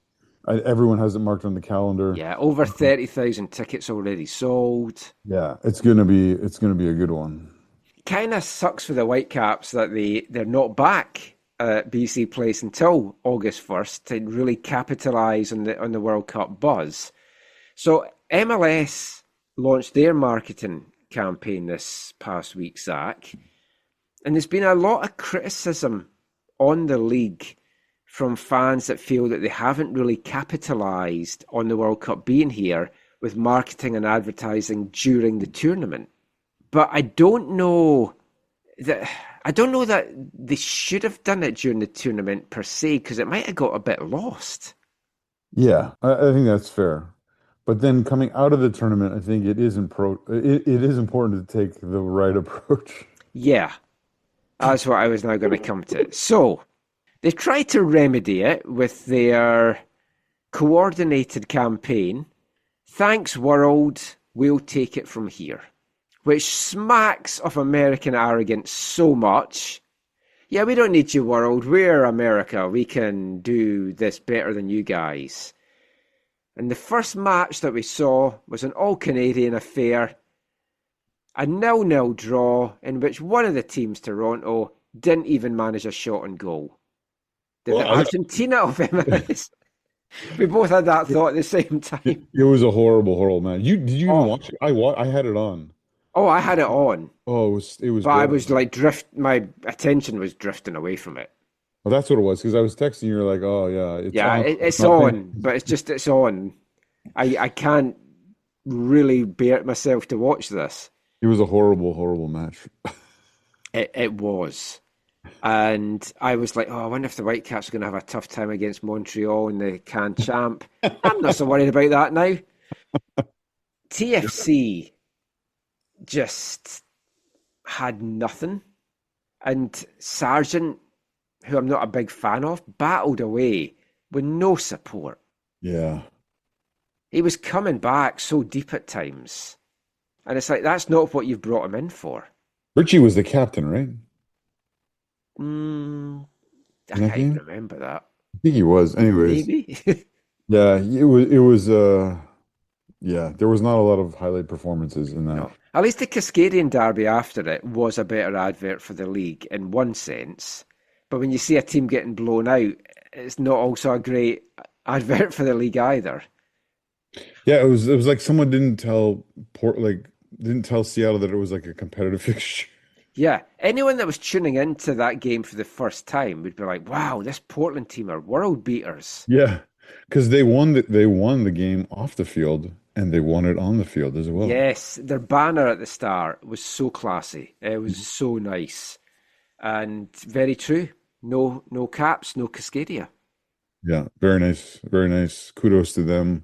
Speaker 3: everyone has it marked on the calendar.
Speaker 2: Yeah, over 30,000 tickets already sold.
Speaker 3: Yeah, it's going to be a good one.
Speaker 2: Kind of sucks for the Whitecaps that they're not back at BC Place until August 1st to really capitalise on the World Cup buzz. So MLS launched their marketing campaign this past week, Zach, and there's been a lot of criticism on the league from fans that feel that they haven't really capitalised on the World Cup being here with marketing and advertising during the tournament. But I don't know that they should have done it during the tournament per se, because it might have got a bit lost.
Speaker 3: Yeah, I think that's fair. But then coming out of the tournament, I think it is important to take the right approach.
Speaker 2: Yeah, that's what I was now going to come to. So they've tried to remedy it with their coordinated campaign. Thanks, world, we'll take it from here. Which smacks of American arrogance so much. Yeah, we don't need you, world. We're America. We can do this better than you guys. And the first match that we saw was an all-Canadian affair. A 0-0 draw in which one of the teams, Toronto, didn't even manage a shot on goal. The Argentina of MLS. We both had that thought at the same time.
Speaker 3: It was a horrible match. Did you even watch it? I had it on.
Speaker 2: Oh, I had it on.
Speaker 3: Oh, it was.
Speaker 2: But I was like my attention was drifting away from it.
Speaker 3: Well, that's what it was, because I was texting you. You're like, oh yeah,
Speaker 2: it's on, but it's on. I can't really bear it myself to watch this.
Speaker 3: It was a horrible match.
Speaker 2: It was, and I was like, I wonder if the Whitecaps are going to have a tough time against Montreal in the Can Champ. I'm not so worried about that now. TFC just had nothing, and Sargent, who I'm not a big fan of, battled away with no support.
Speaker 3: Yeah.
Speaker 2: He was coming back so deep at times. And it's like, that's not what you've brought him in for.
Speaker 3: Richie was the captain, right?
Speaker 2: I can't even remember that.
Speaker 3: I think he was. Anyways.
Speaker 2: Maybe.
Speaker 3: Yeah, it was there was not a lot of highlight performances in that.
Speaker 2: No. At least the Cascadian Derby after it was a better advert for the league in one sense. But when you see a team getting blown out, it's not also a great advert for the league either.
Speaker 3: Yeah, it was like someone didn't tell Seattle that it was like a competitive fixture.
Speaker 2: Yeah, anyone that was tuning into that game for the first time would be like, "Wow, this Portland team are world beaters."
Speaker 3: Yeah, because they won the game off the field and they won it on the field as well.
Speaker 2: Yes, their banner at the start was so classy. It was so nice, and very true. No caps, no Cascadia.
Speaker 3: Yeah, very nice, very nice. Kudos to them.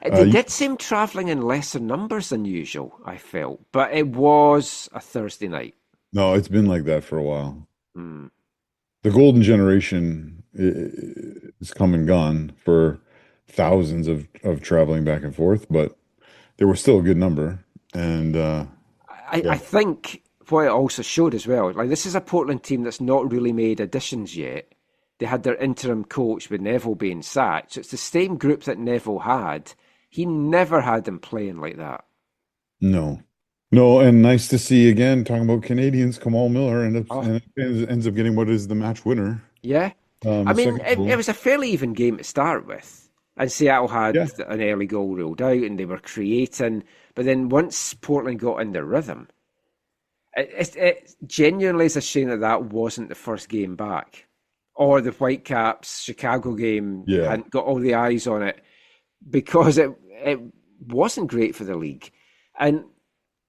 Speaker 2: They did seem travelling in lesser numbers than usual, I felt, but it was a Thursday night.
Speaker 3: No, it's been like that for a while. The golden generation is come and gone for thousands of traveling back and forth, but there was still a good number. And
Speaker 2: I think what it also showed as well, like this is a Portland team that's not really made additions yet. They had their interim coach with Neville being sacked. So it's the same group that Neville had. He never had them playing like that.
Speaker 3: No, and nice to see again, talking about Canadians, Kamal Miller ends up getting what is the match winner.
Speaker 2: Yeah. I mean, it was a fairly even game to start with. And Seattle had an early goal ruled out and they were creating. But then once Portland got in their rhythm, it genuinely is a shame that wasn't the first game back. Or the Whitecaps Chicago game hadn't got all the eyes on it, because it wasn't great for the league. And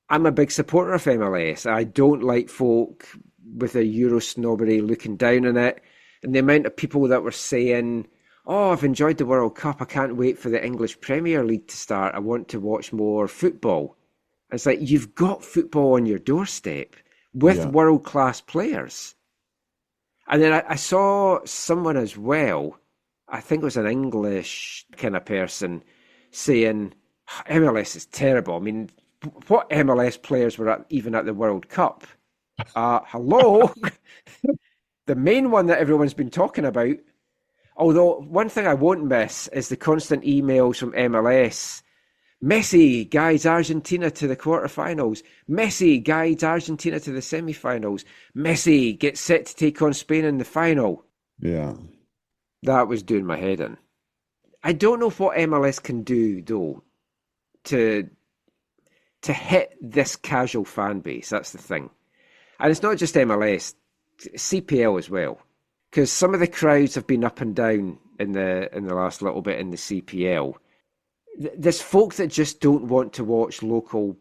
Speaker 2: I'm a big supporter of MLS. I don't like folk with a Euro snobbery looking down on it. And the amount of people that were saying, oh, I've enjoyed the World Cup. I can't wait for the English Premier League to start. I want to watch more football. It's like, you've got football on your doorstep with world-class players. And then I saw someone as well, I think it was an English kind of person, saying, MLS is terrible. I mean, what MLS players were even at the World Cup? Hello? The main one that everyone's been talking about. Although, one thing I won't miss is the constant emails from MLS. Messi guides Argentina to the quarterfinals. Messi guides Argentina to the semifinals. Messi gets set to take on Spain in the final.
Speaker 3: Yeah.
Speaker 2: That was doing my head in. I don't know what MLS can do, though, to hit this casual fan base. That's the thing. And it's not just MLS, CPL as well. Because some of the crowds have been up and down in the last little bit in the CPL. There's folk that just don't want to watch local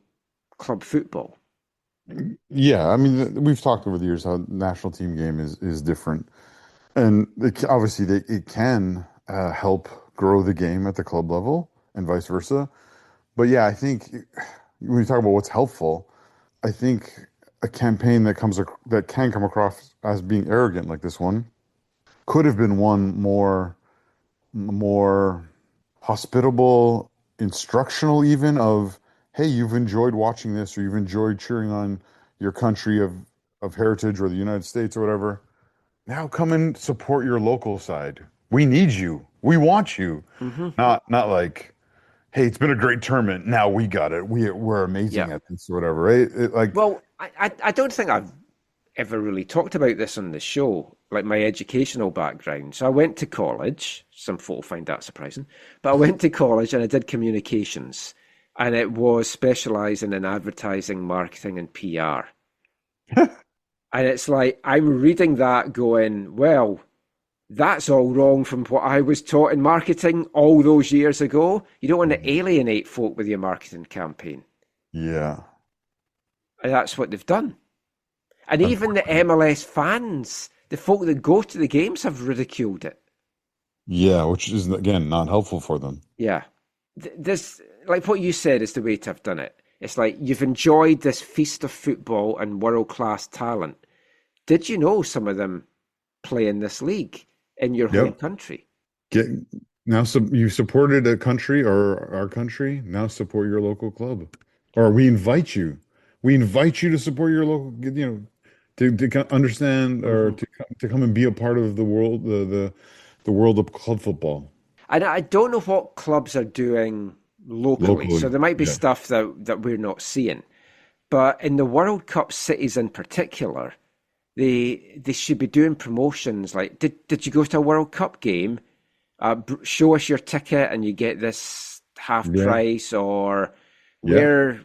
Speaker 2: club football.
Speaker 3: Yeah, I mean, we've talked over the years how national team game is different. And obviously it can help grow the game at the club level and vice versa. But yeah, I think when you talk about what's helpful, I think a campaign that can come across as being arrogant like this one could have been one more hospitable, instructional even, of, hey, you've enjoyed watching this, or you've enjoyed cheering on your country of heritage or the United States or whatever. Now come and support your local side. We need you. We want you. Mm-hmm. Not like, hey, it's been a great tournament. Now we got it. We're amazing at this or whatever, right?
Speaker 2: Well, I don't think I've ever really talked about this on the show, like my educational background. So I went to college. Some folk find that surprising. But I went to college and I did communications. And it was specialising in advertising, marketing and PR. And it's like, I'm reading that going, well, that's all wrong from what I was taught in marketing all those years ago. You don't want to alienate folk with your marketing campaign.
Speaker 3: Yeah.
Speaker 2: And that's what they've done. And even the MLS fans, the folk that go to the games, have ridiculed it.
Speaker 3: Yeah, which is, again, not helpful for them.
Speaker 2: Yeah. This, like what you said, is the way to have done it. It's like, you've enjoyed this feast of football and world-class talent. Did you know some of them play in this league in your home country?
Speaker 3: You supported a country or our country, now support your local club. Or we invite you. We invite you to support your local, to understand or to come and be a part of the world, the world of club football.
Speaker 2: And I don't know what clubs are doing locally. So there might be stuff that we're not seeing. But in the World Cup cities in particular, they should be doing promotions like, did you go to a World Cup game? Show us your ticket and you get this half price, or where...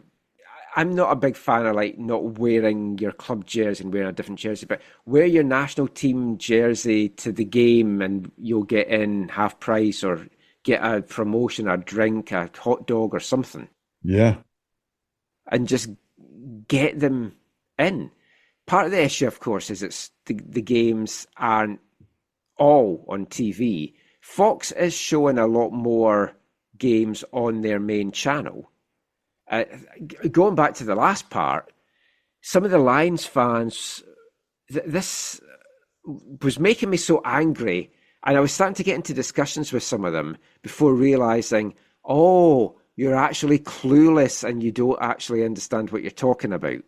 Speaker 2: I'm not a big fan of like not wearing your club jersey and wearing a different jersey, but wear your national team jersey to the game and you'll get in half price, or get a promotion, a drink, a hot dog or something.
Speaker 3: Yeah.
Speaker 2: And just get them in. Part of the issue, of course, is it's the games aren't all on TV. Fox is showing a lot more games on their main channel. Going back to the last part, some of the Lions fans, this was making me so angry. And I was starting to get into discussions with some of them before realising, oh, you're actually clueless and you don't actually understand what you're talking about.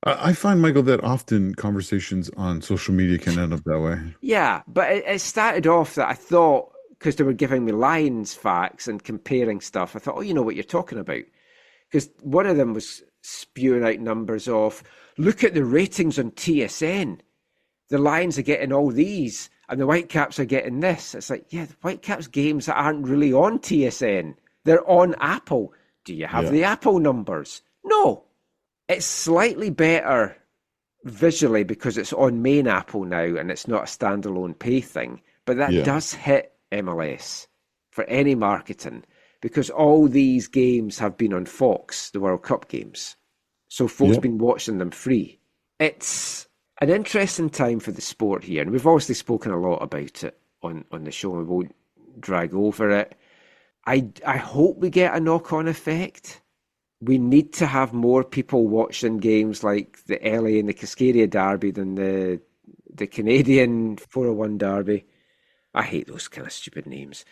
Speaker 3: I find, Michael, that often conversations on social media can end up that way.
Speaker 2: Yeah, but it started off that I thought, because they were giving me lines, facts, and comparing stuff, I thought, oh, you know what you're talking about. Because one of them was spewing out numbers of, look at the ratings on TSN. The Lions are getting all these, and the Whitecaps are getting this. It's like, yeah, the Whitecaps games that aren't really on TSN. They're on Apple. Do you have the Apple numbers? No. It's slightly better visually because it's on main Apple now and it's not a standalone pay thing. But that does hit MLS for any marketing because all these games have been on Fox, the World Cup games. So folks have been watching them free. It's an interesting time for the sport here. And we've obviously spoken a lot about it on the show. We won't drag over it. I hope we get a knock-on effect. We need to have more people watching games like the LA and the Cascadia Derby than the Canadian 401 Derby. I hate those kind of stupid names.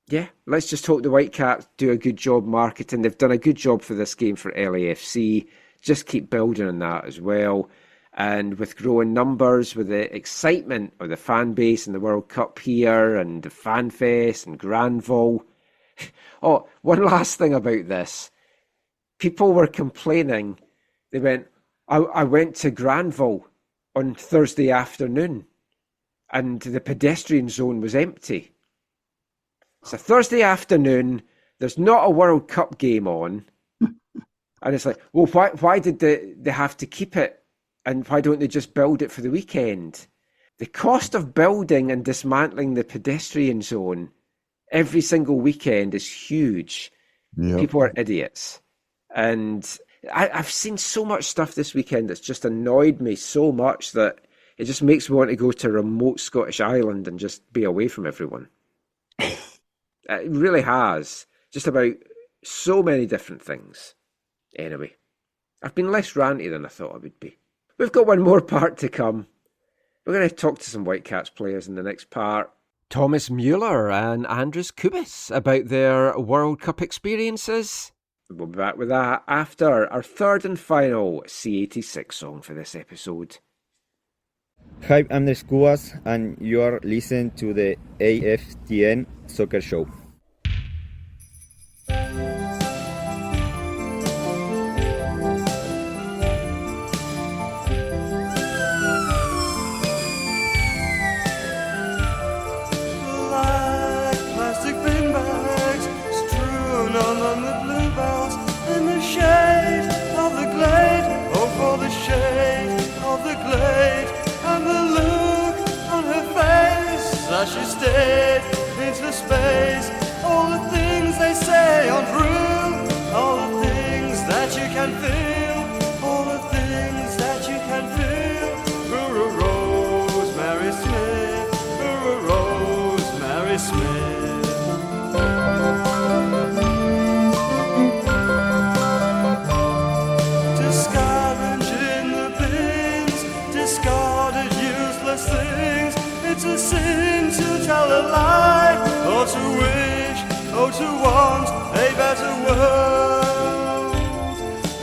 Speaker 2: Yeah, let's just hope the Whitecaps do a good job marketing. They've done a good job for this game for LAFC. Just keep building on that as well. And with growing numbers, with the excitement of the fan base and the World Cup here and the Fan Fest and Granville. Oh, one last thing about this. People were complaining. They went, I went to Granville on Thursday afternoon and the pedestrian zone was empty. It's a Thursday afternoon. There's not a World Cup game on. And it's like, well, why did they have to keep it? And why don't they just build it for the weekend? The cost of building and dismantling the pedestrian zone every single weekend is huge. Yep. People are idiots. And I've seen so much stuff this weekend that's just annoyed me so much that it just makes me want to go to a remote Scottish island and just be away from everyone. It really has. Just about so many different things. Anyway, I've been less ranty than I thought I would be. We've got one more part to come. We're going to talk to some Whitecaps players in the next part. Thomas Müller and Andres Cubas about their World Cup experiences. We'll be back with that after our third and final C86 song for this episode.
Speaker 10: Hi, I'm Andres Cubas, and you are listening to the AFTN Soccer Show.
Speaker 6: As she stayed into space, all the things they say aren't real, all the things that you can feel, all the things that you can feel. Rosemary Smith, Rosemary Smith. To scavenge in the bins, discarded useless things. It's a sin to tell a lie, or to wish, or to want a better world.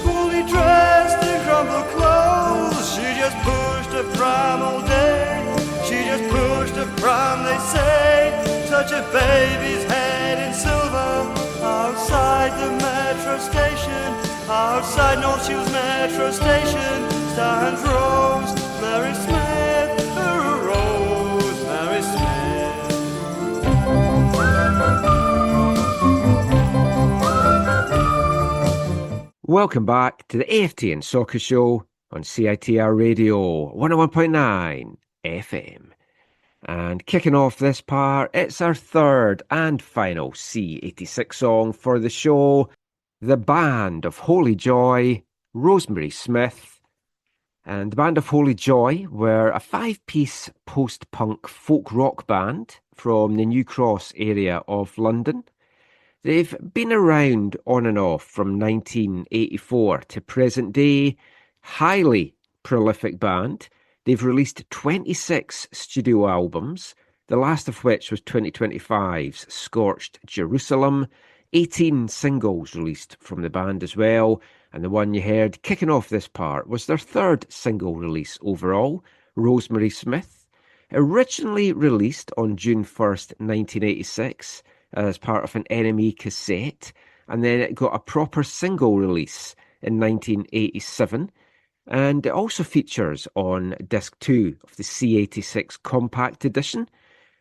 Speaker 6: Poorly dressed in crumpled clothes, she just pushed a pram all day. She just pushed a pram, they say. Touch a baby's head in silver, outside the metro station. Outside North Shields metro station stands Rosemary Smith.
Speaker 2: Welcome back to the AFTN Soccer Show on CITR Radio 101.9 FM. And kicking off this part, it's our third and final C86 song for the show, The Band of Holy Joy, Rosemary Smith. And the Band of Holy Joy were a 5-piece post-punk folk rock band from the New Cross area of London. They've been around on and off from 1984 to present day. Highly prolific band. They've released 26 studio albums the last of which was 2025's Scorched Jerusalem. 18 singles released from the band as well, and the one you heard kicking off this part was their third single release overall, Rosemary Smith. Originally released on June 1st, 1986 as part of an Enemy cassette, and then it got a proper single release in 1987, and it also features on disc 2 of the C86 Compact Edition,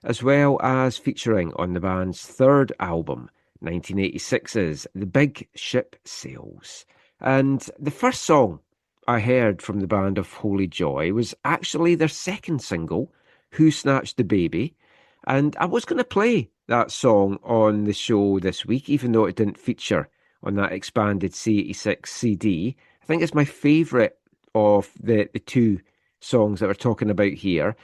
Speaker 2: as well as featuring on the band's third album, 1986's The Big Ship Sails. And the first song I heard from the band of Holy Joy was actually their second single, Who Snatched the Baby, and I was going to play that song on the show this week, even though it didn't feature on that expanded C86 CD. I think it's my favourite of the two songs that we're talking about here.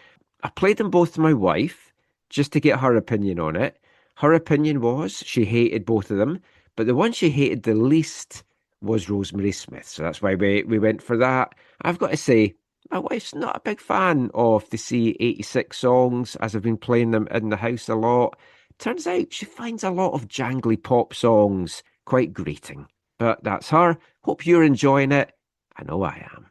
Speaker 2: I played them both to my wife just to get her opinion on it. Her opinion was she hated both of them, but the one she hated the least was Rosemary Smith, so that's why we went for that. I've got to say, my wife's not a big fan of the C86 songs, as I've been playing them in the house a lot. Turns out she finds a lot of jangly pop songs quite grating. But that's her. Hope you're enjoying it. I know I am.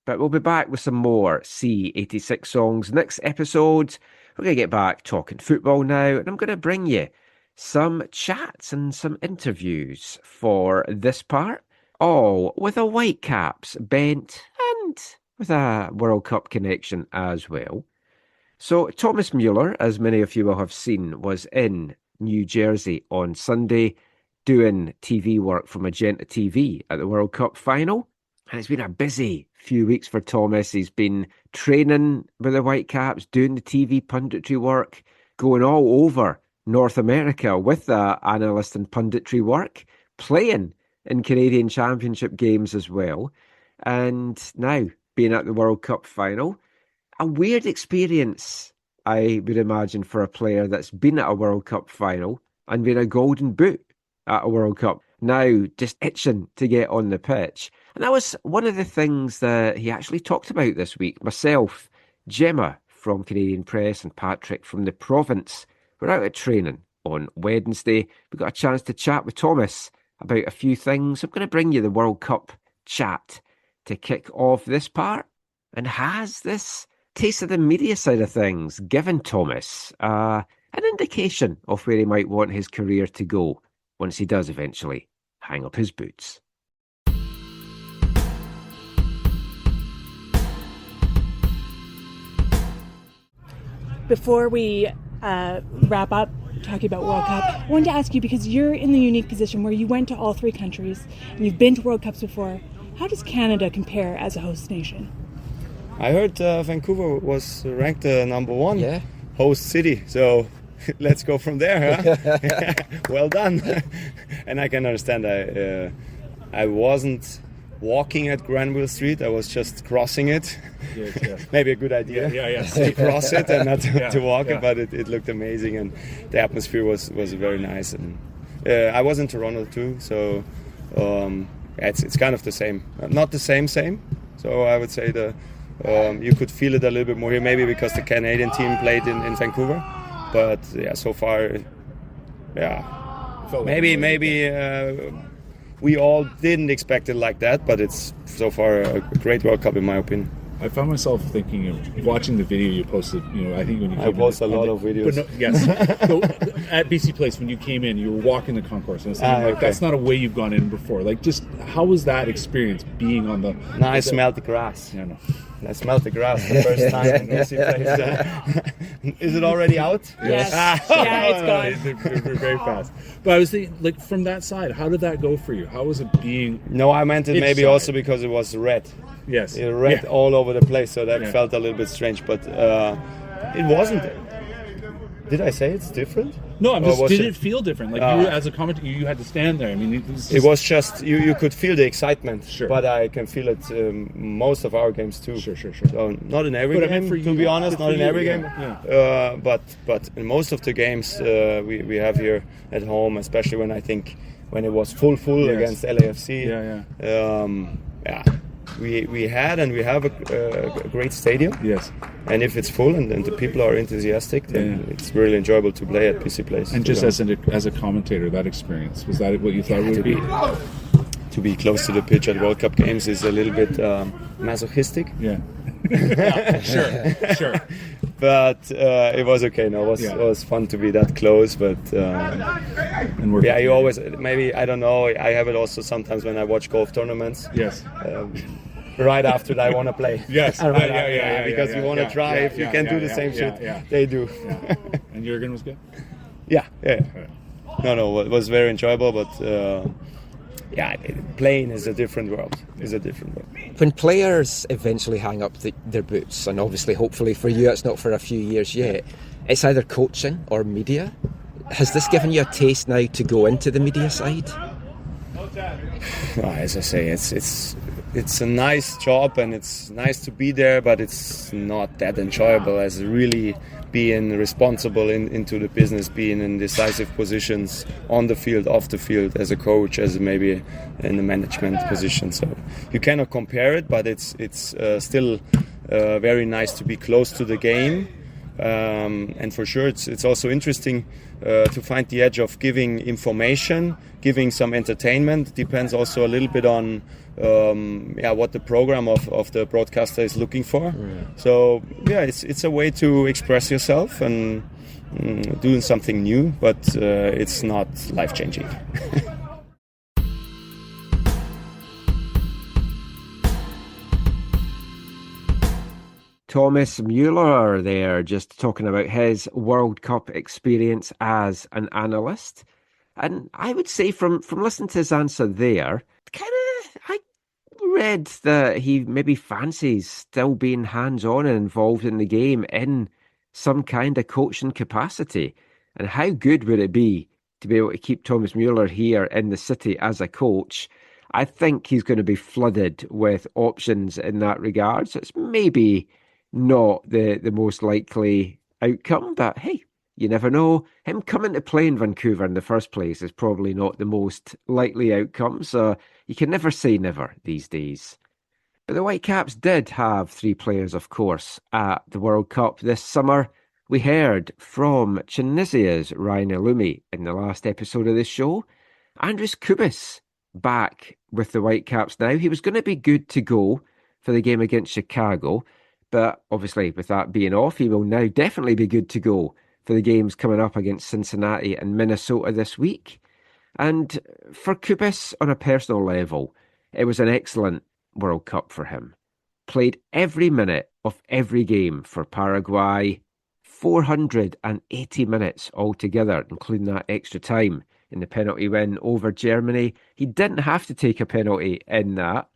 Speaker 2: But we'll be back with some more C86 songs next episode. We're going to get back talking football now, and I'm going to bring you some chats and some interviews for this part, all with a Whitecaps bent and with a World Cup connection as well. So Thomas Müller, as many of you will have seen, was in New Jersey on Sunday doing TV work for Magenta TV at the World Cup final. And it's been a busy few weeks for Thomas. He's been training with the Whitecaps, doing the TV punditry work, going all over North America with that analyst and punditry work, playing in Canadian Championship games as well. And now being at the World Cup final. A weird experience, I would imagine, for a player that's been at a World Cup final and been a golden boot at a World Cup. Now just itching to get on the pitch. And that was one of the things that he actually talked about this week. Myself, Gemma from Canadian Press and Patrick from The Province were out at training on Wednesday. We got a chance to chat with Thomas about a few things. I'm going to bring you the World Cup chat to kick off this part. And has this taste of the media side of things given Thomas an indication of where he might want his career to go once he does eventually hang up his boots?
Speaker 9: Before we wrap up talking about World Cup, I wanted to ask you, because you're in the unique position where you went to all three countries and you've been to World Cups before, how does Canada compare as a host nation?
Speaker 11: I heard Vancouver was ranked number one host city, so let's go from there. Huh? Well done. And I can understand. I wasn't walking at Granville Street. I was just crossing it. Maybe a good idea. To cross it and not to walk it, but it looked amazing, and the atmosphere was very nice. And I was in Toronto too, so it's kind of the same. Not the same. So I would say you could feel it a little bit more here, maybe because the Canadian team played in Vancouver. But so far, maybe we all didn't expect it like that. But it's so far a great World Cup in my opinion.
Speaker 12: I found myself thinking of watching the video you posted. I think when you
Speaker 11: I post a lot of videos.
Speaker 12: But so at BC Place, when you came in, you were walking the concourse, and I was thinking, that's not a way you've gone in before. Like, just how was that experience being on the?
Speaker 11: Now I smelled the grass.
Speaker 12: Yeah, no.
Speaker 11: I smelled the grass the first time in BC Place. Is it already out?
Speaker 9: Yes. It's gone.
Speaker 12: They're very fast. But I was thinking, like, from that side, how did that go for you? How was it being?
Speaker 11: No, I meant it maybe also because it was red.
Speaker 12: Yes.
Speaker 11: It red all over the place, so that felt a little bit strange. But it wasn't. Did I say it's different?
Speaker 12: No, I'm just. Did it feel different? Like you, as a commentator, you had to stand there. I mean,
Speaker 11: it was just you could feel the excitement.
Speaker 12: Sure.
Speaker 11: But I can feel it most of our games too.
Speaker 12: Sure.
Speaker 11: So not in every game, to be honest, not in every game.
Speaker 12: Yeah.
Speaker 11: But in most of the games we have here at home, especially when it was full against LAFC.
Speaker 12: Yeah.
Speaker 11: We had and we have a great stadium.
Speaker 12: Yes.
Speaker 11: And if it's full and the people are enthusiastic, then it's really enjoyable to play at BC Place.
Speaker 12: And just as a commentator, that experience, was that what you thought it would be?
Speaker 11: To be close to the pitch at World Cup games is a little bit masochistic.
Speaker 12: Yeah. Yeah, sure.
Speaker 11: But it was okay. No, it was fun to be that close. But you always, maybe, I don't know, I have it also sometimes when I watch golf tournaments.
Speaker 12: Yes.
Speaker 11: Right after that, I want to play.
Speaker 12: Yes.
Speaker 11: Because you want to try if you can do the same shit they do.
Speaker 12: Yeah. And Jurgen was good?
Speaker 11: Yeah. No, it was very enjoyable, but playing is a different world.
Speaker 2: When players eventually hang up their boots, and obviously, hopefully for you, it's not for a few years yet, it's either coaching or media. Has this given you a taste now to go into the media side?
Speaker 11: As I say, it's a nice job and it's nice to be there, but it's not that enjoyable as really being responsible into the business, being in decisive positions on the field, off the field, as a coach, as maybe in a management position. So you cannot compare it, but it's still very nice to be close to the game. And for sure, it's also interesting to find the edge of giving information, giving some entertainment. It depends also a little bit on what the program of the broadcaster is looking for. So it's a way to express yourself and doing something new, but it's not life-changing.
Speaker 2: Thomas Müller there, just talking about his World Cup experience as an analyst. And I would say from listening to his answer there, I read that he maybe fancies still being hands-on and involved in the game in some kind of coaching capacity. And how good would it be to be able to keep Thomas Müller here in the city as a coach? I think he's going to be flooded with options in that regard. So it's maybe not the most likely outcome, but hey, you never know. Him coming to play in Vancouver in the first place is probably not the most likely outcome, so you can never say never these days. But the Whitecaps did have 3 players, of course, at the World Cup this summer. We heard from Tunisia's Ryan Elumi in the last episode of this show. Andres Cubas back with the Whitecaps now. He was going to be good to go for the game against Chicago, but obviously with that being off, he will now definitely be good to go for the games coming up against Cincinnati and Minnesota this week. And for Cubas, on a personal level, it was an excellent World Cup for him. Played every minute of every game for Paraguay, 480 minutes altogether, including that extra time in the penalty win over Germany. He didn't have to take a penalty in that,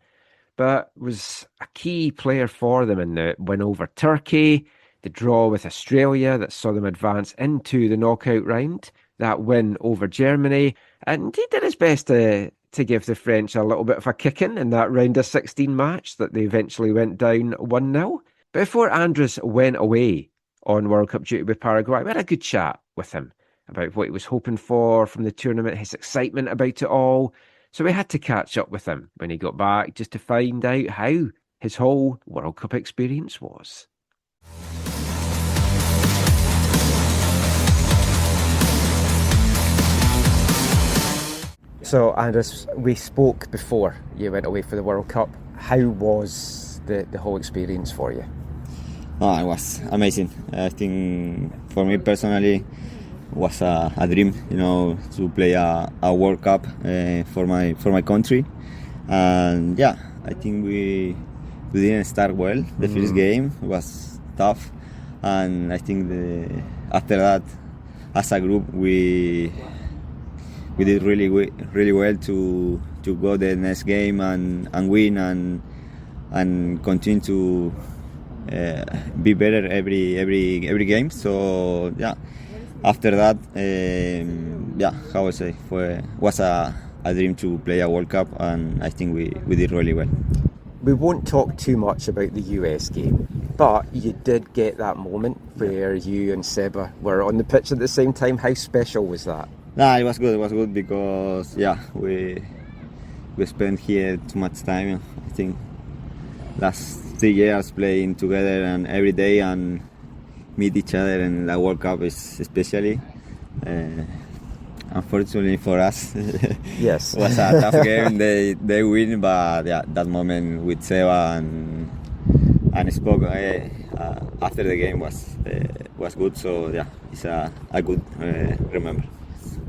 Speaker 2: but was a key player for them in the win over Turkey, the draw with Australia that saw them advance into the knockout round, that win over Germany, and he did his best to give the French a little bit of a kicking in that round of 16 match that they eventually went down 1-0. Before Andres went away on World Cup duty with Paraguay, we had a good chat with him about what he was hoping for from the tournament, his excitement about it all. So we had to catch up with him when he got back just to find out how his whole World Cup experience was. So, Andres, we spoke before you went away for the World Cup. How was the whole experience for you?
Speaker 10: Oh, it was amazing. I think for me personally, it was a dream, to play a World Cup for my country. And yeah, I think we didn't start well. The first game was tough, and I think after that, as a group, we did really well to go the next game and win and continue to be better every game. So yeah, after that, how I say, was a dream to play a World Cup, and I think we did really well.
Speaker 2: We won't talk too much about the US game, but you did get that moment where you and Seba were on the pitch at the same time. How special was that?
Speaker 10: Nah, it was good. It was good because we spent here too much time. I think last 3 years playing together and every day and meet each other in the World Cup is especially. Unfortunately for us,
Speaker 2: yes,
Speaker 10: it was a tough game. They win, but yeah, that moment with Seba and spoke after the game was good. So yeah, it's a good remember.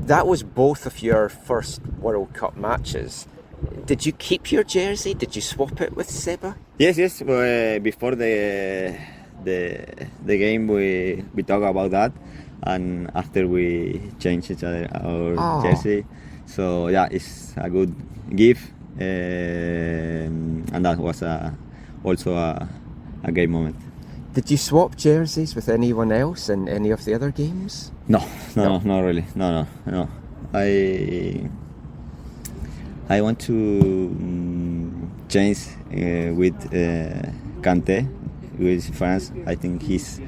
Speaker 2: That was both of your first World Cup matches. Did you keep your jersey? Did you swap it with Seba?
Speaker 10: Yes. Before the game, we talk about that, and after we changed each other our jersey. So yeah, it's a good gift, and that was also a great moment.
Speaker 2: Did you swap jerseys with anyone else in any of the other games?
Speaker 10: No, not really. No. I want to change with Kanté, who is France. I think he's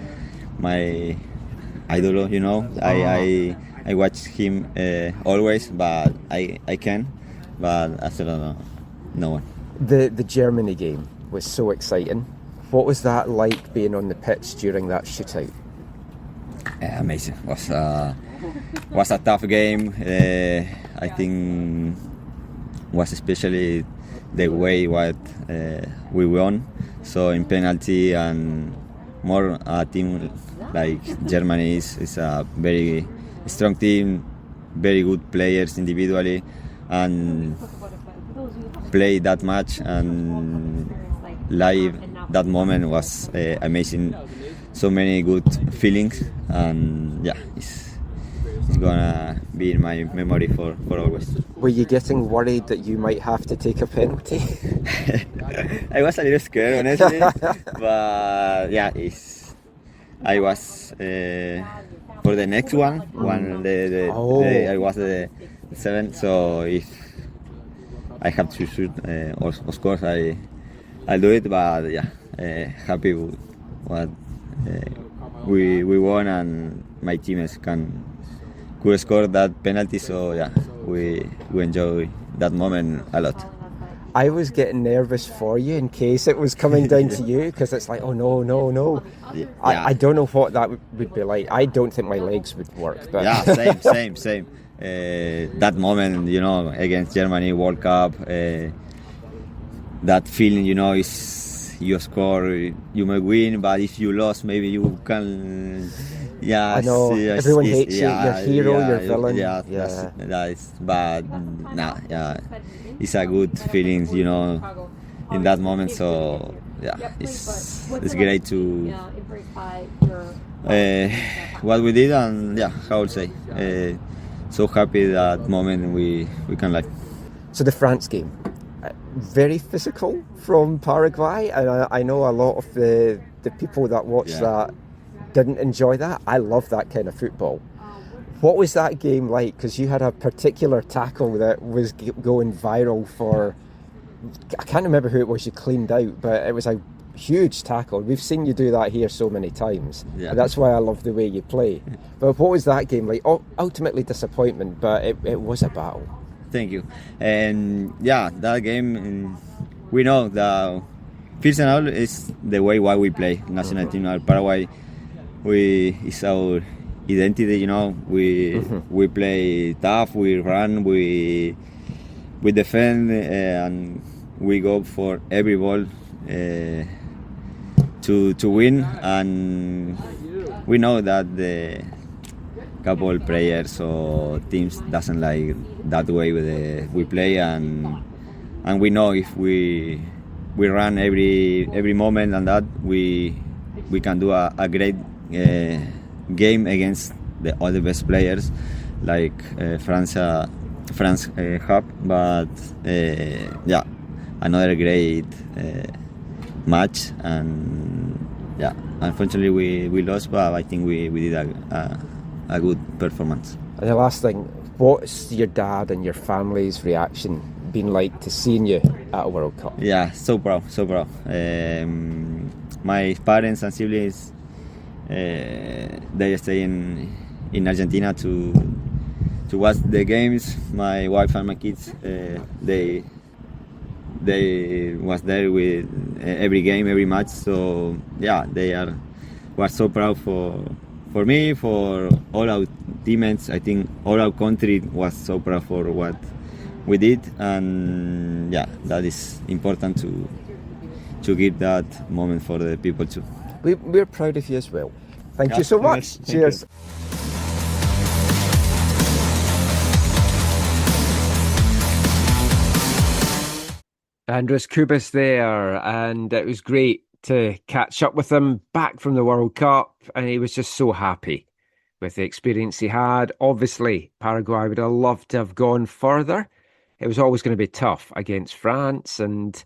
Speaker 10: my idol. You know, I watch him always, but I can. But after that, no one.
Speaker 2: The Germany game was so exciting. What was that like being on the pitch during that shootout?
Speaker 10: Amazing. Was a tough game. I think was especially the way we won. So in penalty and more a team like Germany is a very strong team, very good players individually, and play that match and live that moment was amazing. So many good feelings, and yeah, it's gonna be in my memory for always.
Speaker 2: Were you getting worried that you might have to take a penalty?
Speaker 10: I was a little scared, honestly, but yeah, I was for the next one. I was the 7th, so if I have to shoot, of course I'll do it. But yeah, happy with what we won, and my teammates could score that penalty. So yeah, we enjoy that moment a lot.
Speaker 2: I was getting nervous for you in case it was coming down to you, because it's like, oh no.
Speaker 10: Yeah.
Speaker 2: I don't know what that would be like. I don't think my legs would work. But
Speaker 10: yeah, same. That moment, you know, against Germany World Cup, that feeling, you know, is you score, you may win, but if you lost, maybe you can. Yeah,
Speaker 2: I know. Everyone hates you. Your hero, your villain.
Speaker 10: Yeah. That is bad. Nah, yeah, it's a good feeling, you know, in that moment. So yeah, it's great to what we did, and yeah, how I would say, so happy that moment we can like.
Speaker 2: So the France game, very physical from Paraguay, and I know a lot of the people that watched that didn't enjoy that. I love that kind of football. What was that game like? Because you had a particular tackle that was going viral for, I can't remember who it was you cleaned out, but it was a huge tackle. We've seen you do that here so many times.
Speaker 10: Yeah.
Speaker 2: And that's why I love the way you play. But what was that game like? Ultimately disappointment, but it was a battle.
Speaker 10: Thank you. And yeah, that game, we know that first and all is the way why we play national team of Paraguay. It's our identity, you know. We play tough, we run, we defend, and we go for every ball to win. And we know that the couple players or teams doesn't like that way we play, and we know if we run every moment, and that we can do a great game against all the best players like France have. But yeah, another great match, and yeah, unfortunately we lost, but I think we did a good performance.
Speaker 2: And the last thing, what's your dad and your family's reaction been like to seeing you at a World Cup?
Speaker 10: Yeah, so proud. My parents and siblings, they stay in Argentina to watch the games. My wife and my kids, they was there with every game, every match. So yeah, were so proud for me, for all our teammates. I think all our country was so proud for what we did, and yeah, that is important to give that moment for the people too.
Speaker 2: We're proud of you as well. Thank you so much.
Speaker 10: Yes,
Speaker 2: Cheers. Andres Cubas there, and it was great to catch up with him back from the World Cup, and he was just so happy with the experience he had. Obviously, Paraguay would have loved to have gone further. It was always going to be tough against France, and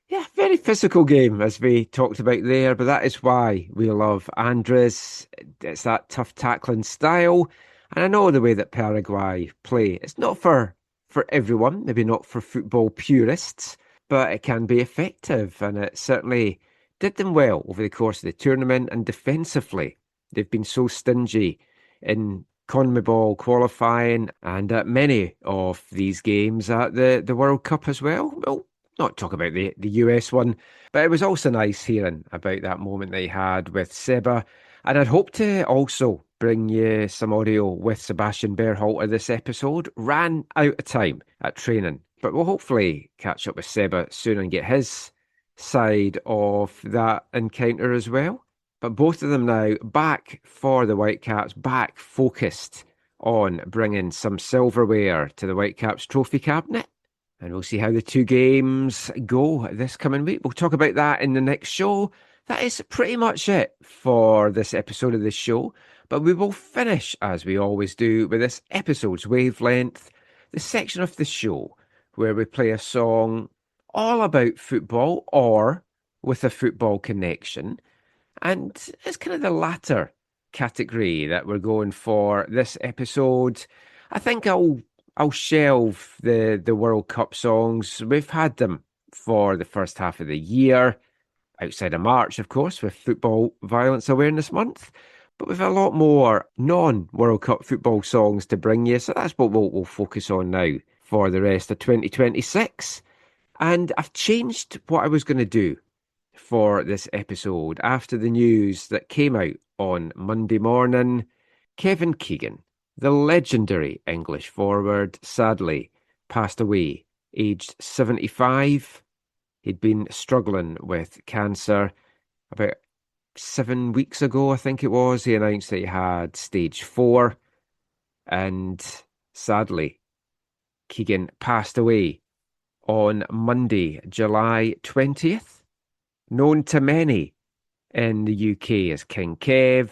Speaker 2: yeah, very physical game, as we talked about there, but that is why we love Andres. It's that tough tackling style, and I know the way that Paraguay play. It's not for everyone, maybe not for football purists, but it can be effective, and it certainly did them well over the course of the tournament. And defensively, they've been so stingy in CONMEBOL qualifying and at many of these games at the World Cup as well. We'll not talk about the US one, but it was also nice hearing about that moment they had with Seba. And I'd hope to also bring you some audio with Sebastian Berhalter this episode. Ran out of time at training, but we'll hopefully catch up with Seba soon and get his side of that encounter as well. But both of them now back for the Whitecaps, back focused on bringing some silverware to the Whitecaps trophy cabinet. And we'll see how the two games go this coming week. We'll talk about that in the next show. That is pretty much it for this episode of the show. But we will finish, as we always do, with this episode's wavelength, the section of the show where we play a song all about football or with a football connection. And it's kind of the latter category that we're going for this episode. I think I'll shelve the World Cup songs. We've had them for the first half of the year, outside of March, of course, with Football Violence Awareness Month. But we've a lot more non-World Cup football songs to bring you, so that's what we'll focus on now for the rest of 2026. And I've changed what I was going to do for this episode after the news that came out on Monday morning. Kevin Keegan, the legendary English forward, sadly passed away, aged 75. He'd been struggling with cancer. About 7 weeks ago, I think it was, he announced that he had stage 4. And sadly, Keegan passed away on Monday, July 20th. Known to many in the UK as King Kev,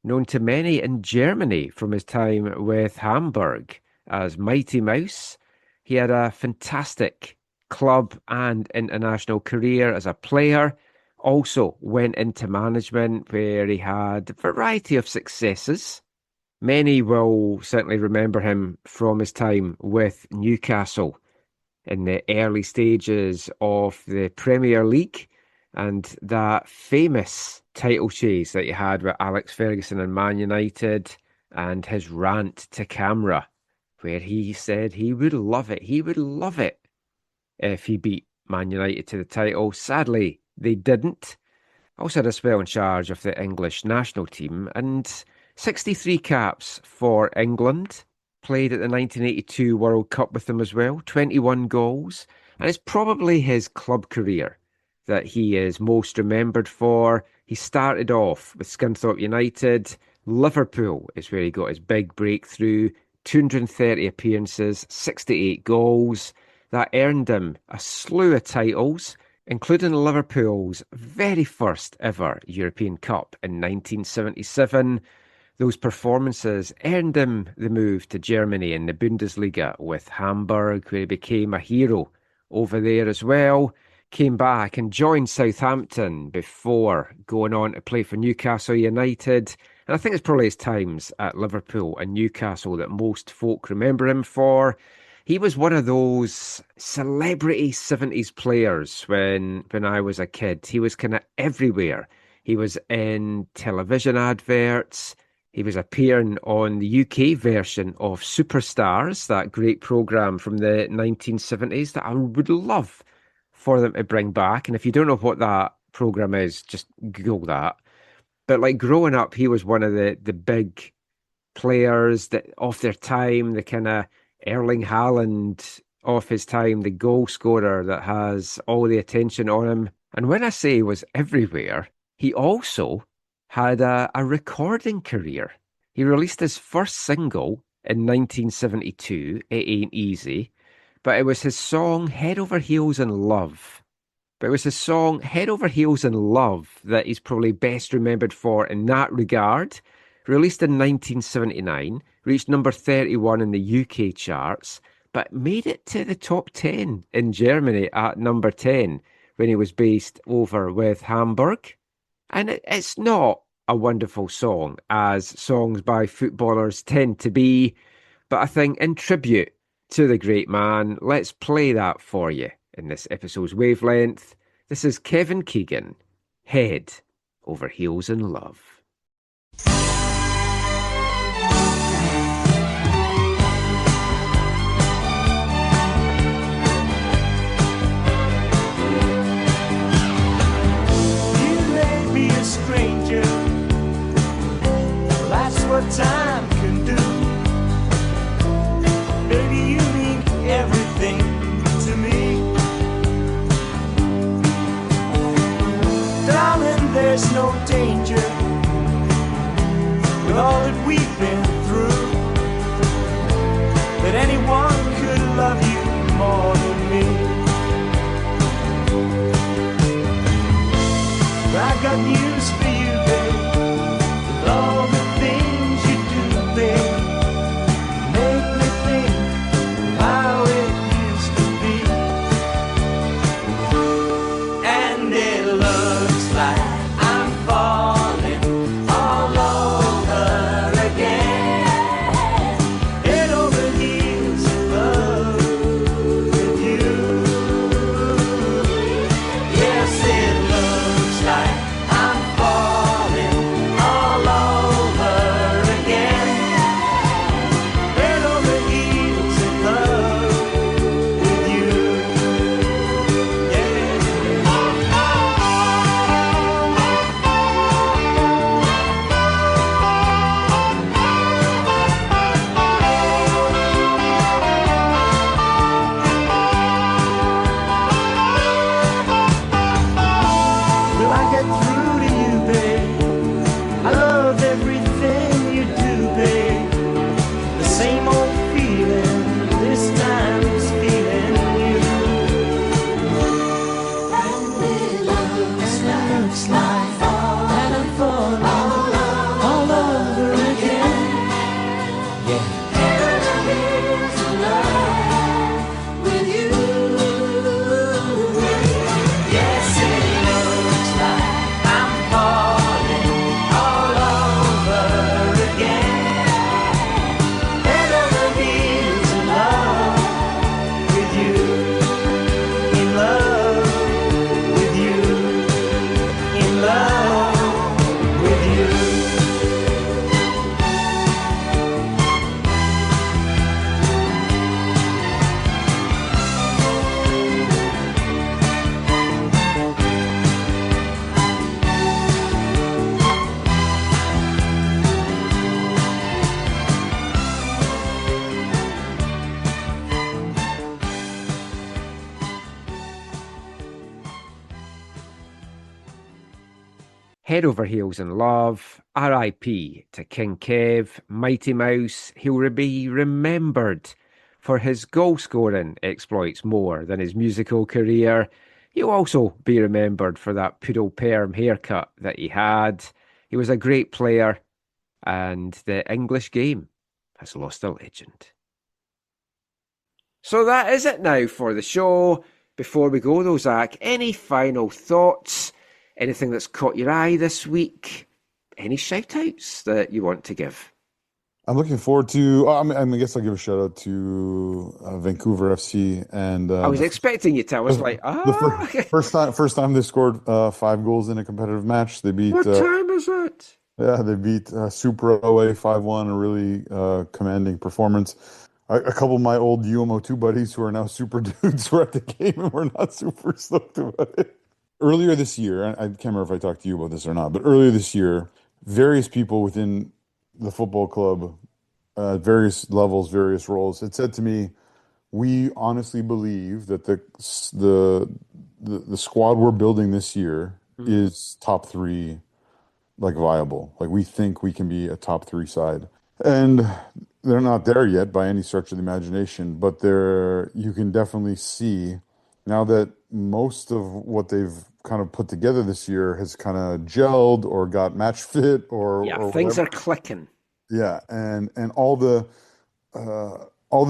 Speaker 2: known to many in Germany from his time with Hamburg as Mighty Mouse. He had a fantastic club and international career as a player. Also went into management where he had a variety of successes. Many will certainly remember him from his time with Newcastle in the early stages of the Premier League and that famous title chase that he had with Alex Ferguson and Man United, and his rant to camera where he said he would love it. He would love it if he beat Man United to the title. Sadly, they didn't. Also had a spell in charge of the English national team and 63 caps for England. Played at the 1982 World Cup with them as well. 21 goals. And it's probably his club career that he is most remembered for. He started off with Scunthorpe United. Liverpool is where he got his big breakthrough. 230 appearances, 68 goals. That earned him a slew of titles, including Liverpool's very first ever European Cup in 1977. Those performances earned him the move to Germany in the Bundesliga with Hamburg, where he became a hero over there as well. Came back and joined Southampton before going on to play for Newcastle United. And I think it's probably his times at Liverpool and Newcastle that most folk remember him for. He was one of those celebrity 70s players when I was a kid. He was kind of everywhere. He was in television adverts. He was appearing on the UK version of Superstars, that great programme from the 1970s that I would love for them to bring back. And if you don't know what that program is, just Google that. But like growing up, he was one of the big players that of their time, the kind of Erling Haaland of his time, the goal scorer that has all the attention on him. And when I say he was everywhere, he also had a recording career. He released his first single in 1972, It Ain't Easy, but it was his song Head Over Heels in Love. But it was his song Head Over Heels in Love that he's probably best remembered for in that regard. Released in 1979, reached number 31 in the UK charts, but made it to the top 10 in Germany at number 10 when he was based over with Hamburg. And it's not a wonderful song, as songs by footballers tend to be, but I think in tribute to the great man, let's play that for you in this episode's wavelength. This is Kevin Keegan, Head Over Heels in Love.
Speaker 6: Stranger, that's what time can do. Baby, you mean everything to me. Darling, there's no danger with all that we've been through, that anyone could love you more than me. I got news for you, babe. With all the things you do, babe, make me think how it used to be. And it looks like I'm falling all over again. Head over heels in love with you. Yes, it looks like
Speaker 2: Head Over Heels in Love, R.I.P. to King Kev, Mighty Mouse. He'll be remembered for his goal-scoring exploits more than his musical career. He'll also be remembered for that poodle perm haircut that he had. He was a great player, and the English game has lost a legend. So that is it now for the show. Before we go though, Zach, any final thoughts? Anything that's caught your eye this week? Any shout-outs that you want to give?
Speaker 3: I'm looking forward to, I guess I'll give a shout-out to Vancouver FC. And
Speaker 2: I was expecting you to. I was like,
Speaker 3: the first time they scored 5 goals in a competitive match. They beat...
Speaker 2: What time is it?
Speaker 3: Yeah, they beat Super away 5-1, a really commanding performance. a couple of my old UMO2 buddies who are now super dudes were at the game and were not super stoked about it. Earlier this year, I can't remember if I talked to you about this or not, but earlier this year, various people within the football club, various levels, various roles, had said to me, we honestly believe that the squad we're building this year is top three, like viable. Like we think we can be a top three side. And they're not there yet by any stretch of the imagination, but you can definitely see now that most of what they've kind of put together this year has kind of gelled or got match fit or
Speaker 2: things
Speaker 3: whatever.
Speaker 2: are clicking.
Speaker 3: Yeah, and all the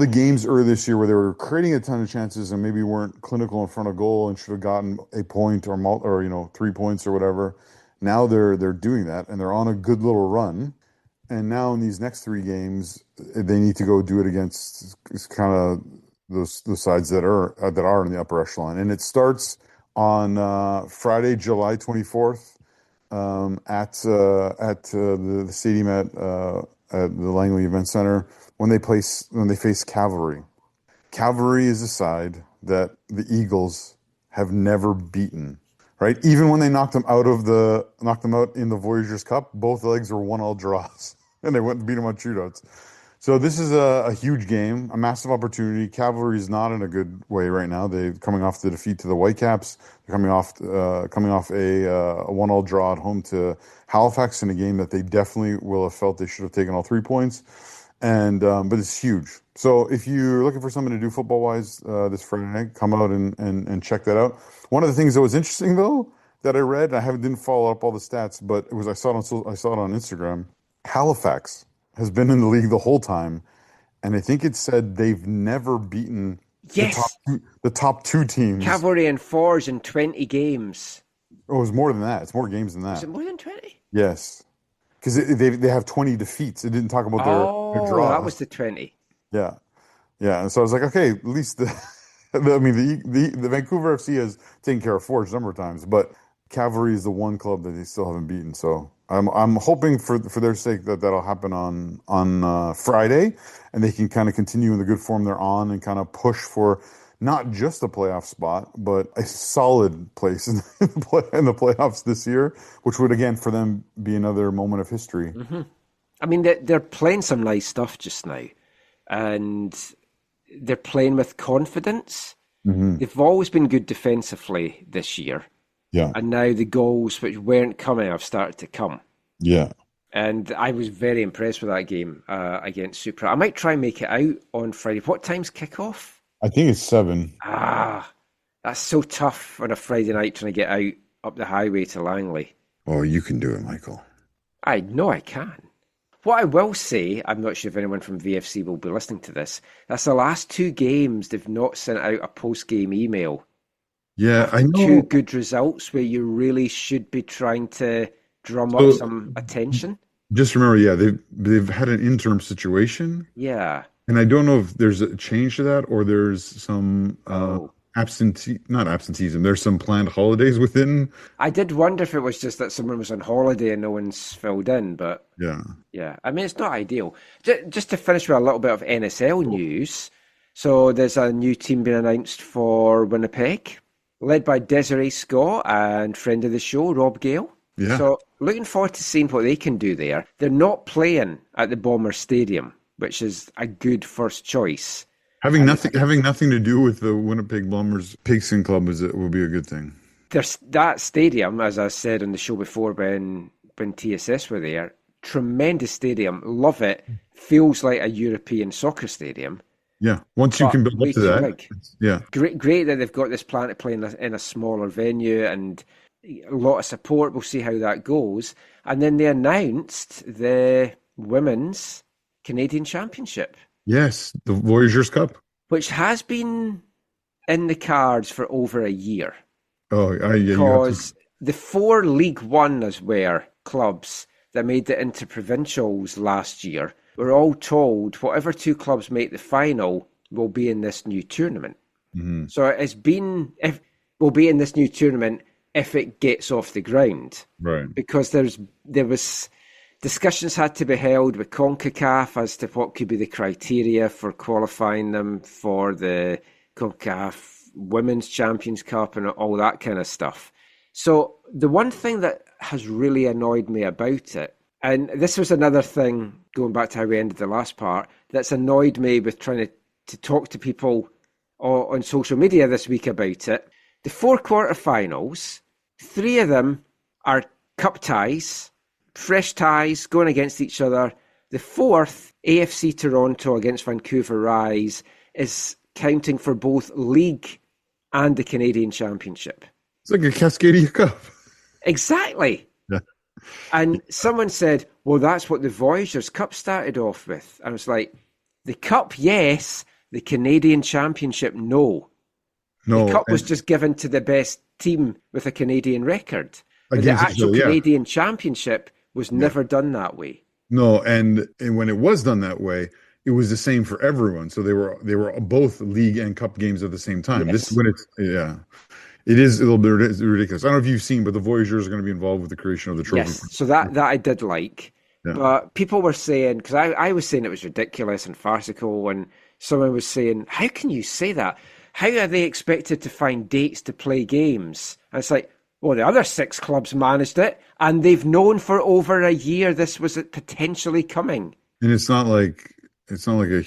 Speaker 3: games earlier this year where they were creating a ton of chances and maybe weren't clinical in front of goal and should have gotten a point or 3 points or whatever. Now they're doing that and they're on a good little run. And now in these next 3 games, they need to go do it against kind of those sides that are in the upper echelon. And it starts on Friday, July 24th, at the stadium at the Langley Event Center when they face Cavalry. Cavalry is a side that the Eagles have never beaten. Right, even when they knocked them out in the Voyageurs Cup, both legs were 1-1 draws, and they went and beat them on shootouts. So this is a huge game, a massive opportunity. Cavalry is not in a good way right now. They're coming off the defeat to the Whitecaps. They're coming off a 1-1 draw at home to Halifax in a game that they definitely will have felt they should have taken all 3 points. And but it's huge. So if you're looking for something to do football-wise this Friday night, come out and check that out. One of the things that was interesting, though, that I read, didn't follow up all the stats, but I saw it on Instagram. Halifax has been in the league the whole time, and I think it said they've never beaten the top 2 teams.
Speaker 2: Cavalry and Forge in 20 games.
Speaker 3: Oh, it was more than that. It's more games than that.
Speaker 2: Is it more than 20?
Speaker 3: Yes. Because they have 20 defeats. It didn't talk about their draw.
Speaker 2: That was the 20.
Speaker 3: Yeah. Yeah. And so I was like, okay, at least the Vancouver FC has taken care of Forge a number of times, but Cavalry is the one club that they still haven't beaten. So I'm hoping for their sake that'll happen on Friday, and they can kind of continue in the good form they're on and kind of push for not just a playoff spot, but a solid place in the playoffs this year, which would, again, for them, be another moment of history.
Speaker 2: Mm-hmm. I mean, they're playing some nice stuff just now, and they're playing with confidence.
Speaker 3: Mm-hmm.
Speaker 2: They've always been good defensively this year.
Speaker 3: Yeah.
Speaker 2: And now the goals which weren't coming have started to come.
Speaker 3: Yeah.
Speaker 2: And I was very impressed with that game against Supra. I might try and make it out on Friday. What time's kickoff?
Speaker 3: I think it's 7.
Speaker 2: That's so tough on a Friday night trying to get out up the highway to Langley.
Speaker 3: Oh, you can do it, Michael.
Speaker 2: I know I can. What I will say, I'm not sure if anyone from VFC will be listening to this, that's the last 2 games they've not sent out a post-game email.
Speaker 3: Yeah, I know.
Speaker 2: 2 good results where you really should be trying to drum up some attention.
Speaker 3: Just remember, they've had an interim situation.
Speaker 2: Yeah.
Speaker 3: And I don't know if there's a change to that or there's some not absenteeism. There's some planned holidays within.
Speaker 2: I did wonder if it was just that someone was on holiday and no one's filled in, but yeah. I mean, it's not ideal. Just to finish with a little bit of NSL news. So there's a new team being announced for Winnipeg, led by Desiree Scott and friend of the show, Rob Gale.
Speaker 3: Yeah.
Speaker 2: So looking forward to seeing what they can do there. They're not playing at the Bomber Stadium, which is a good first choice.
Speaker 3: Having nothing to do with the Winnipeg Bombers Pigskin Club will be a good thing.
Speaker 2: There's that stadium, as I said on the show before when TSS were there, tremendous stadium, love it, feels like a European soccer stadium.
Speaker 3: Yeah, once you can build up to that. Yeah.
Speaker 2: Great that they've got this plan to play in a smaller venue and a lot of support. We'll see how that goes. And then they announced the Women's Canadian Championship.
Speaker 3: Yes, the Voyageurs Cup.
Speaker 2: Which has been in the cards for over a year.
Speaker 3: Oh, yeah.
Speaker 2: Because the 4 League One as were clubs that made the interprovincials last year were all told whatever 2 clubs make the final will be in this new tournament.
Speaker 3: Mm-hmm.
Speaker 2: So will be in this new tournament if it gets off the ground.
Speaker 3: Right.
Speaker 2: Because there was discussions had to be held with CONCACAF as to what could be the criteria for qualifying them for the CONCACAF Women's Champions Cup and all that kind of stuff. So the one thing that has really annoyed me about it, and this was another thing, going back to how we ended the last part, that's annoyed me with trying to talk to people on social media this week about it. The 4 quarterfinals, 3 of them are cup ties, fresh ties going against each other. The 4th, AFC Toronto against Vancouver Rise, is counting for both league and the Canadian Championship.
Speaker 3: It's like a Cascadia Cup.
Speaker 2: Exactly.
Speaker 3: Yeah.
Speaker 2: And someone said, well, that's what the Voyageurs Cup started off with. I was like, the Cup, yes. The Canadian Championship, no.
Speaker 3: No.
Speaker 2: The Cup was just given to the best team with a Canadian record. But the
Speaker 3: Against each
Speaker 2: actual
Speaker 3: other, yeah.
Speaker 2: Canadian Championship was never done that way.
Speaker 3: No, and when it was done that way, it was the same for everyone. So they were both league and cup games at the same time.
Speaker 2: Yes.
Speaker 3: This is when it is a little bit ridiculous. I don't know if you've seen, but the Voyageurs are going to be involved with the creation of the trophy.
Speaker 2: Yes, so that I did like.
Speaker 3: Yeah.
Speaker 2: But people were saying, because I was saying it was ridiculous and farcical, and someone was saying, how can you say that? How are they expected to find dates to play games? And it's like, well, the other 6 clubs managed it, and they've known for over a year this was potentially coming.
Speaker 3: And it's not like a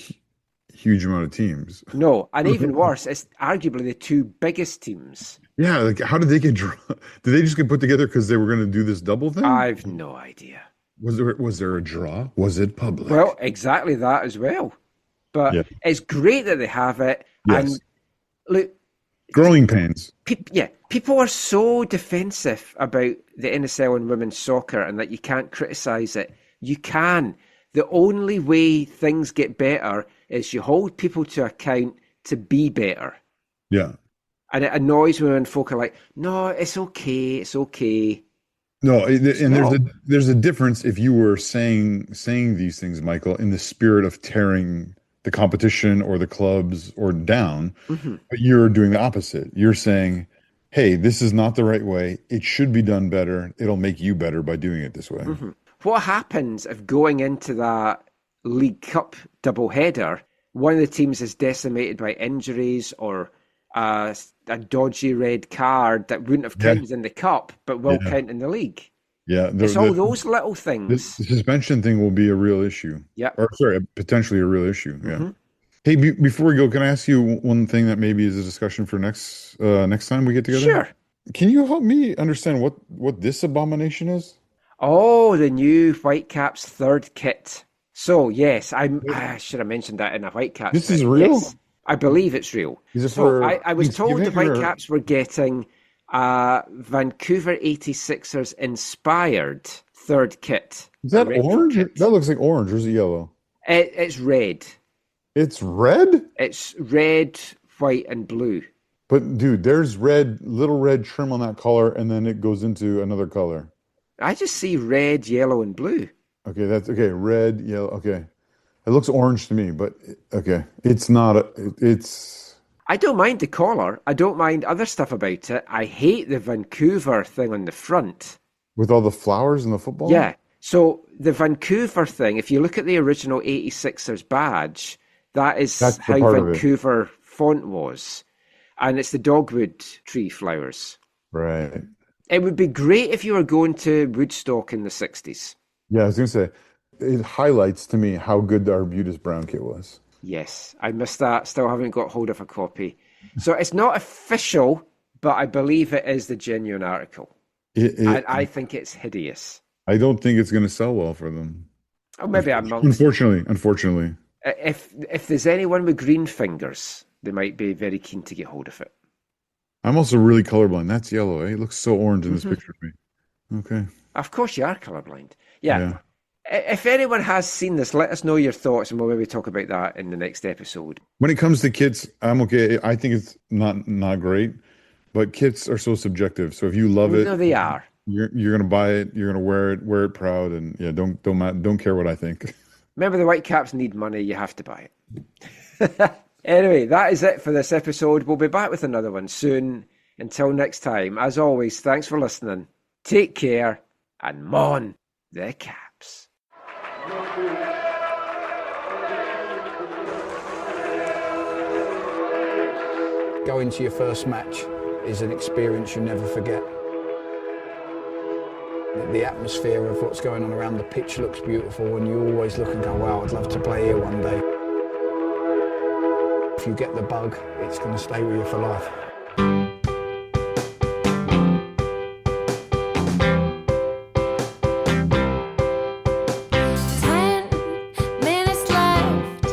Speaker 3: huge amount of teams.
Speaker 2: No, and even worse, it's arguably the 2 biggest teams.
Speaker 3: Yeah, like how did they get drawn? Did they just get put together because they were going to do this double thing?
Speaker 2: I've no idea.
Speaker 3: Was there a draw? Was it public?
Speaker 2: Well, exactly that as well. But it's great that they have it.
Speaker 3: Yes.
Speaker 2: And look,
Speaker 3: growing pains.
Speaker 2: People are so defensive about the NSL and women's soccer and that you can't criticise it. You can. The only way things get better is you hold people to account to be better.
Speaker 3: Yeah.
Speaker 2: And it annoys me when folk are like, no, it's okay, it's okay.
Speaker 3: No, and there's a difference if you were saying these things, Michael, in the spirit of tearing the competition or the clubs or down, but you're doing the opposite. You're saying, hey, this is not the right way. It should be done better. It'll make you better by doing it this way.
Speaker 2: What happens if going into that League Cup doubleheader, one of the teams is decimated by injuries or a dodgy red card that wouldn't have counted in the Cup but will count in the league?
Speaker 3: Yeah,
Speaker 2: it's all those little things.
Speaker 3: The suspension thing will be a real issue.
Speaker 2: Yeah.
Speaker 3: Or sorry, potentially a real issue. Yeah. Hey, before we go, can I ask you one thing that maybe is a discussion for next time we get together?
Speaker 2: Sure.
Speaker 3: Can you help me understand what this abomination is?
Speaker 2: Oh, the new Whitecaps 3rd kit. So yes, I should have mentioned that in a Whitecaps.
Speaker 3: This is real?
Speaker 2: Yes, I believe it's real.
Speaker 3: Is it
Speaker 2: so I was told the Whitecaps were getting Vancouver 86ers inspired 3rd kit.
Speaker 3: Is that orange? That looks like orange, or is it yellow?
Speaker 2: It's red.
Speaker 3: It's red?
Speaker 2: It's red, white, and blue.
Speaker 3: But dude, there's little red trim on that collar, and then it goes into another color.
Speaker 2: I just see red, yellow, and blue.
Speaker 3: Okay, that's okay. Red, yellow. Okay, it looks orange to me, but okay, it's not. It's.
Speaker 2: I don't mind the collar. I don't mind other stuff about it. I hate the Vancouver thing on the front
Speaker 3: with all the flowers and the football.
Speaker 2: Yeah. So the Vancouver thing, if you look at the original 86ers badge, that's how Vancouver font was, and it's the dogwood tree flowers.
Speaker 3: Right.
Speaker 2: It would be great if you were going to Woodstock in the 60s.
Speaker 3: Yeah, I was going to say, it highlights to me how good the Arbutus Brown kit was.
Speaker 2: Yes, I missed that. Still haven't got hold of a copy. So it's not official, but I believe it is the genuine article. I think it's hideous.
Speaker 3: I don't think it's going to sell well for them.
Speaker 2: Oh, maybe I'm wrong.
Speaker 3: Unfortunately.
Speaker 2: If there's anyone with green fingers, they might be very keen to get hold of it.
Speaker 3: I'm also really colorblind. That's yellow, eh? It looks so orange in this picture to me. Okay.
Speaker 2: Of course you are colorblind. Yeah. If anyone has seen this, let us know your thoughts and we'll maybe talk about that in the next episode.
Speaker 3: When it comes to kits, I'm okay. I think it's not great, but kits are so subjective. So if you love it,
Speaker 2: no, they are.
Speaker 3: You're going to buy it. You're going to wear it proud, and don't care what I think.
Speaker 2: Remember, the Whitecaps need money. You have to buy it. Anyway, that is it for this episode. We'll be back with another one soon. Until next time, as always, thanks for listening. Take care, and mon the Caps.
Speaker 13: Going to your first match is an experience you never forget. The atmosphere of what's going on around the pitch looks beautiful, and you always look and go, wow, I'd love to play here one day. If you get the bug, it's going to stay with you for life.
Speaker 14: 10 minutes left.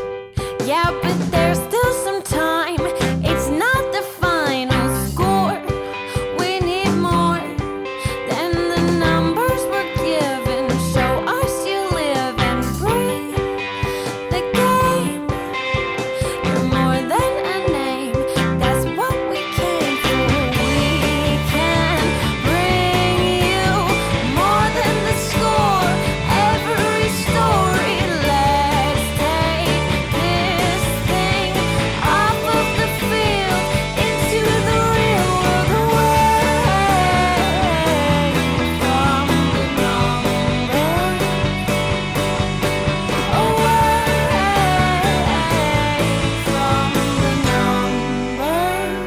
Speaker 14: Yeah, but there's still some time. It's not the final score. We need more than the numbers we're given. Show us you live and breathe the game. You're more than a name. That's what we came for. We can bring you more than the score. Every story. Let's take this thing off of the field into the real world, away from the numbers, away from the numbers.